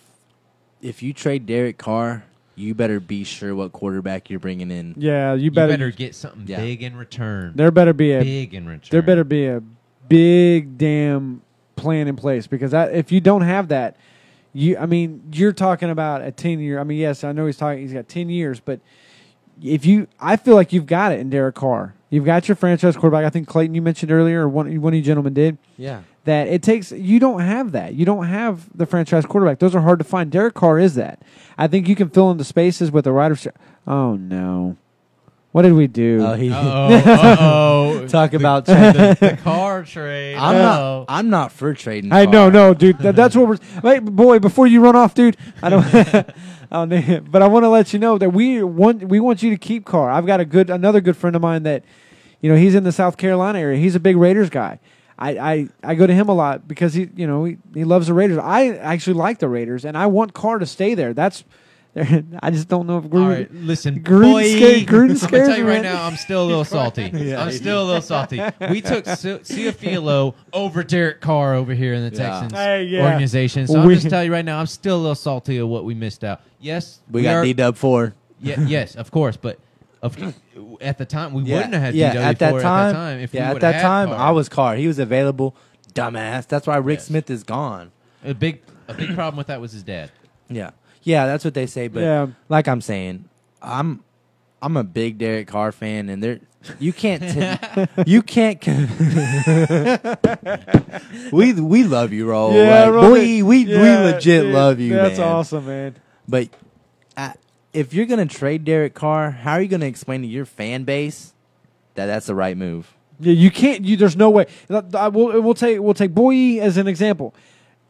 you trade Derek Carr, you better be sure what quarterback you're bringing in. Yeah, you You better. better get something big in return. There better be a big in return. There better be a big damn plan in place, because if you don't have that, you're talking about a 10-year. I mean, yes, I know he's got 10 years, but I feel like you've got it in Derek Carr. You've got your franchise quarterback. I think Clayton, you mentioned earlier, or one of you gentlemen did. Yeah. That it takes. You don't have that. You don't have the franchise quarterback. Those are hard to find. Derek Carr is that. I think you can fill in the spaces with a wide receiver. Oh no. What did we do? Talk about the car trade. I'm not for trading. I Carr. no, dude. That's what we're. Wait, boy, before you run off, dude. I don't. But I want to let you know that we want you to keep Carr. I've got another good friend of mine that, he's in the South Carolina area. He's a big Raiders guy. I go to him a lot because he loves the Raiders. I actually like the Raiders, and I want Carr to stay there. I just don't know if Gruden. All right, listen, Gruden I'm scares gonna tell you me, right man. now, I'm still a little salty. I'm still a little salty. We took Ciafiello over Derek Carr over here in the Texans organization. So I'm just telling you right now, I'm still a little salty of what we missed out. Yes, we got D-Dub 4. Yeah, yes, of course, but at the time we wouldn't have had D-Dub at that time. If we at would've that had time, Carr. I was Carr. He was available. Dumbass. That's why Rick Smith is gone. A big problem with that was his dad. Yeah, that's what they say. But like I'm saying, I'm a big Derek Carr fan, and you can't we love you, Ro. Yeah, we legit love you. That's man. awesome, man. But if you're gonna trade Derek Carr, how are you gonna explain to your fan base that that's the right move? Yeah, you can't. There's no way. We'll take Boye as an example.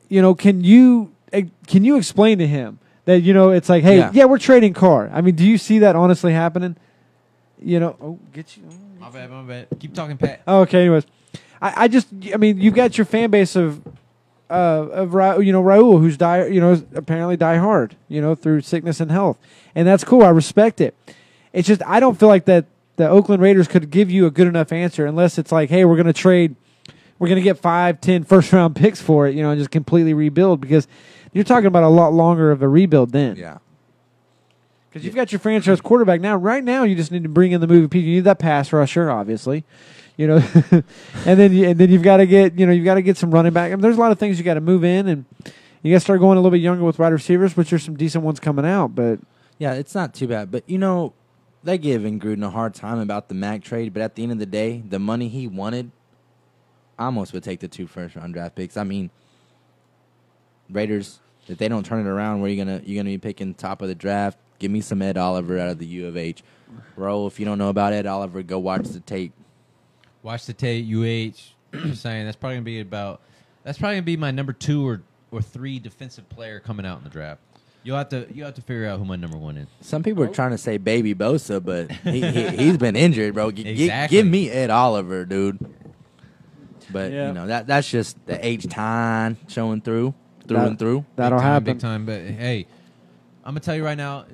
Can you explain to him that it's like, hey, we're trading Carr? I mean, do you see that honestly happening? Get you. My bad. Keep talking, Pat. Okay. Anyways, I mean, you've got your fan base of Raul, who's apparently die hard, through sickness and health, and that's cool. I respect it. It's just I don't feel like that the Oakland Raiders could give you a good enough answer unless it's like, hey, we're going to get 5, 10 first-round picks for it, and just completely rebuild, because you're talking about a lot longer of a rebuild then. Yeah. Because you've got your franchise quarterback now. Right now, you just need to bring in the moving piece. You need that pass rusher, obviously, and then you've got to get some running back. I mean, there's a lot of things you got to move in, and you got to start going a little bit younger with wide receivers, which there's some decent ones coming out. But yeah, it's not too bad. But they're giving Gruden a hard time about the Mac trade. But at the end of the day, the money he wanted, I almost would take the 2 first-round draft picks. I mean, Raiders, if they don't turn it around, where you're gonna be picking top of the draft. Give me some Ed Oliver out of the U of H. Bro, if you don't know about Ed Oliver, go watch the tape. Watch the tape, UH. Just saying, that's probably gonna be my number 2 or 3 defensive player coming out in the draft. You'll have to figure out who my number 1 is. Some people are trying to say Baby Bosa, but he's been injured, bro. Exactly. Give me Ed Oliver, dude. But that's just the H-time showing through and through. That'll happen big time. But hey, I'm gonna tell you right now,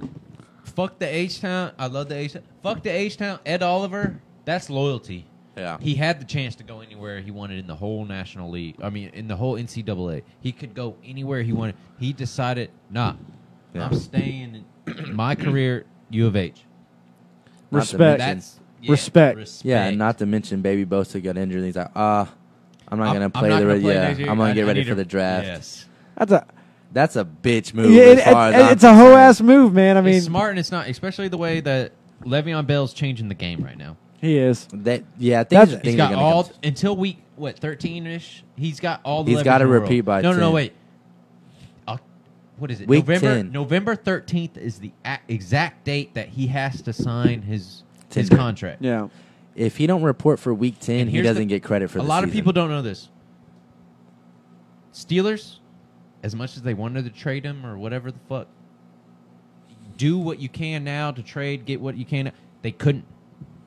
fuck the H-Town. I love the H-Town. Fuck the H-Town. Ed Oliver, that's loyalty. Yeah. He had the chance to go anywhere he wanted in the whole National League. I mean, in the whole NCAA. He could go anywhere he wanted. He decided, I'm staying in my career, U of H. Respect. Respect. Yeah, not to mention Baby Bosa got injured. And he's like, I'm not going to play I'm going to get ready for the draft. Yes. That's a bitch move. It's a whole ass move, man. I mean, it's smart and it's not, especially the way that Le'Veon Bell's changing the game right now. He is. I think he's got all until week 13ish. He's got all the. He's got to repeat by. No, wait. What is it? Week 10. November 13th is the exact date that he has to sign his contract. Yeah. If he don't report for week 10, he doesn't get credit for. A lot of people don't know this. Steelers, as much as they wanted to trade him or whatever the fuck, do what you can now to trade, get what you can. They couldn't.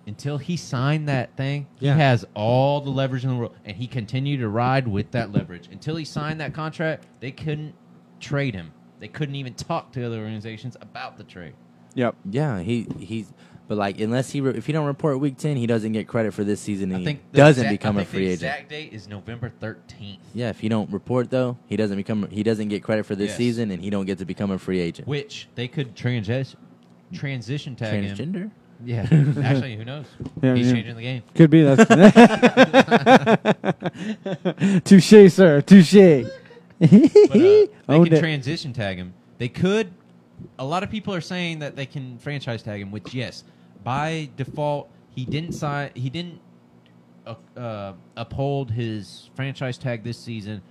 Until he signed that thing, he has all the leverage in the world, and he continued to ride with that leverage. Until he signed that contract, they couldn't trade him. They couldn't even talk to other organizations about the trade. Yep. Yeah, he's. But like, unless if he don't report week 10, he doesn't get credit for this season. And I think he doesn't become a free the agent. exact date is November 13th. Yeah, if he don't report though, he doesn't get credit for this Yes. season, and he don't get to become a free agent. Which they could transition tag him. Transgender. Yeah, actually, who knows? Yeah, He's yeah. changing the game. Could be. That's touche, sir. Touche. But, they Owned can it. transition tag him. They could. A lot of people are saying that they can franchise tag him. Which, yes, by default, he didn't sign. He didn't uphold his franchise tag this season.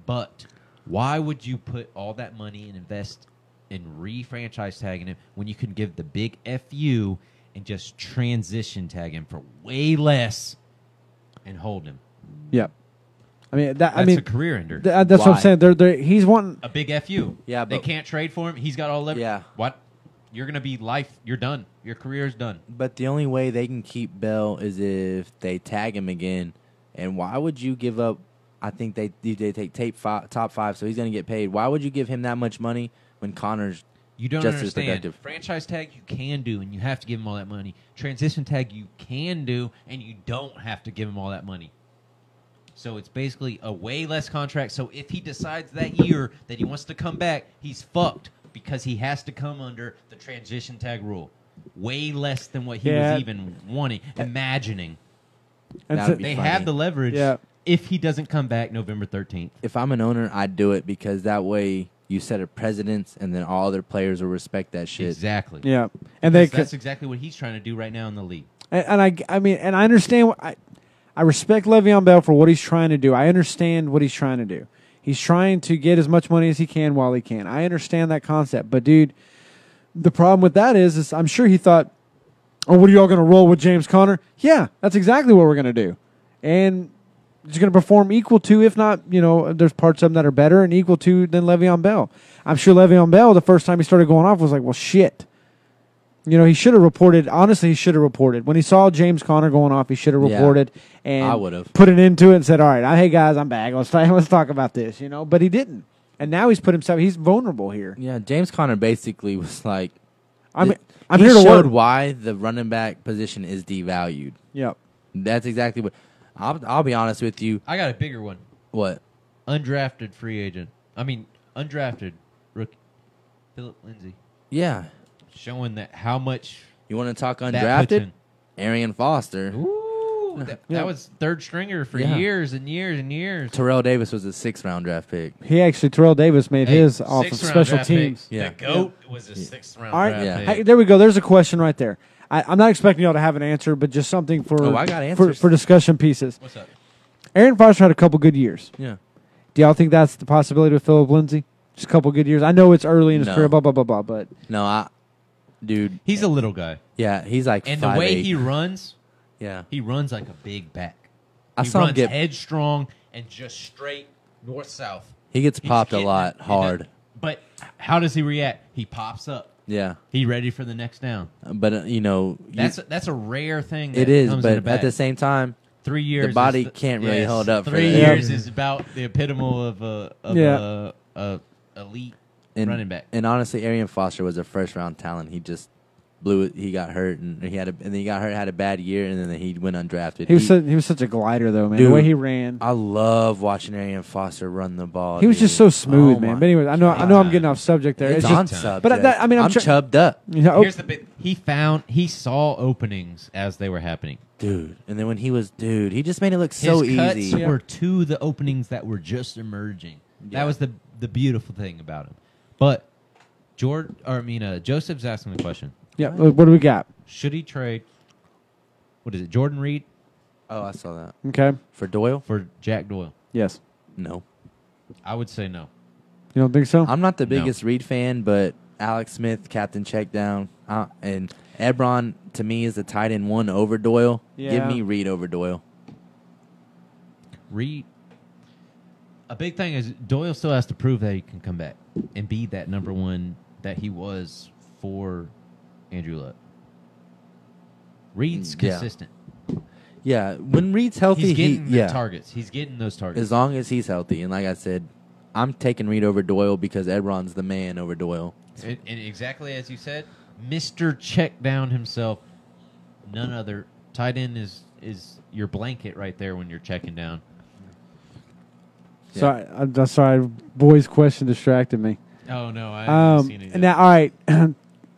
But why would you put all that money and invest in re-franchise tagging him when you can give the big FU and just transition tag him for way less and hold him? Yep. I mean, That's a career ender. that's what Why? I'm saying. He's wanting. A big FU. Yeah, they but- can't trade for him. He's got all leverage. Yeah. What? You're gonna be life. You're done. Your career's done. But the only way they can keep Bell is if they tag him again. And why would you give up? I think they take top 5, so he's going to get paid. Why would you give him that much money when Connor's You don't just as understand. productive? Franchise tag you can do, and you have to give him all that money. Transition tag you can do, and you don't have to give him all that money. So it's basically a way less contract. So if he decides that year that he wants to come back, he's fucked because he has to come under the transition tag rule. Way less than what he Yeah. was even wanting, imagining. And That so- would be They funny. have the leverage Yeah. if he doesn't come back November 13th. If I'm an owner, I'd do it because that way you set a precedence, and then all other players will respect that shit. Exactly. yeah, and they That's could, exactly what he's trying to do right now in the league. and I mean, and I understand. I respect Le'Veon Bell for what he's trying to do. I understand what he's trying to do. He's trying to get as much money as he can while he can. I understand that concept, but dude, the problem with that is I'm sure he thought, oh, what are y'all going to roll with James Conner? Yeah, that's exactly what we're going to do. And he's going to perform equal to, if not, there's parts of him that are better and equal to than Le'Veon Bell. I'm sure Le'Veon Bell, the first time he started going off, was like, well, shit. He should have reported. Honestly, he should have reported. When he saw James Conner going off, he should have Yeah, reported and I would've. put it into it and said, all right, hey, guys, I'm back. Let's talk about this, But he didn't. And now he's put himself, he's vulnerable here. Yeah, James Conner basically was like, I'm he here to showed work. why the running back position is devalued. Yep. That's exactly what. I'll be honest with you. I got a bigger one. What? Undrafted free agent. Undrafted rookie. Philip Lindsay. Yeah. Showing that how much You want to talk that puts undrafted? in. Arian Foster. Ooh, Yeah. that was third stringer for Yeah. years and years and years. Terrell Davis was a 6th-round draft pick. Terrell Davis made Hey, his off of sixth-round special draft pick. teams. Yeah. The GOAT was a 6th-round All right. draft Yeah. pick. Hey, there we go. There's a question right there. I'm not expecting y'all to have an answer, but just something for Oh, I got answers. for discussion pieces. What's up? Aaron Foster had a couple good years. Yeah. Do y'all think that's the possibility with Philip Lindsay? Just a couple good years. I know it's early in his No. career, blah blah blah blah. But No, dude. He's a little guy. Yeah, he's like And 5'8". the way he runs, Yeah. he runs like a big back. I He saw him runs get. headstrong and just straight north-south. He gets He's popped a getting lot it. hard. But how does he react? He pops up. Yeah. He ready for the next down. But That's a rare thing. That it is. comes in a But bat. at the same time, 3 years, the body is can't really yes, hold up for 3 that. years is about the epitome of Yeah. a elite and, running back. And honestly, Arian Foster was a 1st-round talent. He just blew it. He got hurt, and then he got hurt, had a bad year, and then he went undrafted. he was such a glider though, man. Dude, the way he ran, I love watching Arian Foster run the ball. he was just so dude. smooth, Oh man. my But anyway, I know I'm God. getting off subject there. It's It's on just, subject. but I'm I'm chubbed up, Here's the bit. He saw openings as they were happening. dude. And then when he just made it look so His cuts easy. were to the openings that were just emerging. Yeah. That was the beautiful thing about him. But Joseph's asking the question: yeah. What do we got? should he trade? What is it, Jordan Reed Oh, I saw that Okay. for Doyle. for Jack Doyle? Yes. No, I would say no. You don't think so? I'm not the No. biggest Reed fan, but Alex Smith, captain, check down, and Ebron to me is the tight end 1 over Doyle. Yeah. Give me Reed over Doyle. Reed. A big thing is Doyle still has to prove that he can come back and be that number 1 that he was for Andrew Luck. Reed's Yeah. consistent. Yeah, when Reed's healthy, He's getting the yeah, targets. He's getting those targets. as long as he's healthy. And like I said, I'm taking Reed over Doyle because Ebron's the man over Doyle. And exactly as you said, Mr. Check Down himself. None other. Tight end is your blanket right there when you're checking down. Sorry, I'm sorry. Boy's question distracted me. Oh, no. I haven't seen it. Now, all right.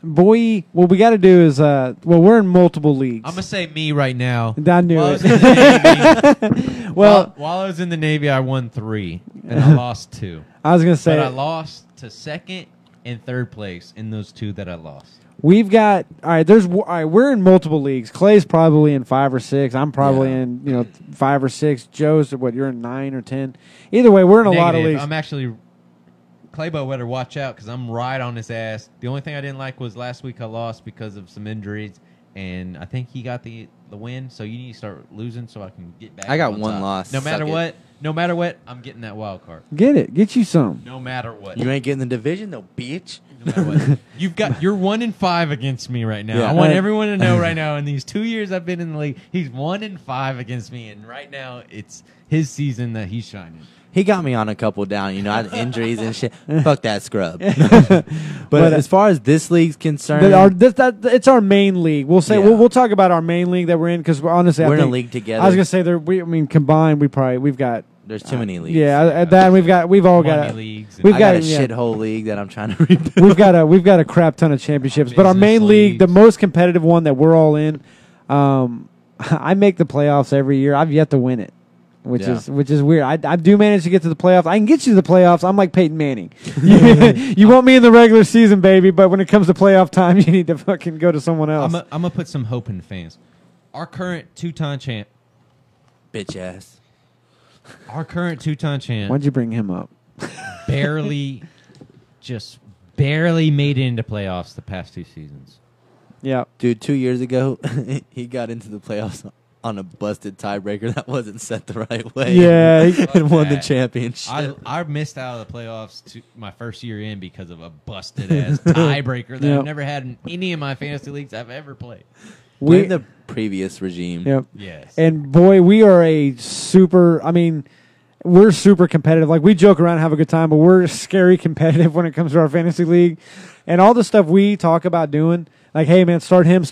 Boy, what we got to do is, we're in multiple leagues. I'm going to say me right now. I knew While I it. was in the Navy, Well, while I was in the Navy, I won 3, and I lost 2. I was going to say, But I lost to second and third place in those 2 that I lost. we've got, all right, we're in multiple leagues. Clay's probably in 5 or 6. I'm probably in, 5 or 6. Joe's, you're in 9 or 10. Either way, we're in a lot of leagues. I'm actually... Claybo better watch out because I'm right on his ass. The only thing I didn't like was last week I lost because of some injuries, and I think he got the win. So you need to start losing so I can get back. I got on one top. loss. No matter what, I'm getting that wild card. Get you some. No matter what. You ain't getting the division, though, bitch. No matter what. You're 1-5 against me right now. Yeah. I want everyone to know right now. In these 2 years I've been in the league, he's 1-5 against me, and right now it's his season that he's shining. He got me on a couple down. I had injuries and shit. Fuck that scrub. but as far as this league's concerned, It's our main league. We'll say we'll talk about our main league that we're in because honestly, we're I in a think, league together. I was gonna say combined we've got. There's too many leagues. Yeah, that we've all got leagues. We've I got got a shithole league that I'm trying to rebuild. we've got a crap ton of championships, but our Business main league, the leagues. most competitive one that we're all in, I make the playoffs every year. I've yet to win it, which is weird. I do manage to get to the playoffs. I can get you to the playoffs. I'm like Peyton Manning. You want me in the regular season, baby, but when it comes to playoff time, you need to fucking go to someone else. I'm gonna put some hope in the fans. Our current 2-time champ. Bitch ass. Our current 2-time champ. Why'd you bring him up? barely made it into playoffs the past 2 seasons. Yeah. Dude, 2 years ago, he got into the playoffs on a busted tiebreaker that wasn't set the right way. Yeah, and won the that. championship. I missed out of the playoffs my first year in because of a busted ass tiebreaker that Yep. I've never had in any of my fantasy leagues I've ever played. Blame the previous regime. Yep. Yes. And boy, we are we're super competitive. Like, we joke around and have a good time, but we're scary competitive when it comes to our fantasy league. And all the stuff we talk about doing, like, hey, man, start him.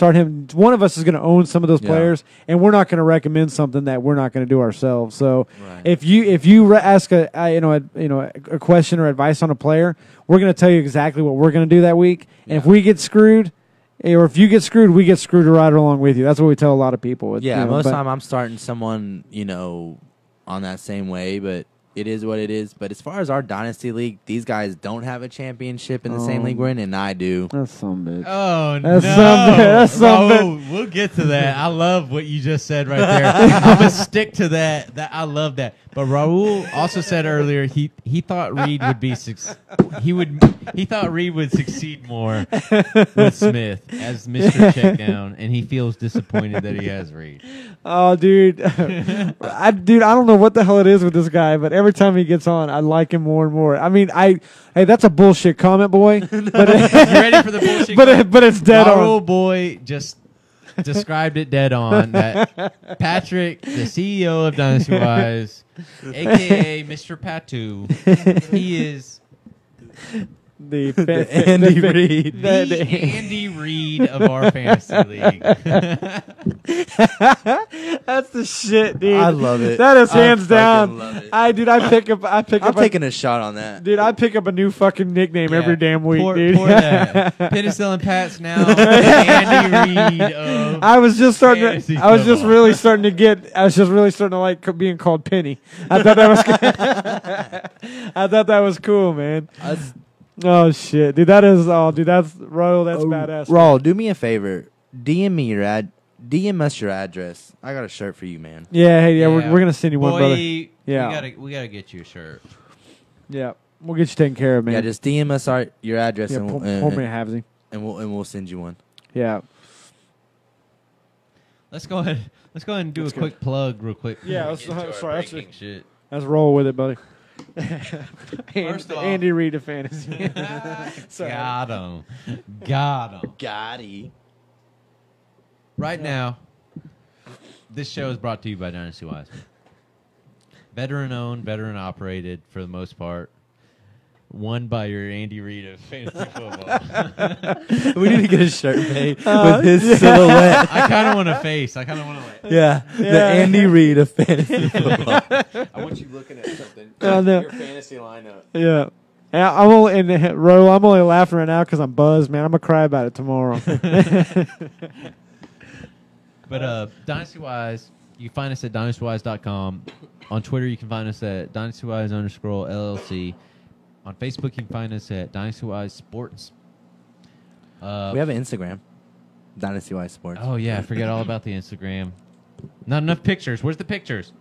One of us is going to own some of those players, and we're not going to recommend something that we're not going to do ourselves. So if you ask a question or advice on a player, we're going to tell you exactly what we're going to do that week. And if we get screwed, or if you get screwed, we get screwed right along with you. That's what we tell a lot of people. Most of the time I'm starting someone, on that same way, but it is what it is. But as far as our Dynasty League, these guys don't have a championship in the same league we're in, and I do. That's some bitch. Oh, That's some Raul, we'll get to that. I love what you just said right there. I'm going to stick to that. I love that. But Raul also said earlier he thought Reed would be he thought Reed would succeed more with Smith as Mr. Checkdown, and he feels disappointed that he has Reed. Oh, dude. I don't know what the hell it is with this guy, but every time he gets on, I like him more and more. I mean, hey, that's a bullshit comment, boy. But You ready for the bullshit? but it's dead Raul on. Boy just described it dead on. That Patrick, the CEO of Dynasty-Wise, a.k.a. Mr. Patu, he is The Andy Reid. the Andy Reid of our fantasy league. That's the shit, dude. I love it. That is I hands down. fucking love it. I'm taking a shot on that. Dude, I pick up a new fucking nickname Yeah. every damn week, Pour dude. that. Penicillin Pat's now Andy Reid of I was just fantasy really football. starting to like being called Penny. I thought that was cool, man. Oh shit, dude, that's Raul, that's badass. Raul, do me a favor. DM us your address. I got a shirt for you, man. Yeah, we're gonna send you one, Boy, brother. Yeah, we gotta get you a shirt. Yeah, we'll get you taken care of, man. Yeah, just DM us your address yeah, and pull we'll, me a halvesy. and we'll send you one. Yeah. Let's go ahead and do a quick plug real quick. Yeah, Get to our breaking shit. Let's roll with it, buddy. First off- Andy Reid of fantasy. Sorry. Got him. Gotti. Right now, this show is brought to you by Dynasty Wise. Veteran owned, veteran operated for the most part. won by your Andy Reid of fantasy football. We need to get a shirt made with his silhouette. I kind of want a face. I kind of want to Yeah, the Andy Reid of fantasy football. I want you looking at something. Oh, no. Your fantasy lineup. Yeah. Yeah, I'm only in the row. I'm only laughing right now because I'm buzzed, man. I'm gonna cry about it tomorrow. But Dynasty-wise, you can find us at dynastywise.com. On Twitter, you can find us at dynastywise_LLC. On Facebook, you can find us at Dynastywise Sports. We have an Instagram, Dynasty-wise Sports. Oh, yeah, I forget all about the Instagram. Not enough pictures. Where's the pictures?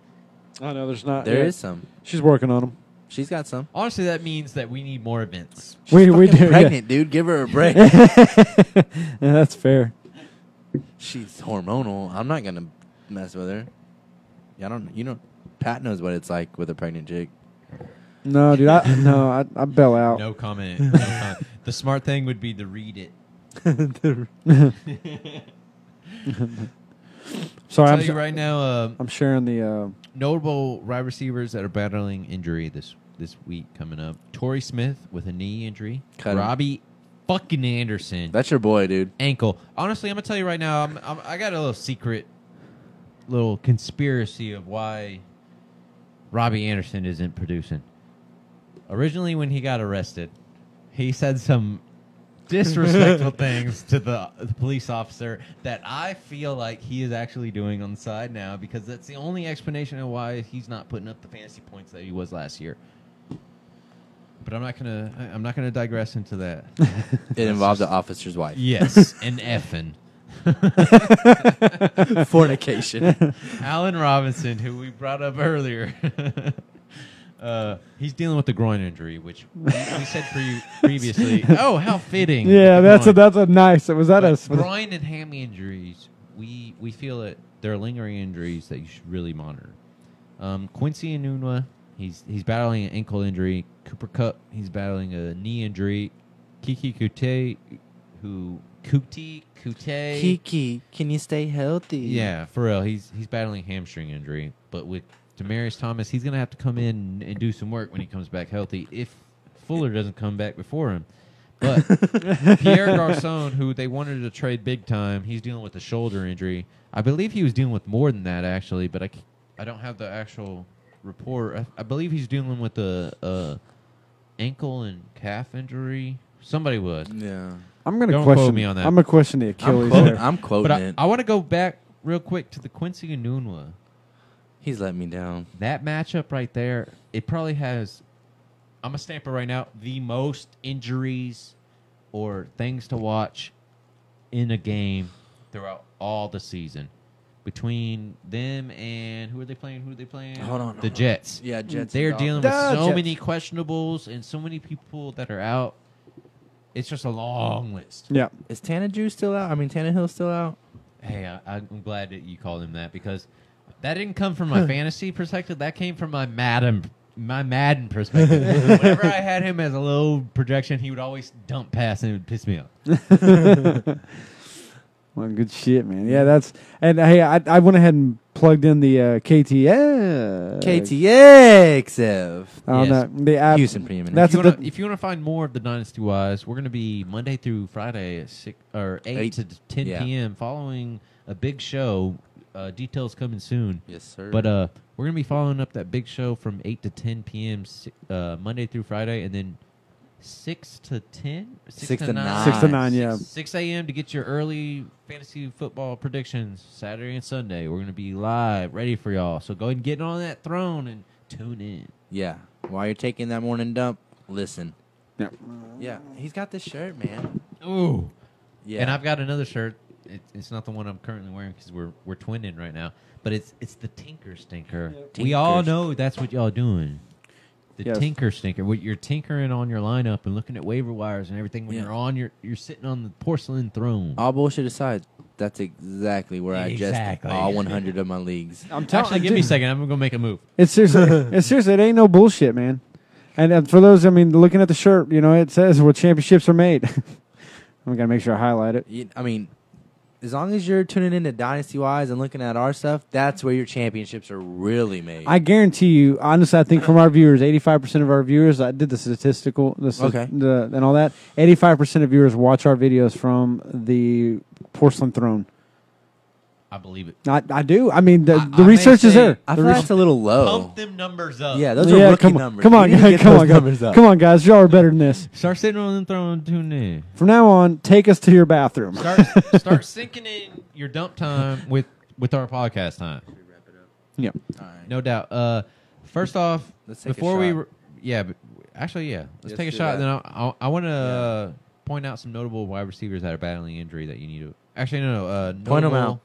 Oh no, there's not. There is some. She's working on them. She's got some. Honestly, that means that we need more events. We Fucking do. pregnant, dude. Give her a break. Yeah, that's fair. She's hormonal. I'm not gonna mess with her. I don't. You know, Pat knows what it's like with a pregnant chick. No, dude. I bail out. No comment. No comment. The smart thing would be to read it. Sorry, I'll tell you right now, I'm sharing the. notable wide receivers that are battling injury this week coming up. Torrey Smith with a knee injury. Cut him. Robbie fucking Anderson. That's your boy, dude. Ankle. Honestly, I'm going to tell you right now, I got a little secret, little conspiracy of why Robbie Anderson isn't producing. Originally, when he got arrested, he said some disrespectful things to the police officer that I feel like he is actually doing on the side now, because that's the only explanation of why he's not putting up the fantasy points that he was last year. But I'm not gonna digress into that. It involves the officer's wife. Yes, and effing. Fornication. Allen Robinson, who we brought up earlier. He's dealing with the groin injury, which we said previously. Oh, how fitting! Yeah, that's a nice. Was that a groin and hammy injuries? We feel that they're lingering injuries that you should really monitor. Quincy Enunwa, he's battling an ankle injury. Cooper Kupp, he's battling a knee injury. Kiki Kiki, can you stay healthy? Yeah, for real. He's battling hamstring injury, but with Demaryius Thomas, he's going to have to come in and do some work when he comes back healthy if Fuller doesn't come back before him. But Pierre Garçon, who they wanted to trade big time, he's dealing with a shoulder injury. I believe he was dealing with more than that, actually, but I don't have the actual report. I believe he's dealing with a ankle and calf injury. Somebody was. Yeah. I'm going to Don't question quote me on that. I'm going to question the Achilles I'm quoting But it. I want to go back real quick to the Quincy Enunwa. He's let me down. That matchup right there, it probably has, I'm going to stamp it right now, the most injuries or things to watch in a game throughout all the season. Between them and who are they playing? Hold on. The Jets. Yeah, Jets. They're and dealing with Dolphins. so Jets. many questionables and so many people that are out. It's just a long list. Yeah. Is Tannehill still out? Tannehill still out? Hey, I'm glad that you called him that, because that didn't come from my fantasy perspective. That came from my Madden perspective. Whenever I had him as a low projection, he would always dump pass and it would piss me off. Well, good shit, man. Yeah, that's and hey, I went ahead and plugged in the KTX. KTXF. Yes. The app. Houston preeminent. That's If you want to find more of the Dynasty Wise, we're going to be Monday through Friday at 8 to 10 p.m. following a big show. Details coming soon. Yes, sir. But we're going to be following up that big show from 8 to 10 p.m. Monday through Friday, and then 6 to 10? 6 to 9. 6 to 9, yeah. 6 a.m. to get your early fantasy football predictions Saturday and Sunday. We're going to be live, ready for y'all. So go ahead and get on that throne and tune in. Yeah. While you're taking that morning dump, listen. Yeah. Yeah. He's got this shirt, man. Ooh. Yeah. And I've got another shirt. It's not the one I'm currently wearing because we're twinning right now. But it's the Tinker Stinker. Yeah. We all know that's what y'all doing. The Yes. Tinker Stinker. What you're tinkering on your lineup and looking at waiver wires and everything when you're sitting on the porcelain throne. All bullshit aside, that's exactly where I Exactly. adjust all 100 of my leagues. I'm telling Actually, give me a second. I'm gonna make a move. It's seriously, it ain't no bullshit, man. And for those, looking at the shirt, it says where championships are made. We got to make sure I highlight it. as long as you're tuning into Dynasty Wise and looking at our stuff, that's where your championships are really made. I guarantee you, honestly, I think from our viewers, 85% of our viewers, I did the statistical, and all that. 85% of viewers watch our videos from the porcelain throne. I believe it. I do. I mean, the I research may is say- there. I The feel research- that's a little low. Pump them numbers up. Yeah, those are rookie numbers. Come on, We need to get come those on, numbers guys. up. Come on, guys. Y'all are better than this. Start sitting on the throne and tune in. From now on, take us to your bathroom. Start syncing in your dump time with our podcast time. Yep. All right. No doubt. First off, Let's take a before shot. let's Let's take a do shot. that. Then I want to point out some notable wide receivers that are battling injury that you need to. Actually, no. Point 'em notable out.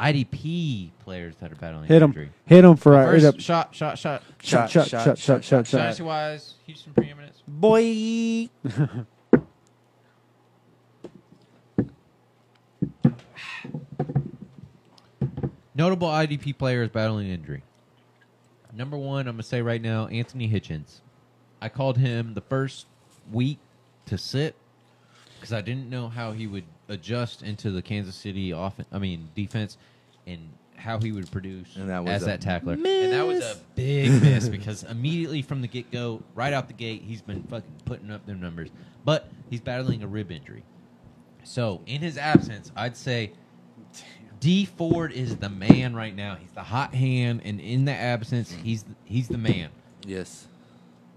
IDP players that are battling Hit injury. them. Hit them for our First, shot. shot. Dynasty-wise, Houston preeminence. Boy. Notable IDP players battling injury. Number one, I'm going to say right now, Anthony Hitchens. I called him the first week to sit because I didn't know how he would adjust into the Kansas City defense and how he would produce And that was as a that tackler. miss. And that was a big miss because immediately from the get-go, right out the gate, he's been fucking putting up them numbers. But he's battling a rib injury. So in his absence, I'd say D Ford is the man right now. He's the hot hand, and in the absence, he's the man. Yes.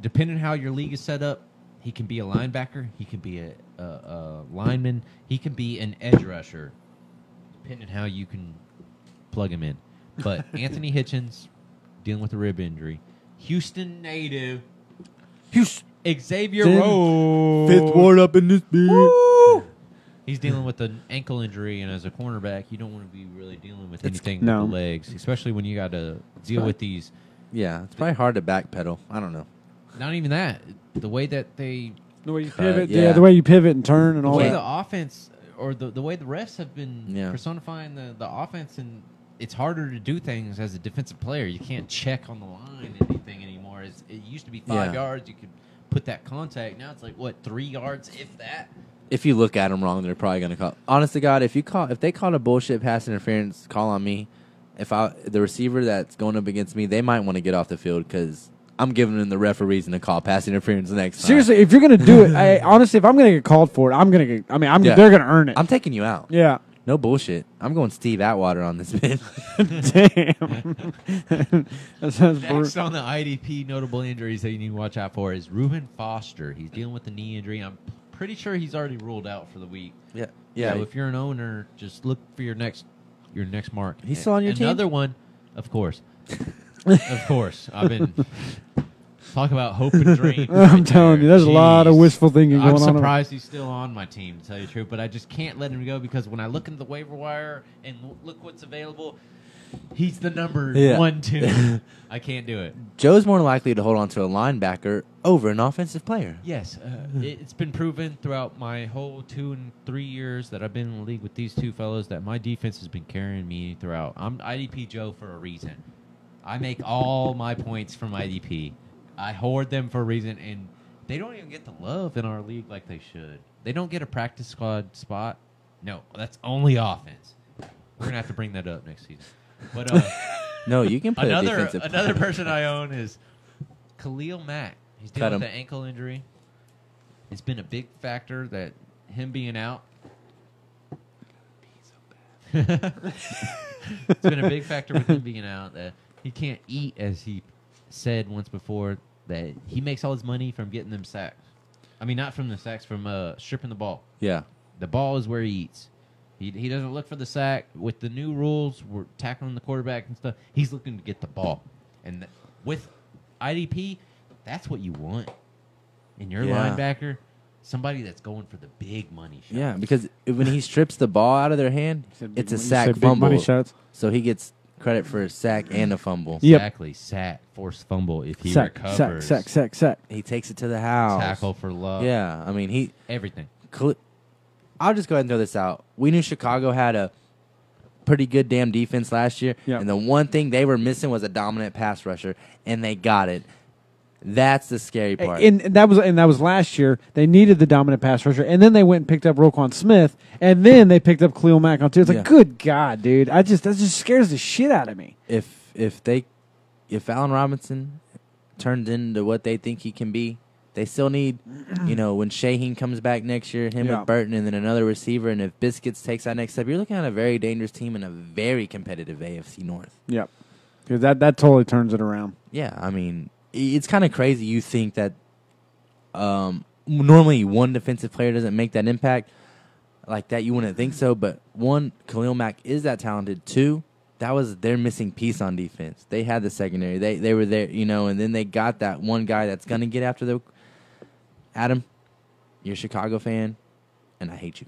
Depending how your league is set up, he can be a linebacker, he can be a lineman, he can be an edge rusher, depending how you can plug him in. But Anthony Hitchens dealing with a rib injury. Houston native. Xavier Rhodes. Fifth ward up in this bitch. He's dealing with an ankle injury, and as a cornerback, you don't want to be really dealing with anything no. with the legs, especially when you got to deal with these. Yeah, it's probably hard to backpedal. I don't know. Not even that. The way that they, The way you Cut, pivot, yeah. the way you pivot and turn and the all way that. the offense, or the way the refs have been personifying the offense, and it's harder to do things as a defensive player. You can't check on the line anything anymore. It used to be 5 yards. You could put that contact. Now it's like, what, 3 yards, if that? If you look at them wrong, they're probably going to call. Honest to God, if they called a bullshit pass interference call on me, the receiver that's going up against me, they might want to get off the field because I'm giving them the ref a reason to call pass interference next time. Seriously, if you're gonna do it, honestly, if I'm gonna get called for it, I'm gonna get. I mean, they're gonna earn it. I'm taking you out. Yeah. No bullshit. I'm going Steve Atwater on this bitch. Damn. That sounds Next on the IDP notable injuries that you need to watch out for is Reuben Foster. He's dealing with a knee injury. I'm pretty sure he's already ruled out for the week. Yeah. So if you're an owner, just look for your next mark. He's still on your team? Another one, of course. Of course. I've been talk about hope and dreams. I'm telling you, there's a lot of wishful thinking going I'm on. surprised he's still on my team, to tell you the truth, but I just can't let him go because when I look into the waiver wire and look what's available, he's the number 1, 2. I can't do it. Joe's more likely to hold on to a linebacker over an offensive player. Yes, it's been proven throughout my whole 2 and 3 years that I've been in the league with these two fellows that my defense has been carrying me throughout. I'm IDP Joe for a reason. I make all my points from IDP. I hoard them for a reason, and they don't even get the love in our league like they should. They don't get a practice squad spot. No, that's only offense. We're going to have to bring that up next season. But No, you can put a defensive another person I own is Khalil Mack. He's dealing with an ankle injury. It's been a big factor that him being out. It's been a big factor with him being out that he can't eat, as he said once before, that he makes all his money from getting them sacks. I mean, not from the sacks, from stripping the ball. Yeah. The ball is where he eats. He doesn't look for the sack. With the new rules, we're tackling the quarterback and stuff. He's looking to get the ball. And with IDP, that's what you want in your linebacker. Somebody that's going for the big money shots. Yeah, because when he strips the ball out of their hand, it's a sack big fumble. money shots. So he gets credit for a sack and a fumble. Yep. Exactly. Sack, forced fumble if he Sack. recovers. He takes it to the house. Tackle for love. Yeah, I mean, Everything. I'll just go ahead and throw this out. We knew Chicago had a pretty good damn defense last year, Yeah. and the one thing they were missing was a dominant pass rusher, and they got it. That's the scary part. And that was last year. They needed the dominant pass rusher, and then they went and picked up Roquan Smith, and then they picked up Khalil Mack on two. It's like, good God, dude! That just scares the shit out of me. If Allen Robinson turns into what they think he can be, they still need, when Shaheen comes back next year, him with Burton, and then another receiver, and if Biscuits takes that next step, you're looking at a very dangerous team in a very competitive AFC North. Yep, because that totally turns it around. Yeah, I mean, it's kind of crazy. You think that normally one defensive player doesn't make that impact like that. You wouldn't think so, but one, Khalil Mack is that talented. Two, that was their missing piece on defense. They had the secondary. They were there, and then they got that one guy that's going to get after the Adam, you're a Chicago fan, and I hate you.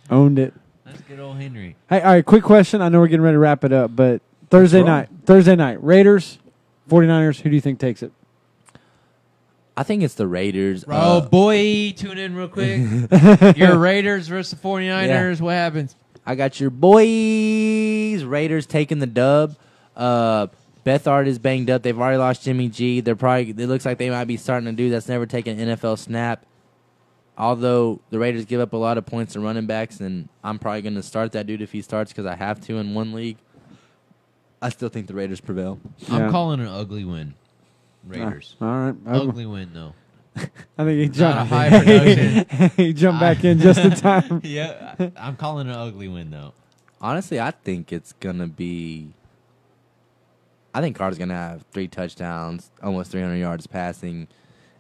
Owned it. That's good old Henry. Hey, all right, quick question. I know we're getting ready to wrap it up, but Thursday night, Raiders, 49ers, who do you think takes it? I think it's the Raiders. Oh, boy, tune in real quick. Your Raiders versus the 49ers. Yeah. What happens? I got your boys. Raiders taking the dub. Bethard is banged up. They've already lost Jimmy G. It looks like they might be starting a dude that's never taken an NFL snap. Although the Raiders give up a lot of points to running backs, and I'm probably going to start that dude if he starts because I have to in one league. I still think the Raiders prevail. I'm calling an ugly win. Raiders. All right. Ugly win, though. I think he jumped. Not a high production. He jumped back in just in time. Yeah, I'm calling an ugly win, though. Honestly, I think it's going to be... I think Carter's going to have 3 touchdowns, almost 300 yards passing.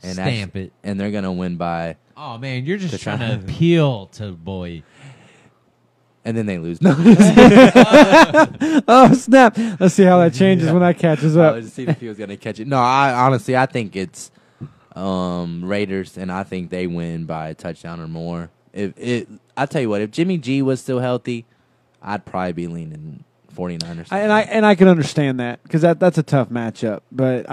And Stamp it. And they're going to win by... Oh, man, you're just trying to appeal to boy. And then they lose. No. Oh, snap. Let's see how that changes when that catches up. Let's see if he was going to catch it. No, I think it's Raiders, and I think they win by a touchdown or more. I tell you what, if Jimmy G was still healthy, I'd probably be leaning 49ers. And I can understand that because that's a tough matchup. But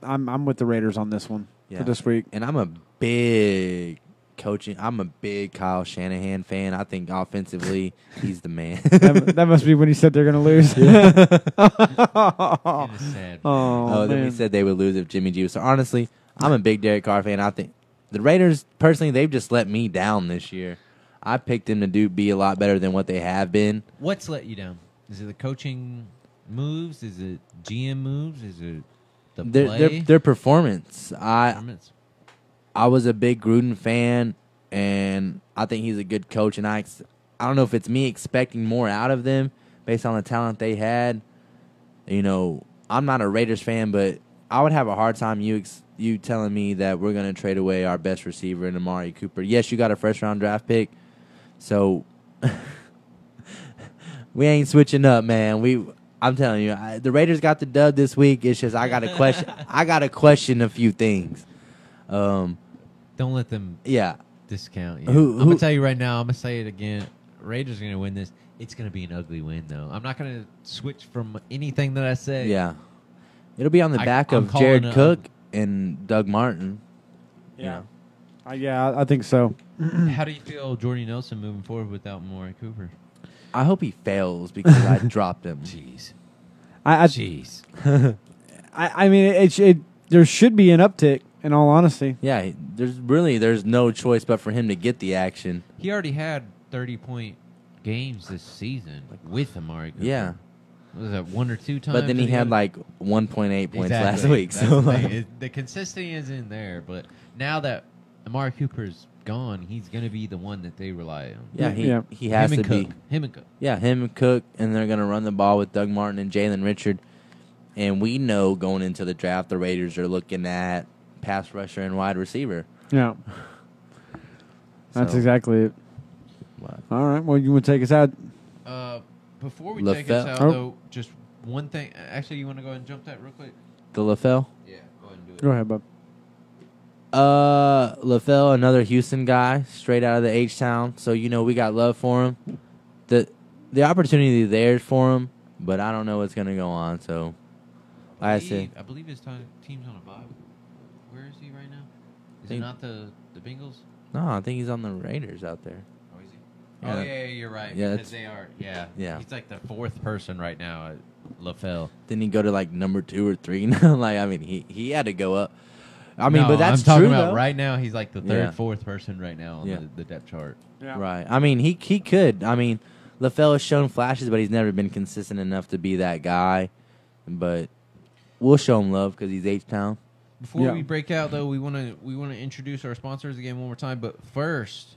I'm with the Raiders on this one for this week. And I'm a big Kyle Shanahan fan. I think offensively, he's the man. that must be when he said they're going to lose. Then he said they would lose if Jimmy G was. So honestly, I'm a big Derek Carr fan. I think the Raiders, personally, they've just let me down this year. I picked them to be a lot better than what they have been. What's let you down? Is it the coaching moves? Is it GM moves? Is it the play? Their performance. I was a big Gruden fan, and I think he's a good coach. And I don't know if it's me expecting more out of them based on the talent they had. I'm not a Raiders fan, but I would have a hard time you telling me that we're going to trade away our best receiver in Amari Cooper. Yes, you got a first-round draft pick, so we ain't switching up, man. I'm telling you, the Raiders got the dub this week. It's just I got to question a few things. Don't let them discount you. I'm going to tell you right now, I'm going to say it again. Raiders are going to win this. It's going to be an ugly win, though. I'm not going to switch from anything that I say. Yeah. It'll be on the back of Jared Cook and Doug Martin. Yeah. I think so. How do you feel Jordy Nelson moving forward without Amari Cooper? I hope he fails because I dropped him. Jeez. Jeez. I mean, there should be an uptick, in all honesty. Yeah, there's no choice but for him to get the action. He already had 30-point games this season with Amari Cooper. Yeah. Was that 1 or 2 times? But then he had 1.8 points last week. So the consistency is in there, but now that Amari Cooper's gone, he's going to be the one that they rely on. Yeah, he has to be. Him and Cook. Yeah, him and Cook, and they're going to run the ball with Doug Martin and Jalen Richard. And we know going into the draft, the Raiders are looking at pass rusher and wide receiver. Yeah. That's exactly it. What? All right, well, you want to take us out? Before we take us out, though, just one thing. Actually, you want to go ahead and jump that real quick? The LaFell? Yeah, go ahead and do it. Go ahead, bub. LaFell, another Houston guy, straight out of the H-Town. So, we got love for him. The opportunity there for him, but I don't know what's going to go on. So, I believe his team's on a bye. Where is he right now? Is it not the Bengals? No, I think he's on the Raiders out there. Oh, yeah, you're right. Yeah, because they are. Yeah. He's like the 4th person right now. LaFell. Didn't he go to like number 2 or 3 now? Like, I mean, he had to go up. I mean, No, but that's I'm talking true, about though. right now. He's like the third, Yeah. fourth person right now on Yeah. the depth chart. Yeah. Right. I mean, he could. I mean, LaFell has shown flashes, but he's never been consistent enough to be that guy. But we'll show him love because he's H-Town. Before Yeah. we break out, though, we want to introduce our sponsors again one more time. But first,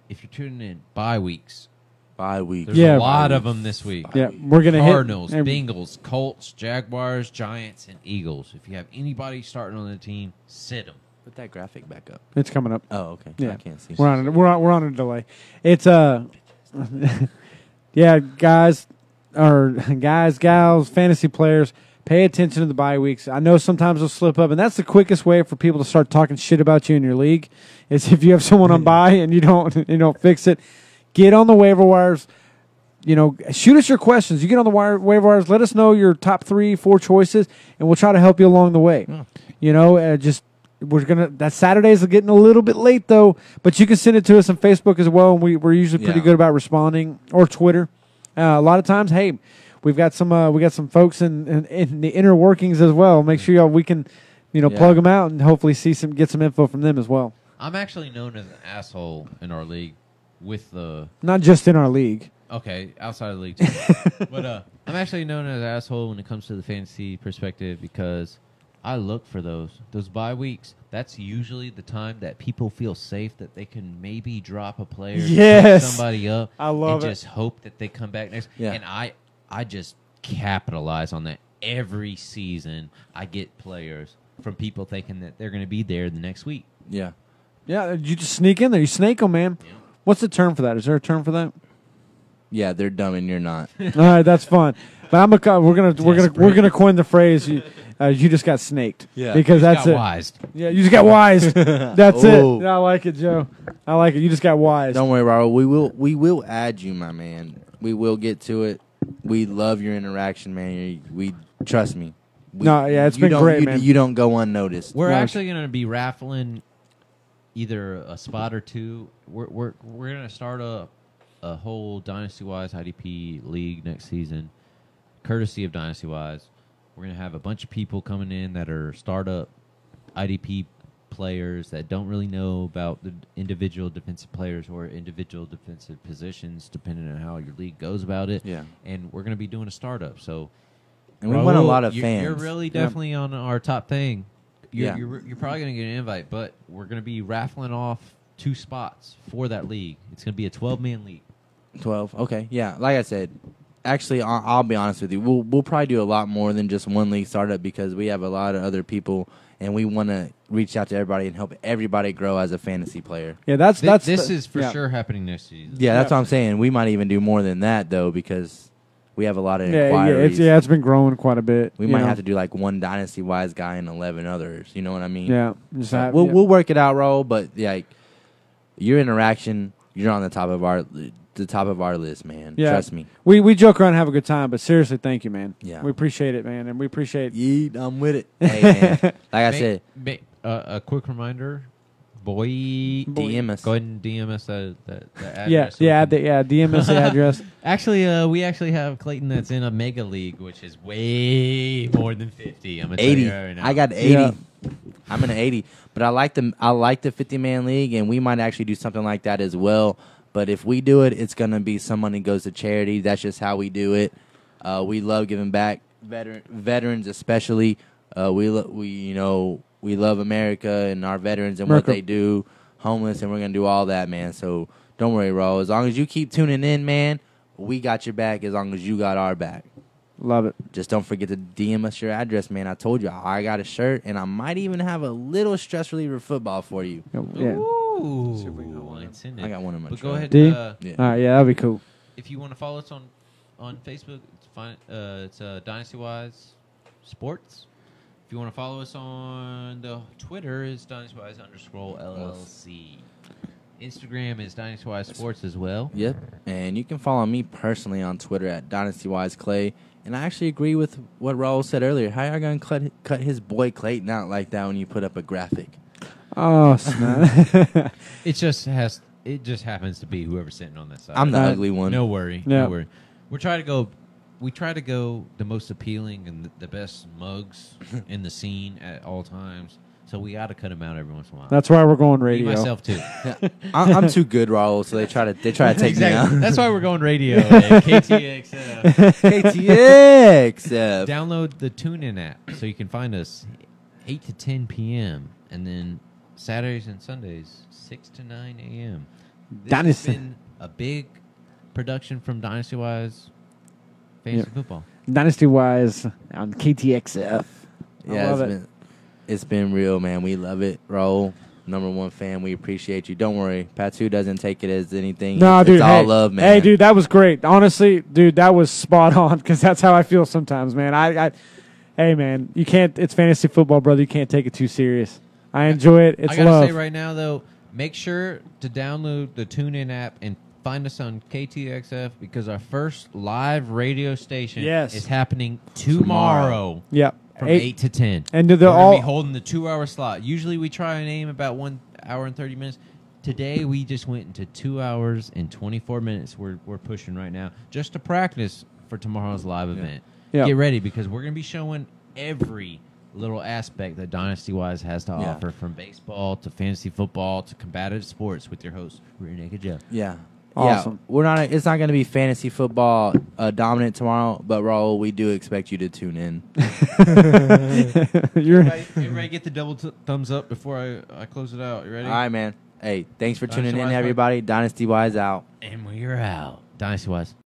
if you're tuning in, bye weeks. Bye week. There's Yeah. a lot of them this week. Yeah, we're gonna Cardinals, hit Bengals, Colts, Jaguars, Giants, and Eagles. If you have anybody starting on the team, sit them. Put that graphic back up. It's coming up. Oh, okay. Yeah. I can't see. We're on a delay. It's yeah, guys, gals, fantasy players, pay attention to the bye weeks. I know sometimes they'll slip up, and that's the quickest way for people to start talking shit about you in your league. Is if you have someone on bye and you don't fix it, get on the waiver wires. Shoot us your questions. You get on the waiver wires. Let us know your top 3, 4 choices, and we'll try to help you along the way. Yeah. That Saturdays are getting a little bit late though, but you can send it to us on Facebook as well. And we're usually pretty Yeah. good about responding, or Twitter. A lot of times, hey, we've got some folks in the inner workings as well. Make sure we can plug them out and hopefully get some info from them as well. I'm actually known as an asshole in our league with the... Not just in our league. Okay, outside of the league too. But I'm actually known as an asshole when it comes to the fantasy perspective because I look for those bye weeks. That's usually the time that people feel safe that they can maybe drop a player, Yes. pick somebody up, I love and it. just hope that they come back next. Yeah. And I just capitalize on that every season. I get players from people thinking that they're going to be there the next week. Yeah. Yeah, you just sneak in there. You snake them, man. Yeah. What's the term for that? Is there a term for that? Yeah, they're dumb and you're not. All right, that's fun. But we're gonna coin the phrase. You just got snaked. Yeah. because Just that's got it. wised. Yeah, you just got wise. That's Oh. it. I like it, Joe. I like it. You just got wise. Don't worry, Robert. We will add you, my man. We will get to it. We love your interaction, man. We trust me. It's been great, man. You don't go unnoticed. We're No, actually going to be raffling either a spot or two. We're going to start a whole Dynasty-wise IDP league next season, courtesy of Dynasty-wise. We're going to have a bunch of people coming in that are startup IDP players that don't really know about the individual defensive players or individual defensive positions, depending on how your league goes about it. Yeah. And we're going to be doing a startup. So, And we want a lot of you're, fans. You're really definitely on our top thing. Yeah. You're probably going to get an invite, but we're going to be raffling off 2 spots for that league. It's going to be a 12-man league. 12. Okay. Yeah. Like I said, actually, I'll be honest with you. We'll probably do a lot more than just one league startup because we have a lot of other people, and we want to reach out to everybody and help everybody grow as a fantasy player. Yeah, that's This is for yeah. sure happening next season. Yeah, that's what I'm saying. We might even do more than that though because we have a lot of Yeah, inquiries. it's been growing quite a bit. We might have to do like one Dynasty-wise guy and 11 others. You know what I mean? Yeah, So we'll work it out, Raul. But like your interaction, you're on the top of our list, man. Yeah. Trust me. We joke around and have a good time, but seriously, thank you, man. Yeah. We appreciate it, man, and we appreciate. Yeet, I'm with it. Hey, man. Like I said, A quick reminder, boy, DM us. Go ahead and DM us the address. Yeah, DM us the address. Actually, we actually have Clayton that's in a mega league, which is way more than 50. I'm gonna tell 80. you right now. I got 80. Yeah. I'm in an 80. But I like the 50-man league, and we might actually do something like that as well. But if we do it, it's going to be some money goes to charity. That's just how we do it. We love giving back, veterans especially. We love America and our veterans and what they do, homeless, and we're going to do all that, man. So don't worry, Ro. As long as you keep tuning in, man, we got your back as long as you got our back. Love it. Just don't forget to DM us your address, man. I told you, I got a shirt, and I might even have a little stress reliever football for you. Yeah. Ooh, See if we can go one. it's in I it. got one in my But truck. go ahead. Do you? Yeah. All right, yeah, that'd be cool. If you want to follow us on Facebook, it's fine. It's Dynasty-wise Sports. If you want to follow us on the Twitter, it's Dynasty-wise_LLC. Instagram is Dynasty-wise Sports as well. Yep. And you can follow me personally on Twitter at DynastyWiseClay. And I actually agree with what Raul said earlier. How y'all going to cut his boy Clayton out like that when you put up a graphic? Oh, snap. It just happens to be whoever's sitting on that side. I'm the ugly one. No worry. Yeah. No worry. We're trying to go we try to go the most appealing and the best mugs in the scene at all times. So we got to cut them out every once in a while. That's why we're going Me radio. myself too. I'm too good, Raul, so they try to take me out. That's why we're going radio. KTXF. KTXF. Download the TuneIn app so you can find us 8 to 10 p.m. and then Saturdays and Sundays 6 to 9 a.m. This Dynasty. has been a big production from Dynasty Wise Fantasy Football. Dynasty Wise on KTXF. Yeah, it's been real, man. We love it, Raul. #1 fan. We appreciate you. Don't worry, Patu doesn't take it as anything. No, it's dude. all Hey, love, man. Hey, dude, that was great. Honestly, dude, that was spot on because that's how I feel sometimes, man. Hey, man, you can't. It's fantasy football, brother. You can't take it too serious. I enjoy it. It's I gotta love. say right now, though, make sure to download the TuneIn app and find us on KTXF because our first live radio station is happening tomorrow. Yep. From 8 to 10. And we're they're going all to be holding the 2-hour slot. Usually we try and aim about 1 hour and 30 minutes. Today we just went into 2 hours and 24 minutes. We're pushing right now just to practice for tomorrow's live event. Yep. Get ready because we're going to be showing every little aspect that Dynasty Wise has to offer, from baseball to fantasy football to combative sports with your host, Renee Joe. Yeah. Awesome. Yeah, we're not. It's not going to be fantasy football dominant tomorrow, but Raul, we do expect you to tune in. Everybody get the double thumbs up before I close it out. You ready? All right, man. Hey, thanks for tuning Dynasty in, Wise, everybody. Dynasty Wise out. And we're out. Dynasty Wise.